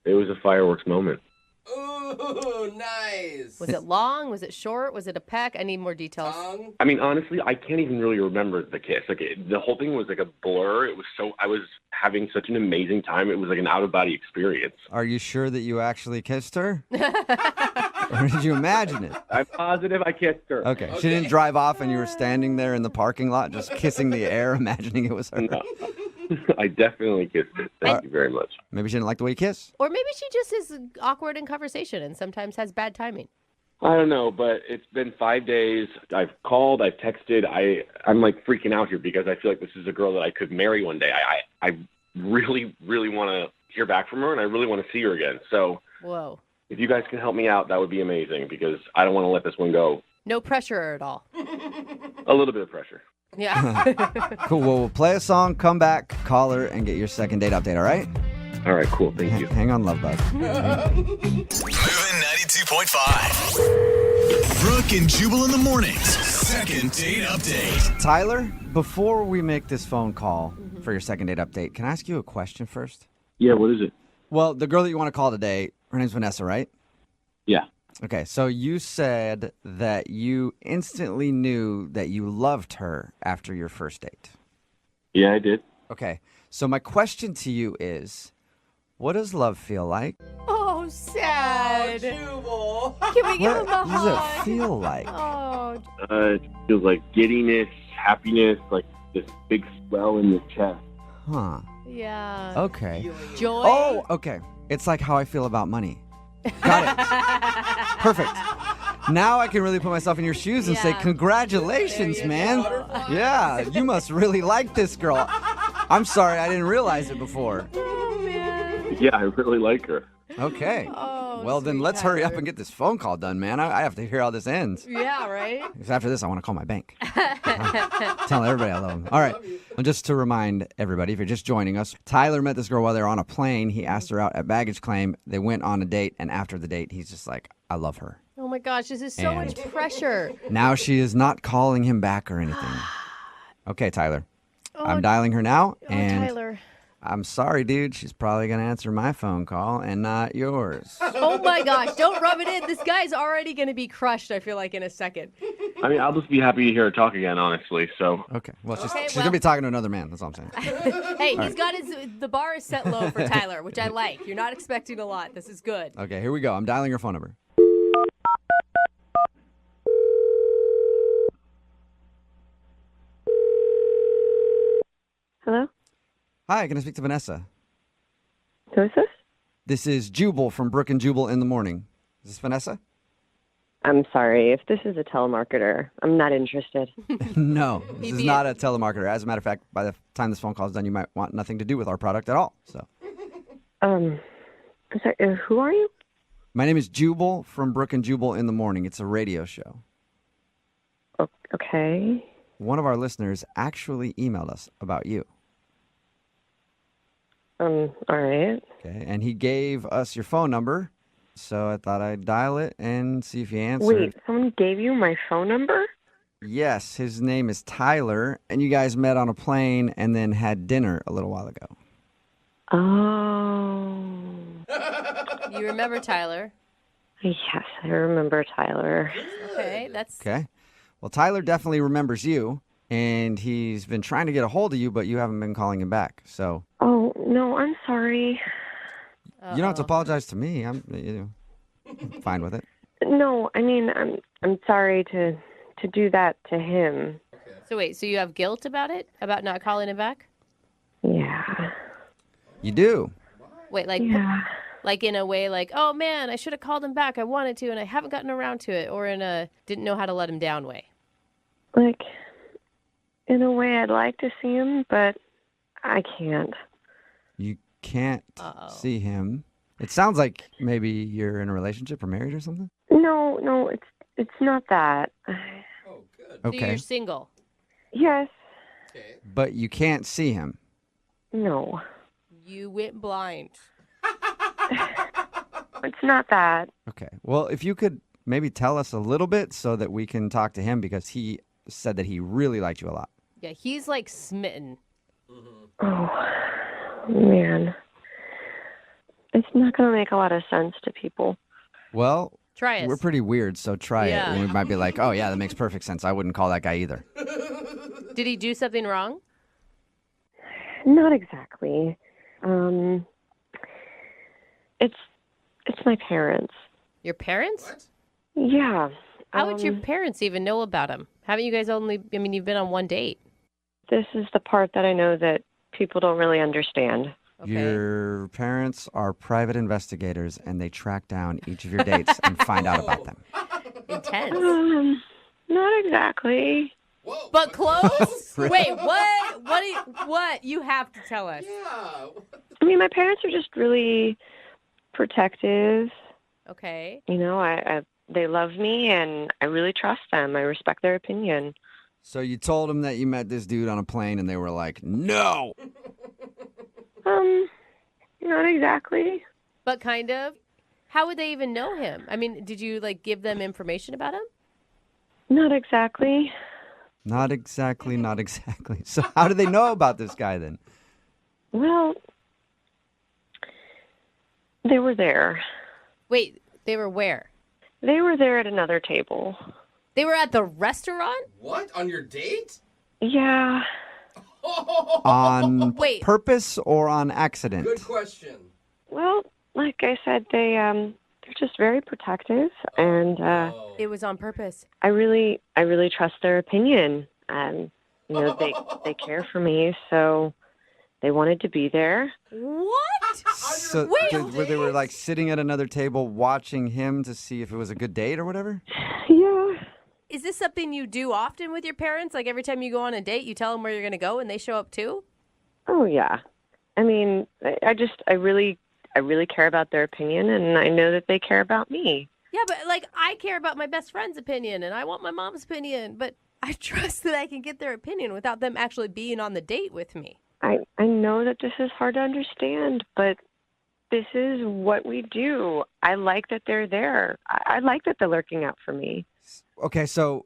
It was a fireworks moment.
Ooh, nice.
Was it long? Was it short? Was it a peck? I need more details.
I mean, honestly, I can't even really remember the kiss. Like the whole thing was like a blur. I was having such an amazing time. It was like an out-of-body experience.
Are you sure that you actually kissed her? Or did you imagine it?
I'm positive I kissed her.
Okay. She didn't drive off and you were standing there in the parking lot just kissing the air, imagining it was her?
No. I definitely kissed her. Thank you very much.
Maybe she didn't like the way you kiss.
Or maybe she just is awkward in conversation and sometimes has bad timing.
I don't know, but it's been 5 days. I've called, I've texted. I'm like freaking out here because I feel like this is a girl that I could marry one day. I really, really want to hear back from her, and I really want to see her again. So
whoa.
If you guys can help me out, that would be amazing because I don't want to let this one go.
No pressure at all.
A little bit of pressure.
Yeah.
Cool. Well, we'll play a song, come back, call her, and get your second date update, all right?
All right, cool. Thank you.
Hang on, love bug.
Moving 92.5. Brooke and Jubal in the mornings. Second date update.
Tyler, before we make this phone call for your second date update, can I ask you a question first?
Yeah, what is it?
Well, the girl that you want to call today, her name's Vanessa, right?
Yeah.
Okay, so you said that you instantly knew that you loved her after your first date.
Yeah, I did.
Okay, so my question to you is, what does love feel like?
Oh, sad.
Jubal.
Can we give him a
What does
hug?
it feel like?
Oh,
It feels like giddiness, happiness, like this big swell in your chest.
Huh.
yeah.
Okay.
Joy.
Oh, okay. It's like how I feel about money. Got it. Perfect. Now I can really put myself in your shoes and say, congratulations, man. Yeah, you must really like this girl. I'm sorry, I didn't realize it before.
Oh, man.
Yeah, I really like her.
Okay.
Oh,
Well, then let's hurry up and get this phone call done, man. I have to hear how this ends.
Yeah, right?
Because after this, I want to call my bank. Tell everybody I love them. All right. Well, just to remind everybody, if you're just joining us, Tyler met this girl while they were on a plane. He asked her out at baggage claim. They went on a date, and after the date, he's just like, I love her.
Oh my gosh, this is so much pressure.
Now she is not calling him back or anything. Okay, Tyler. I'm dialing her now, and
Tyler.
I'm sorry, dude. She's probably going to answer my phone call and not yours.
Oh my gosh, don't rub it in. This guy's already going to be crushed, I feel like, in a second.
I mean, I'll just be happy to hear her talk again, honestly. So
okay, well, she's going to be talking to another man. That's all I'm saying.
Hey,
All
he's got the bar is set low for Tyler, which I like. You're not expecting a lot. This is good.
Okay, here we go. I'm dialing her phone number.
Hello?
Hi, can I speak to Vanessa?
Who is this?
This is Jubal from Brooke and Jubal in the morning. Is this Vanessa?
I'm sorry. If this is a telemarketer, I'm not interested.
No, this is not a telemarketer. As a matter of fact, by the time this phone call is done, you might want nothing to do with our product at all. So,
I'm sorry. Who are you?
my name is Jubal from Brooke and Jubal in the morning. It's a radio show.
Okay.
One of our listeners actually emailed us about you.
All right.
Okay, and he gave us your phone number, so I thought I'd dial it and see if you answered.
Wait, someone gave you my phone number?
Yes, his name is Tyler, and you guys met on a plane and then had dinner a little while ago.
Oh.
You remember Tyler?
Yes, I remember Tyler.
Okay, that's...
Okay. Well, Tyler definitely remembers you, and he's been trying to get a hold of you, but you haven't been calling him back. So
Oh, no, I'm sorry.
you don't have to apologize to me. I'm fine with it.
No, I mean, I'm sorry to do that to him.
So wait, so you have guilt about it? About not calling him back?
Yeah.
You do.
Wait, like...
Yeah.
Like in a way like, oh man, I should have called him back. I wanted to and I haven't gotten around to it. Or in a didn't know how to let him down way.
Like, in a way I'd like to see him, but I can't.
You can't see him. It sounds like maybe you're in a relationship or married or something.
No, it's not that.
Okay.
So you're single.
Yes.
But you can't see him.
No.
You went blind.
It's not that.
Okay. Well, if you could maybe tell us a little bit so that we can talk to him, because he said that he really liked you a lot.
Yeah, he's like smitten.
Oh, man. It's not going to make a lot of sense to people.
Well,
Try us.
we're pretty weird, so try it. And we might be like, oh, yeah, that makes perfect sense. I wouldn't call that guy either.
Did he do something wrong?
Not exactly. It's my parents.
Your parents?
What? Yeah.
How would your parents even know about him? Haven't you guys you've been on one date.
This is the part that I know that people don't really understand.
Okay.
Your parents are private investigators, and they track down each of your dates and find out about them.
Intense.
Not exactly.
But close? Wait, what? What? You have to tell us.
I mean, my parents are just really protective.
Okay.
You know, they love me, and I really trust them. I respect their opinion.
So you told them that you met this dude on a plane, and they were like, no!
Not exactly.
But kind of. How would they even know him? I mean, did you, give them information about him?
Not exactly.
Not exactly. So how do they know about this guy then?
Well, they were there.
Wait, they were where?
They were there at another table.
They were at the restaurant?
What? On your date?
Yeah.
On purpose or on accident?
Good question.
Well, like I said, they're just very protective, and
It was on purpose.
I really trust their opinion, and they care for me, so they wanted to be there.
What?
So where they were sitting at another table watching him to see if it was a good date or whatever?
Yeah.
Is this something you do often with your parents? Like every time you go on a date, you tell them where you're going to go and they show up too?
Oh, yeah. I mean, I
I really care about their opinion, and I know that they care about me.
Yeah, but like I care about my best friend's opinion and I want my mom's opinion, but I trust that I can get their opinion without them actually being on the date with me.
I know that this is hard to understand, but this is what we do. I like that they're there. I like that they're lurking out for me.
Okay, so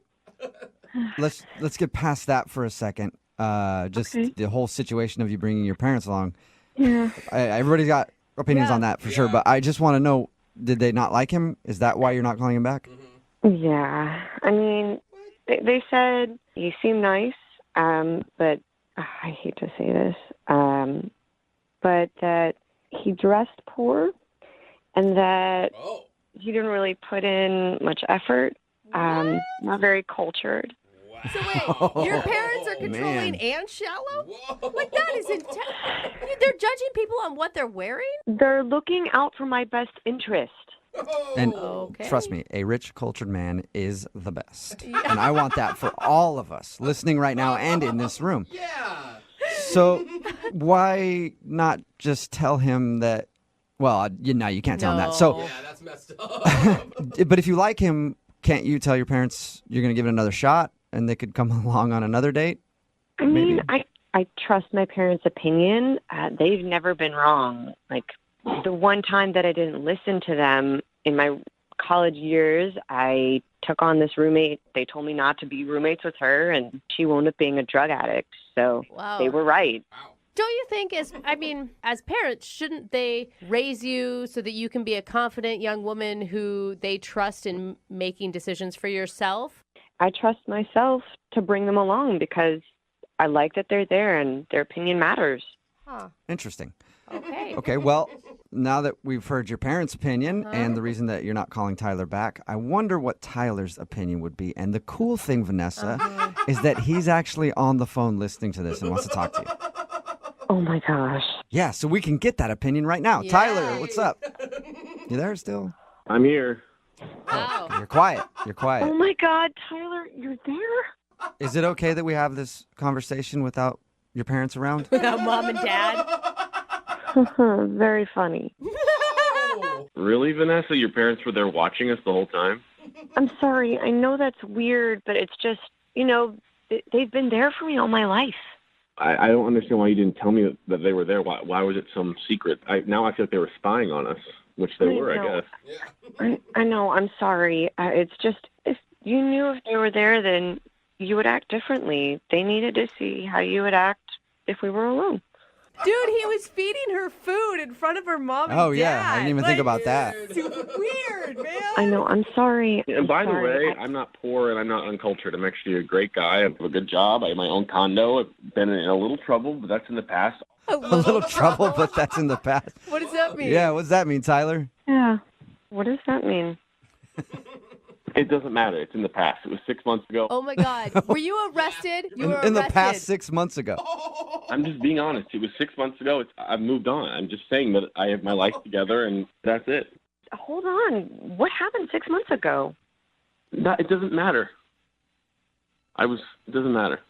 let's get past that for a second. The whole situation of you bringing your parents along.
Yeah.
Everybody's got opinions on that for sure, but I just want to know, did they not like him? Is that why you're not calling him back?
Yeah. I mean, they said you seem nice, but I hate to say this, but that he dressed poor and that he didn't really put in much effort, not very cultured.
So wait, your parents are controlling and shallow? Like that is intense. They're judging people on what they're wearing?
They're looking out for my best interest.
And trust me, a rich, cultured man is the best. Yeah. And I want that for all of us listening right now and in this room.
Yeah.
So why not just tell him that, well, you can't tell him that. So,
yeah, that's messed up.
But if you like him, can't you tell your parents you're going to give it another shot and they could come along on another date?
I mean, I trust my parents' opinion. They've never been wrong. Like, the one time that I didn't listen to them in my college years, I took on this roommate. They told me not to be roommates with her, and she wound up being a drug addict. So They were right.
Don't you think, as parents, shouldn't they raise you so that you can be a confident young woman who they trust in making decisions for yourself?
I trust myself to bring them along because I like that they're there and their opinion matters.
Huh.
Interesting.
Okay.
Okay, well, now that we've heard your parents' opinion and the reason that you're not calling Tyler back, I wonder what Tyler's opinion would be. And the cool thing, Vanessa, is that he's actually on the phone listening to this and wants to talk to you.
Oh, my gosh.
Yeah, so we can get that opinion right now.
Yay.
Tyler, what's up? You there still?
I'm here.
Wow.
You're quiet. You're quiet.
Oh, my God, Tyler, you're there?
Is it okay that we have this conversation without your parents around?
Without mom and dad?
Very funny.
Really, Vanessa? Your parents were there watching us the whole time?
I'm sorry. I know that's weird, but it's just, they've been there for me all my life.
I don't understand why you didn't tell me that they were there. Why was it some secret? Now I feel like they were spying on us, which they were, I guess.
I know. I'm sorry. It's just, if you knew if they were there, then you would act differently. They needed to see how you would act if we were alone.
Dude, he was feeding her food in front of her mom and dad.
Oh, yeah. I didn't even think about that.
Weird, man.
I know. I'm sorry.
And by the way, I'm not poor and I'm not uncultured. I'm actually a great guy. I have a good job. I have my own condo. I've been in a little trouble, but that's in the past.
A little trouble, but that's in the past.
What does that mean?
Yeah, what does that mean, Tyler?
Yeah. What does that mean?
It doesn't matter. It's in the past. It was 6 months ago.
Oh, my God. Were you arrested? You were
in the
arrested.
past 6 months ago.
I'm just being honest. It was 6 months ago. I've moved on. I'm just saying that I have my life together, and that's it.
Hold on. What happened 6 months ago?
It doesn't matter. It doesn't matter.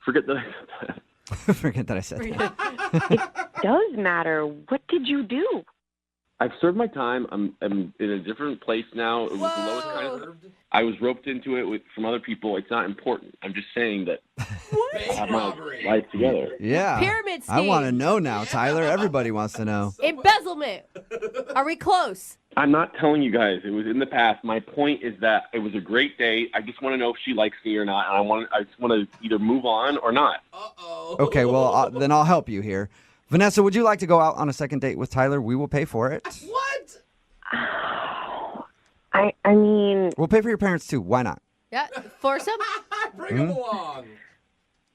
Forget that I said that.
Forget that I said that.
It does matter. What did you do?
I've served my time. I'm in a different place now. It was the lowest kind of. I was roped into it from other people. It's not important. I'm just saying that I have my life together.
Yeah.
Pyramid scheme.
I want to know now, Tyler. Everybody wants to know.
Embezzlement. Are we close?
I'm not telling you guys. It was in the past. My point is that it was a great day. I just want to know if she likes me or not. And I just want to either move on or not.
Okay, well, then I'll help you here. Vanessa, would you like to go out on a second date with Tyler? We will pay for it.
What?
I mean...
We'll pay for your parents, too. Why not?
Yeah, foursome?
Bring them along.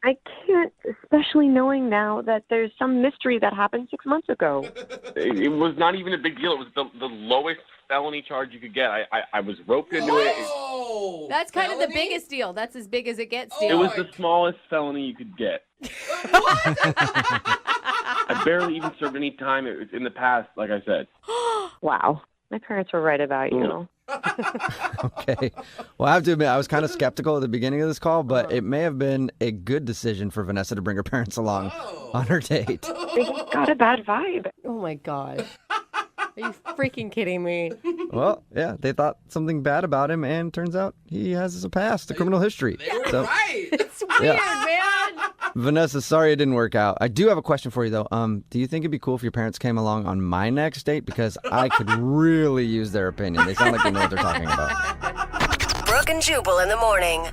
I can't, especially knowing now that there's some mystery that happened 6 months ago.
It was not even a big deal. It was the lowest felony charge you could get. I was roped into it.
That's kind of the biggest deal. That's as big as it gets, deal.
It was the smallest felony you could get. I barely even served any time. It was in the past, like I said.
Wow. My parents were right about you.
Okay. Well, I have to admit, I was kind of skeptical at the beginning of this call, but it may have been a good decision for Vanessa to bring her parents along on her date.
They got a bad vibe.
Oh, my God. Are you freaking kidding me?
Well, yeah, they thought something bad about him, and turns out he has a past, a criminal history.
They were right.
It's weird, man.
Vanessa, sorry it didn't work out. I do have a question for you, though. Do you think it'd be cool if your parents came along on my next date? Because I could really use their opinion. They sound like they know what they're talking about.
Brooke and Jubal in the morning.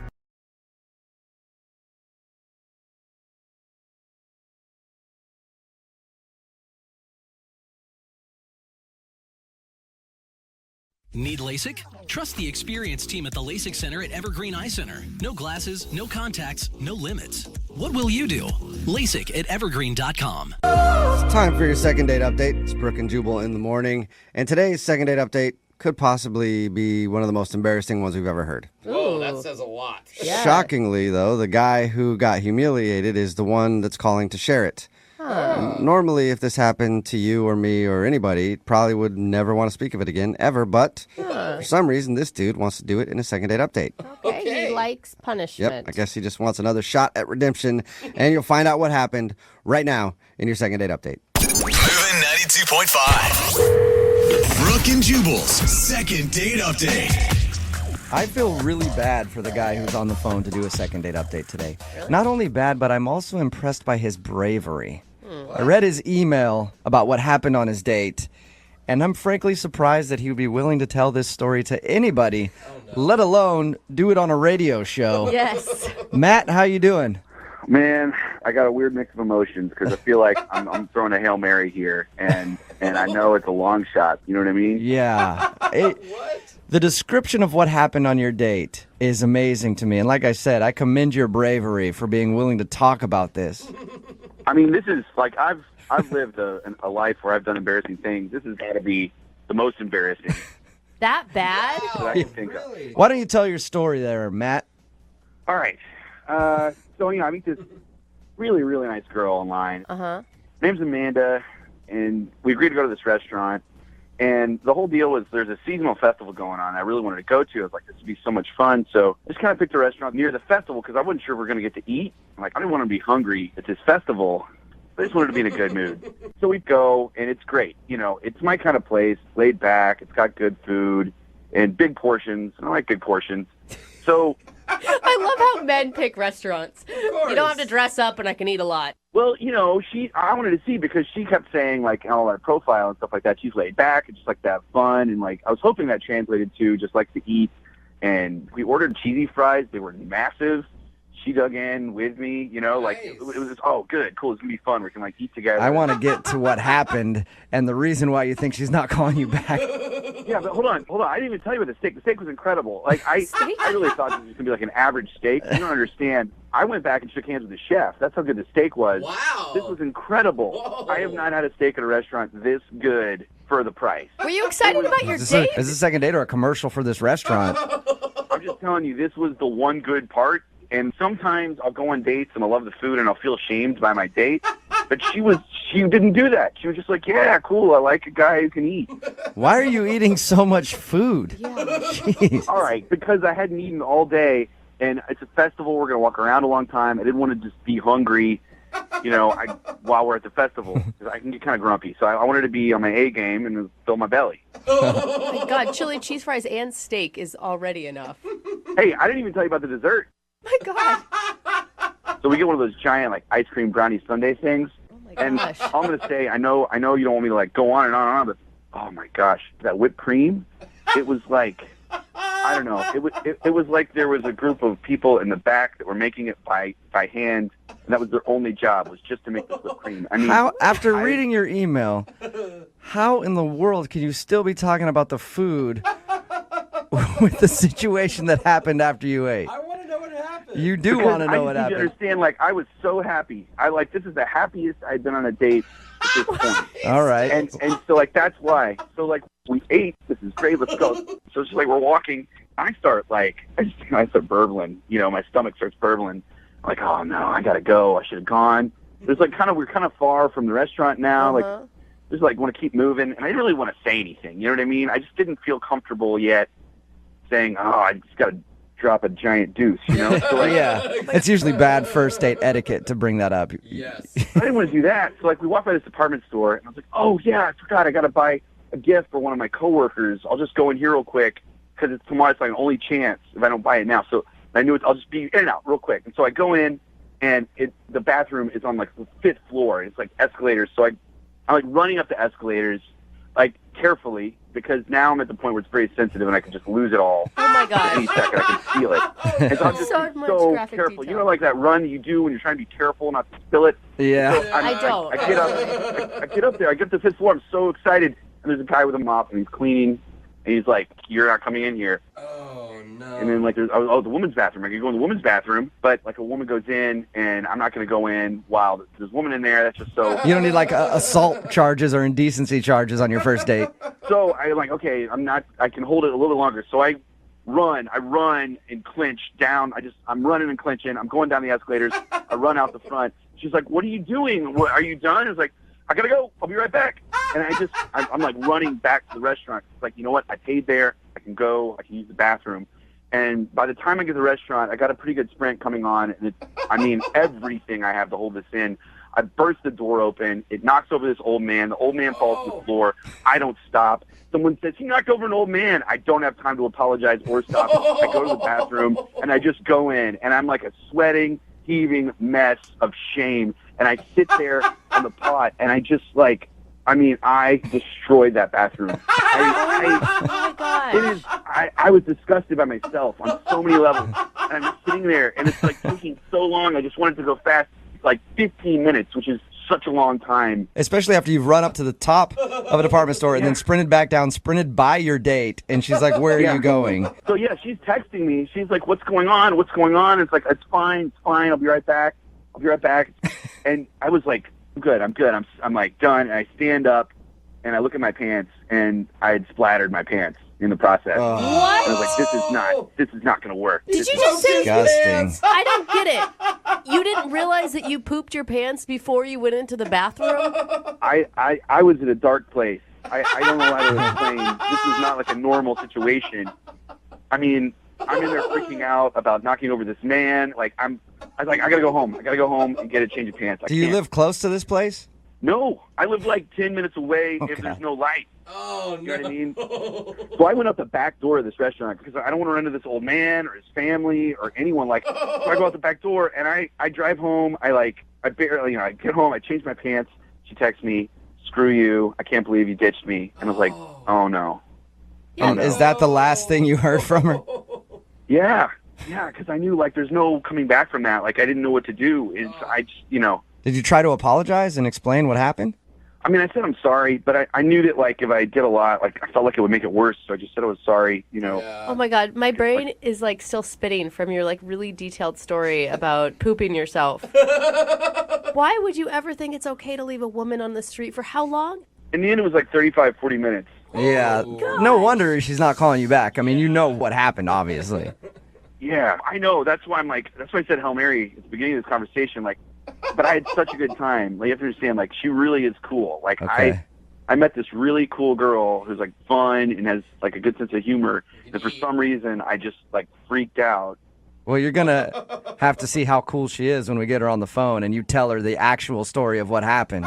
Need LASIK? Trust the experienced team at the LASIK Center at Evergreen Eye Center. No glasses, no contacts, no limits. What will you do? LASIK at evergreen.com.
It's time for your second date update. It's Brooke and Jubal in the morning. And today's second date update could possibly be one of the most embarrassing ones we've ever heard.
Whoa, that says a lot.
Yeah.
Shockingly, though, the guy who got humiliated is the one that's calling to share it. Normally, if this happened to you or me or anybody, probably would never want to speak of it again, ever. But for some reason, this dude wants to do it in a second date update.
Okay, he likes punishment.
Yep, I guess he just wants another shot at redemption. And you'll find out what happened right now in your second date update.
Moving 92.5. Brooke and Jubal's second date update.
I feel really bad for the guy who's on the phone to do a second date update today. Really? Not only bad, but I'm also impressed by his bravery. I read his email about what happened on his date, and I'm frankly surprised that he would be willing to tell this story to anybody, let alone do it on a radio show.
Yes.
Matt, how you doing?
Man, I got a weird mix of emotions because I feel like I'm throwing a Hail Mary here, and I know it's a long shot. You know what I mean?
Yeah. The description of what happened on your date is amazing to me. And like I said, I commend your bravery for being willing to talk about this.
I mean, this is like I've lived a life where I've done embarrassing things. This has got to be the most embarrassing
That bad?
that I can think of.
Why don't you tell your story there, Matt?
All right. So, I meet this really, really nice girl online.
Uh-huh.
Her name's Amanda, and we agreed to go to this restaurant. And the whole deal was there's a seasonal festival going on I really wanted to go to. I was like, this would be so much fun. So I just kind of picked a restaurant near the festival because I wasn't sure we were going to get to eat. I'm like, I didn't want to be hungry at this festival. I just wanted to be in a good mood. So we go, and it's great. It's my kind of place, laid back. It's got good food and big portions. I like big portions. So
I love how men pick restaurants. You don't have to dress up, and I can eat a lot.
Well, I wanted to see because she kept saying, like, all that profile and stuff like that. She's laid back and just like to have fun. And, like, I was hoping that translated to just like to eat. And we ordered cheesy fries. They were massive. She dug in with me, like, it was just, oh, good, cool. It's going to be fun. We can, like, eat together.
I want to get to what happened and the reason why you think she's not calling you back.
Yeah, but hold on. I didn't even tell you about the steak. The steak was incredible. Like, I really thought this was going to be like an average steak. You don't understand. I went back and shook hands with the chef. That's how good the steak was.
Wow.
This was incredible. Whoa. I have not had a steak at a restaurant this good for the price.
Were you excited about your date?
Is this a second date or a commercial for this restaurant?
I'm just telling you, this was the one good part. And sometimes I'll go on dates and I'll love the food and I'll feel shamed by my date. But she didn't do that. She was just like, yeah, cool. I like a guy who can eat.
Why are you eating so much food?
Yeah.
Jeez.
All right, because I hadn't eaten all day, and it's a festival. We're going to walk around a long time. I didn't want to just be hungry, while we're at the festival. 'Cause I can get kind of grumpy. So I wanted to be on my A game and fill my belly.
Oh, my God. Chili cheese fries and steak is already enough.
Hey, I didn't even tell you about the dessert.
My God.
So we get one of those giant, like, ice cream brownie sundae things.
Oh, my
And
gosh.
all I'm going to say, I know you don't want me to, like, go on and on and on, but, oh, my gosh, that whipped cream, it was like, I don't know. It was like there was a group of people in the back that were making it by hand, and that was their only job, was just to make this whipped cream. I mean,
After reading your email, how in the world can you still be talking about the food with the situation that happened after you ate?
I want to know what happened.
You do want to know what
I
happened.
need to understand, like, I was so happy. This is the happiest I'd been on a date at this point.
All right.
And so, like, that's why. So, like, we ate. This is great. Let's go. So it's like we're walking. I start burbling. My stomach starts burbling. I'm like, oh, no, I got to go. I should have gone. There's, like, we're kind of far from the restaurant now.
Uh-huh.
Like, just, like, want to keep moving. And I didn't really want to say anything. You know what I mean? I just didn't feel comfortable yet saying, oh, I just got to drop a giant deuce, So, like,
Yeah, it's usually bad first date etiquette to bring that up.
Yes.
I didn't want to do that. So, like, we walked by this department store, and I was like, oh, yeah, I forgot. I got to buy
a gift for one of my coworkers. I'll just go in here real quick because it's tomorrow. It's like an only chance if I don't buy it now. So I knew I'll just be in and out real quick. And so I go in, and the bathroom is on like the 5th floor. It's like escalators. So I'm like running up the escalators, like carefully, because now I'm at the point where it's very sensitive and I can just lose it all.
Oh my God.
Any second I can feel it. And so I'm just
So much
so
graphic
careful.
detail.
You know, like that run you do when you're trying to be careful not to spill it.
Yeah.
So
I don't.
I get up. I get up there. I get to the 5th floor. I'm so excited, and there's a guy with a mop and he's cleaning, and he's like, "You're not coming in here." And then, like, there's the woman's bathroom. I can go in the woman's bathroom, but, like, a woman goes in, and I'm not going to go in while there's a woman in there. That's just so...
You don't need, like, assault charges or indecency charges on your first date.
So I'm like, okay, I can hold it a little bit longer. So I run and clinch down. I'm running and clinching. I'm going down the escalators. I run out the front. She's like, "What are you doing? Are you done?" I was like, "I got to go. I'll be right back." And I'm like running back to the restaurant. It's like, you know what? I paid there. I can go. I can use the bathroom. And by the time I get to the restaurant, I got a pretty good sprint coming on. And everything I have to hold this in. I burst the door open. It knocks over this old man. The old man falls to the floor. I don't stop. Someone says, "He knocked over an old man." I don't have time to apologize or stop. I go to the bathroom, and I just go in. And I'm like a sweating, heaving mess of shame. And I sit there on the pot, and I just like... I destroyed that bathroom.
Oh my God.
I was disgusted by myself on so many levels. And I'm just sitting there, and it's like taking so long. I just wanted to go fast. It's like 15 minutes, which is such a long time.
Especially after you've run up to the top of a department store and then sprinted back down, sprinted by your date, and she's like, "Where are you going?"
So, yeah, she's texting me. She's like, "What's going on? What's going on?" It's like, "It's fine. It's fine. I'll be right back. I'll be right back." And I was like, I'm good. I'm like done. And I stand up and I look at my pants, and I had splattered my pants in the process.
What?
And I was like, this is not going to work.
Did you just say
disgusting?
I don't get it. You didn't realize that you pooped your pants before you went into the bathroom?
I was in a dark place. I don't know how to explain. This was not like a normal situation. I'm in there freaking out about knocking over this man. I was like, I gotta go home. I gotta go home and get a change of pants.
Do you live close to this place?
No, I live like 10 minutes away if there's no light.
Oh,
you know what I mean? So I went out the back door of this restaurant because I don't want to run into this old man or his family or anyone. So I go out the back door and I drive home. I barely, I get home. I change my pants. She texts me, "Screw you. I can't believe you ditched me." And I was like, oh no.
Is that the last thing you heard from her?
Yeah, because I knew there's no coming back from that. I didn't know what to do.
Did you try to apologize and explain what happened?
I said I'm sorry, but I knew that if I did a lot, I felt like it would make it worse. So I just said I was sorry.
Oh my God, my brain is still spitting from your really detailed story about pooping yourself. Why would you ever think it's okay to leave a woman on the street for how long?
In the end, it was 35, 40 minutes.
Yeah, no wonder she's not calling you back. You know what happened, obviously.
Yeah, I know. That's why that's why I said Hail Mary at the beginning of this conversation. But I had such a good time. You have to understand, she really is cool.
Okay.
I met this really cool girl who's fun and has a good sense of humor. And for some reason, I just freaked out.
Well, you're gonna have to see how cool she is when we get her on the phone and you tell her the actual story of what happened.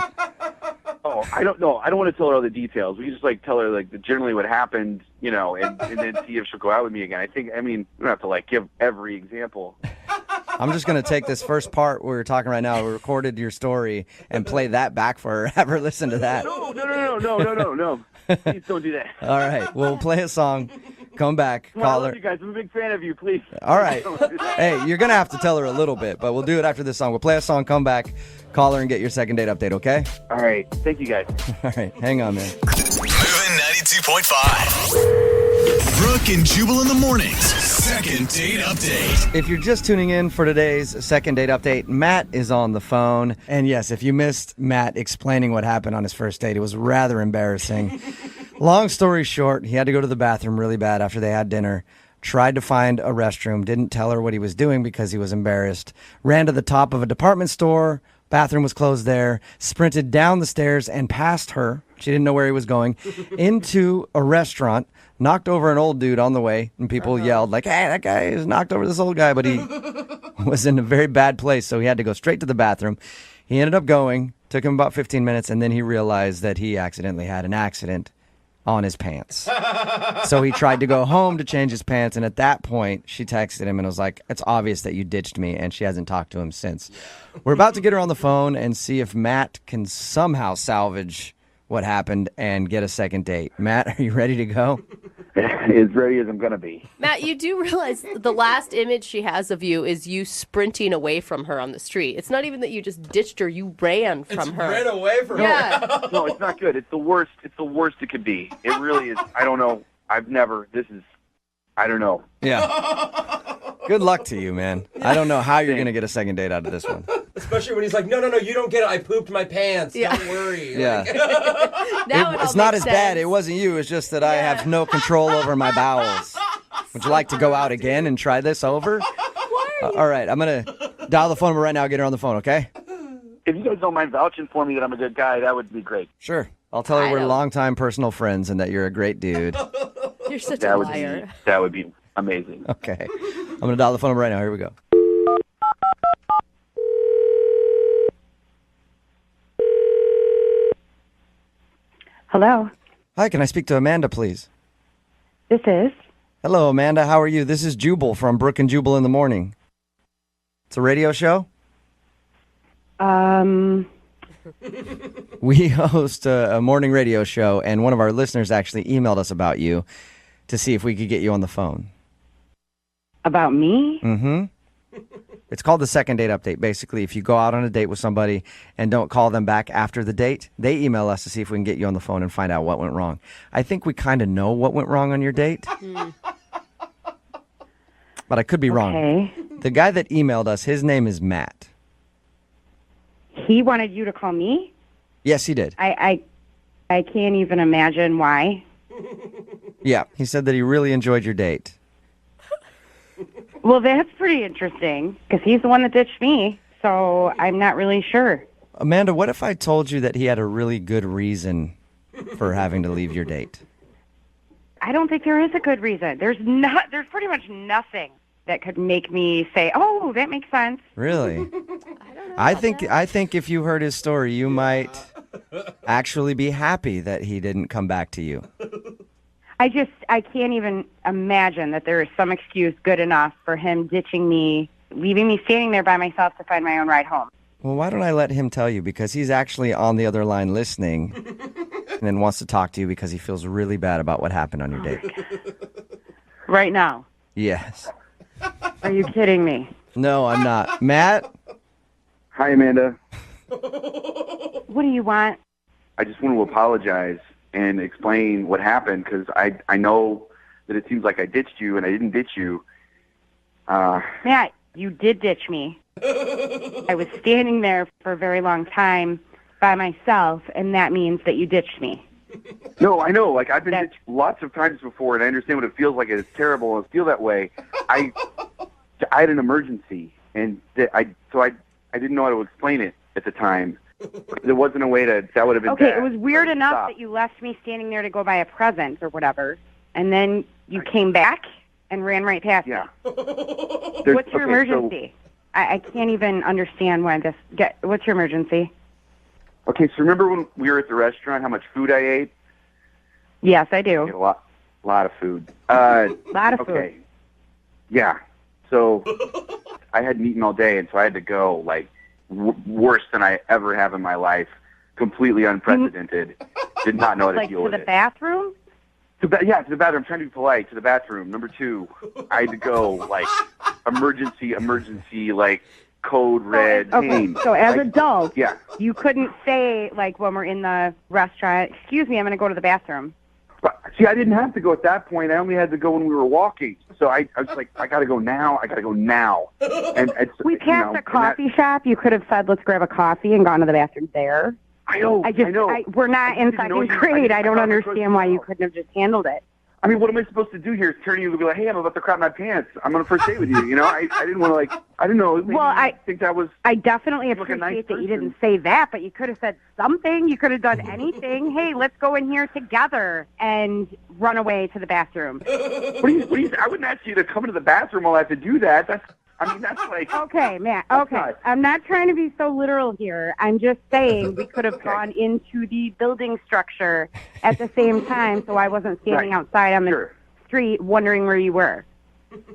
Oh, I don't know. I don't want to tell her all the details. We can just tell her generally what happened, and then see if she'll go out with me again. We don't have to give every example.
I'm just going to take this first part where we're talking right now. We recorded your story and play that back for her. Have her listen to that.
No. Please don't do that.
All right. We'll play a song. Come back.
I
Call
love
her.
you guys. I'm a big fan of you. Please.
All right. Hey, you're going to have to tell her a little bit, but we'll do it after this song. We'll play a song, come back, call her, and get your second date update, okay?
All right. Thank you, guys.
All right. Hang on, man.
Moving 92.5. Brooke and Jubal in the mornings. Second date update.
If you're just tuning in for today's second date update, Matt is on the phone. And yes, if you missed Matt explaining what happened on his first date, it was rather embarrassing. Long story short, he had to go to the bathroom really bad after they had dinner. Tried to find a restroom, didn't tell her what he was doing because he was embarrassed. Ran to the top of a department store. Bathroom was closed there. Sprinted down the stairs and past her. She didn't know where he was going. Into a restaurant. Knocked over an old dude on the way. And people yelled hey, that guy has knocked over this old guy. But he was in a very bad place, so he had to go straight to the bathroom. He ended up going. Took him about 15 minutes, and then he realized that he accidentally had an accident on his pants. So he tried to go home to change his pants, and at that point, she texted him and was like, it's obvious that you ditched me, and she hasn't talked to him since. We're about to get her on the phone and see if Matt can somehow salvage what happened and get a second date. Matt, are you ready to go?
As ready as I'm going to be.
Matt, you do realize the last image she has of you is you sprinting away from her on the street. It's not even that you just ditched her, you ran from her.
Ran away from
her.
No, it's not good. It's the worst. It's the worst it could be. It really is. I don't know. I don't know.
Yeah. Good luck to you, man. I don't know how you're going to get a second date out of this one.
Especially when he's like, no, you don't get it. I pooped my pants. Don't worry.
Yeah.
Now
It's not as bad. It wasn't you. It's just that I have no control over my bowels. Would you like to go out again and try this over? All right. I'm going to dial the phone number right now. Get her on the phone, okay?
If you guys don't mind vouching for me that I'm a good guy, that would be great.
Sure. I'll tell her we're longtime personal friends and that you're a great dude.
You're such a liar.
That would be amazing.
Okay. I'm going to dial the phone number right now. Here we go.
Hello.
Hi, can I speak to Amanda, please?
This is.
Hello, Amanda. How are you? This is Jubal from Brooke and Jubal in the Morning. It's a radio show? We host a morning radio show, and one of our listeners actually emailed us about you to see if we could get you on the phone.
About me?
Mm-hmm. It's called the second date update. Basically, if you go out on a date with somebody and don't call them back after the date, they email us to see if we can get you on the phone and find out what went wrong. I think we kind of know what went wrong on your date. But I could be wrong. The guy that emailed us, his name is Matt.
He wanted you to call me?
Yes, he did.
I can't even imagine why.
Yeah, he said that he really enjoyed your date.
Well, that's pretty interesting, because he's the one that ditched me, so I'm not really sure.
Amanda, what if I told you that he had a really good reason for having to leave your date?
I don't think there is a good reason. There's pretty much nothing that could make me say, oh, that makes sense.
Really? I think if you heard his story, you might actually be happy that he didn't come back to you.
I can't even imagine that there is some excuse good enough for him ditching me, leaving me standing there by myself to find my own ride home.
Well, why don't I let him tell you? Because he's actually on the other line listening and then wants to talk to you because he feels really bad about what happened on your date.
Right now?
Yes.
Are you kidding me?
No, I'm not. Matt?
Hi, Amanda.
What do you want?
I just want to apologize and explain what happened, because I know that it seems like I ditched you, and I didn't ditch you.
Matt, you did ditch me. I was standing there for a very long time by myself, and that means that you ditched me.
No, I know. Like, I've been ditched lots of times before, and I understand what it feels like, and it's terrible, and I feel that way. I had an emergency, and I didn't know how to explain it at the time. There wasn't a way that would have been
Okay,
bad.
it was weird enough that you left me standing there to go buy a present or whatever, and then you came back and ran right past me. What's your emergency? I can't even understand why this... What's your emergency?
Okay, so remember when we were at the restaurant, how much food I ate?
Yes, I do.
I ate a lot of food.
Lot of
okay.
food.
Yeah. So I hadn't eaten all day, and so I had to go, like, worse than I ever have in my life. Completely unprecedented. Did not know how to deal with it.
Like to the bathroom?
To the bathroom. I'm trying to be polite. To the bathroom. Number 2, I had to go, like, emergency, like, code red.
Okay, so as
like,
adults,
yeah.
you couldn't say, like, when we're in the restaurant, excuse me, I'm going to go to the bathroom.
But, see, I didn't have to go at that point. I only had to go when we were walking. So I was like, I got to go now. And it's,
we passed a coffee shop. You could have said, let's grab a coffee and gone to the bathroom there.
I know.
We're not in second grade. I don't understand why you couldn't have just handled it.
I mean, what am I supposed to do here? Is turn to you and be like, hey, I'm about to crap my pants. I'm on a first date with you. You know, I didn't want to, like, I didn't know. Maybe I think that was...
I definitely
appreciate a nice
that you didn't say that, but you could have said something. You could have done anything. Hey, let's go in here together and run away to the bathroom.
What do you, I wouldn't ask you to come into the bathroom while I have to do that. I mean, that's like...
Okay, Matt.
That's
Okay.
not-
I'm not trying to be so literal here. I'm just saying we could have gone into the building structure at the same time so I wasn't standing
Right.
outside on the
Sure.
street wondering where you were.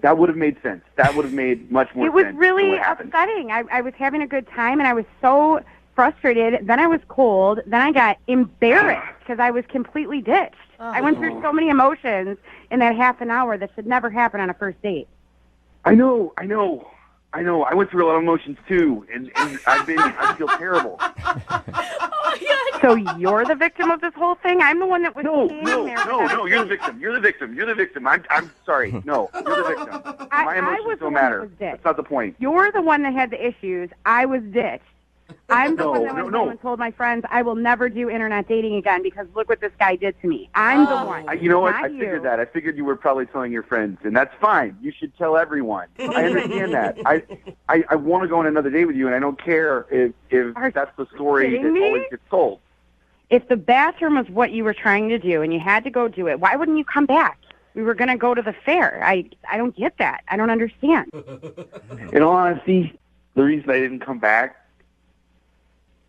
That would have made sense. That would have made much more
It was
sense.
really
than what happened.
upsetting. I was having a good time, and I was so frustrated. Then I was cold. Then I got embarrassed because I was completely ditched. I went through so many emotions in that half an hour that should never happen on a first date.
I know. I went through a lot of emotions too, and I feel terrible.
So you're the victim of this whole thing? I'm the one that was
No,
standing there.
you're the victim. You're the victim. I'm sorry. No, you're the victim. My emotions
was the
don't
one that
matter.
was ditched.
That's not the point.
You're the one that had the issues. I was ditched. I'm the one that went home and told my friends I will never do internet dating again because look what this guy did to me. I'm the one.
You know what?
not
I figured
you.
that. I figured you were probably telling your friends, and that's fine. You should tell everyone. I understand that. I want to go on another date with you, and I don't care if that's the story that
kidding me?
always gets told.
If the bathroom was what you were trying to do and you had to go do it, why wouldn't you come back? We were going to go to the fair. I don't get that. I don't understand.
In all honesty, the reason I didn't come back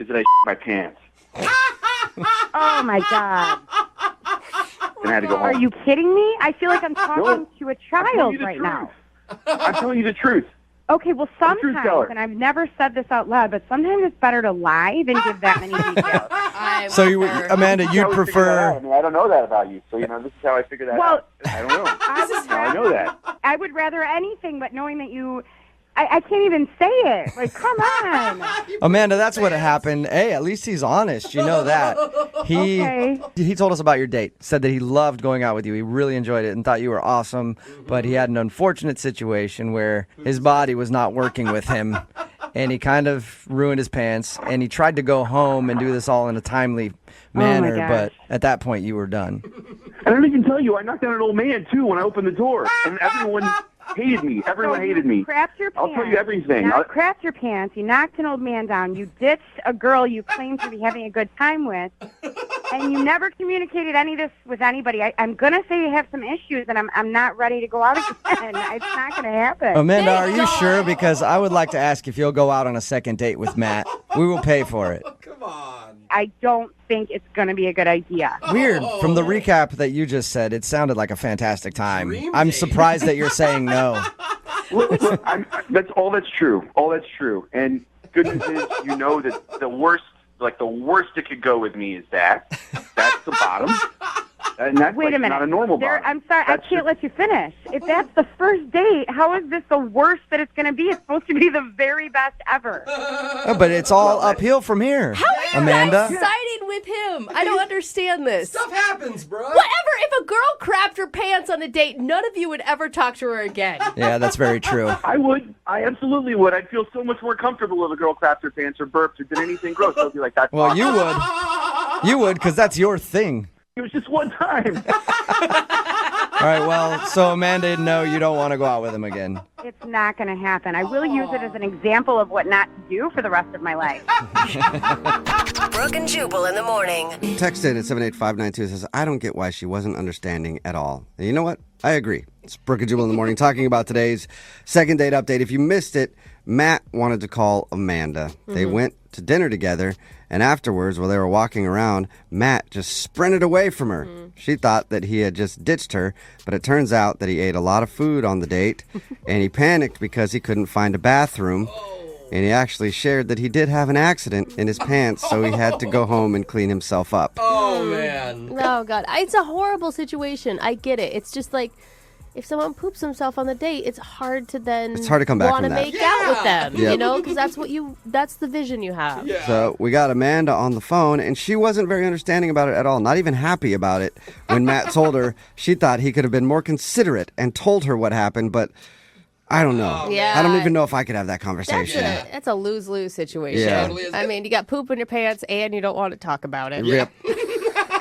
is that I my pants
Oh, my God.
and I had to go home.
Are you kidding me? I feel like I'm talking to a child
the
right
truth.
now.
I'm telling you the truth.
Okay, well,
I'm a truth teller.
sometimes, and I've never said this out loud, but sometimes it's better to lie than give that many details.
So, Amanda, you'd
That's how we figured that out.
prefer...
I mean, I don't know that about you, so this is how I figured that
Well,
out. I don't know. Now I know that.
I would rather anything but knowing that you... I can't even say it. Like, come on.
Amanda, that's what happened. Hey, at least he's honest. You know that. He told us about your date. Said that he loved going out with you. He really enjoyed it and thought you were awesome. But he had an unfortunate situation where his body was not working with him. And he kind of ruined his pants. And he tried to go home and do this all in a timely manner.
gosh.
But at that point, you were done.
I don't even tell you, I knocked down an old man, too, when I opened the door. And everyone hated me. Everyone hated me.
Crapped your pants.
I'll tell you everything.
You crapped your pants. You knocked an old man down. You ditched a girl you claimed to be having a good time with. And you never communicated any of this with anybody. I'm going to say you have some issues, and I'm not ready to go out again. It's not going to happen.
Amanda, are you sure? Because I would like to ask if you'll go out on a second date with Matt. We will pay for it.
I don't think it's going to be a good idea.
Weird. From the recap that you just said, it sounded like a fantastic time. I'm surprised that you're saying no.
Look, that's all that's true. All that's true. And good news is, you know that the worst it could go with me is that. That's the bottom. And that's
Wait a minute.
not a normal bottom.
I'm sorry. I can't let you finish. If that's the first date, how is this the worst that it's going to be? It's supposed to be the very best ever.
But it's all uphill from here,
How are you
Amanda.
guys siding with him? I don't understand this.
Stuff happens, bro.
Whatever. If a girl crapped her pants on a date, none of you would ever talk to her again.
Yeah, that's very true.
I would. I absolutely would. I'd feel so much more comfortable if a girl crapped her pants or burped or did anything gross. I'd be like, that's
Well,
awesome.
you would. You would, because that's your thing.
It was just one time.
All right, well, so Amanda, no, you don't want to go out with him again.
It's not going to happen. I will use it as an example of what not to do for the rest of my life.
Brooke and Jubal in the morning.
Text in at 78592 says, I don't get why she wasn't understanding at all. And you know what? I agree. It's Brooke and Jubal in the morning talking about today's second date update. If you missed it, Matt wanted to call Amanda. They went to dinner together, and afterwards, while they were walking around, Matt just sprinted away from her. She thought that he had just ditched her, but it turns out that he ate a lot of food on the date, and he panicked because he couldn't find a bathroom. And he actually shared that he did have an accident in his pants, so he had to go home and clean himself up.
Oh, man.
Oh, God. It's a horrible situation. I get it. It's just like, if someone poops himself on the date, it's hard to then
It's hard to come back
want to
from that.
make out with them,
Yep.
you know, because that's the vision you have.
So we got Amanda on the phone, and she wasn't very understanding about it at all, not even happy about it. When Matt told her, she thought he could have been more considerate and told her what happened, but I don't know.
Yeah.
I don't even know if I could have that conversation.
That's a lose-lose situation.
Yeah. Totally is.
I mean, you got poop in your pants and you don't want to talk about it.
Yep.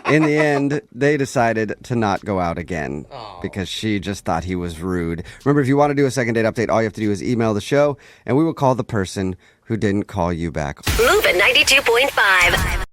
In the end, they decided to not go out again because she just thought he was rude. Remember, if you want to do a second date update, all you have to do is email the show, and we will call the person who didn't call you back.
Move at 92.5.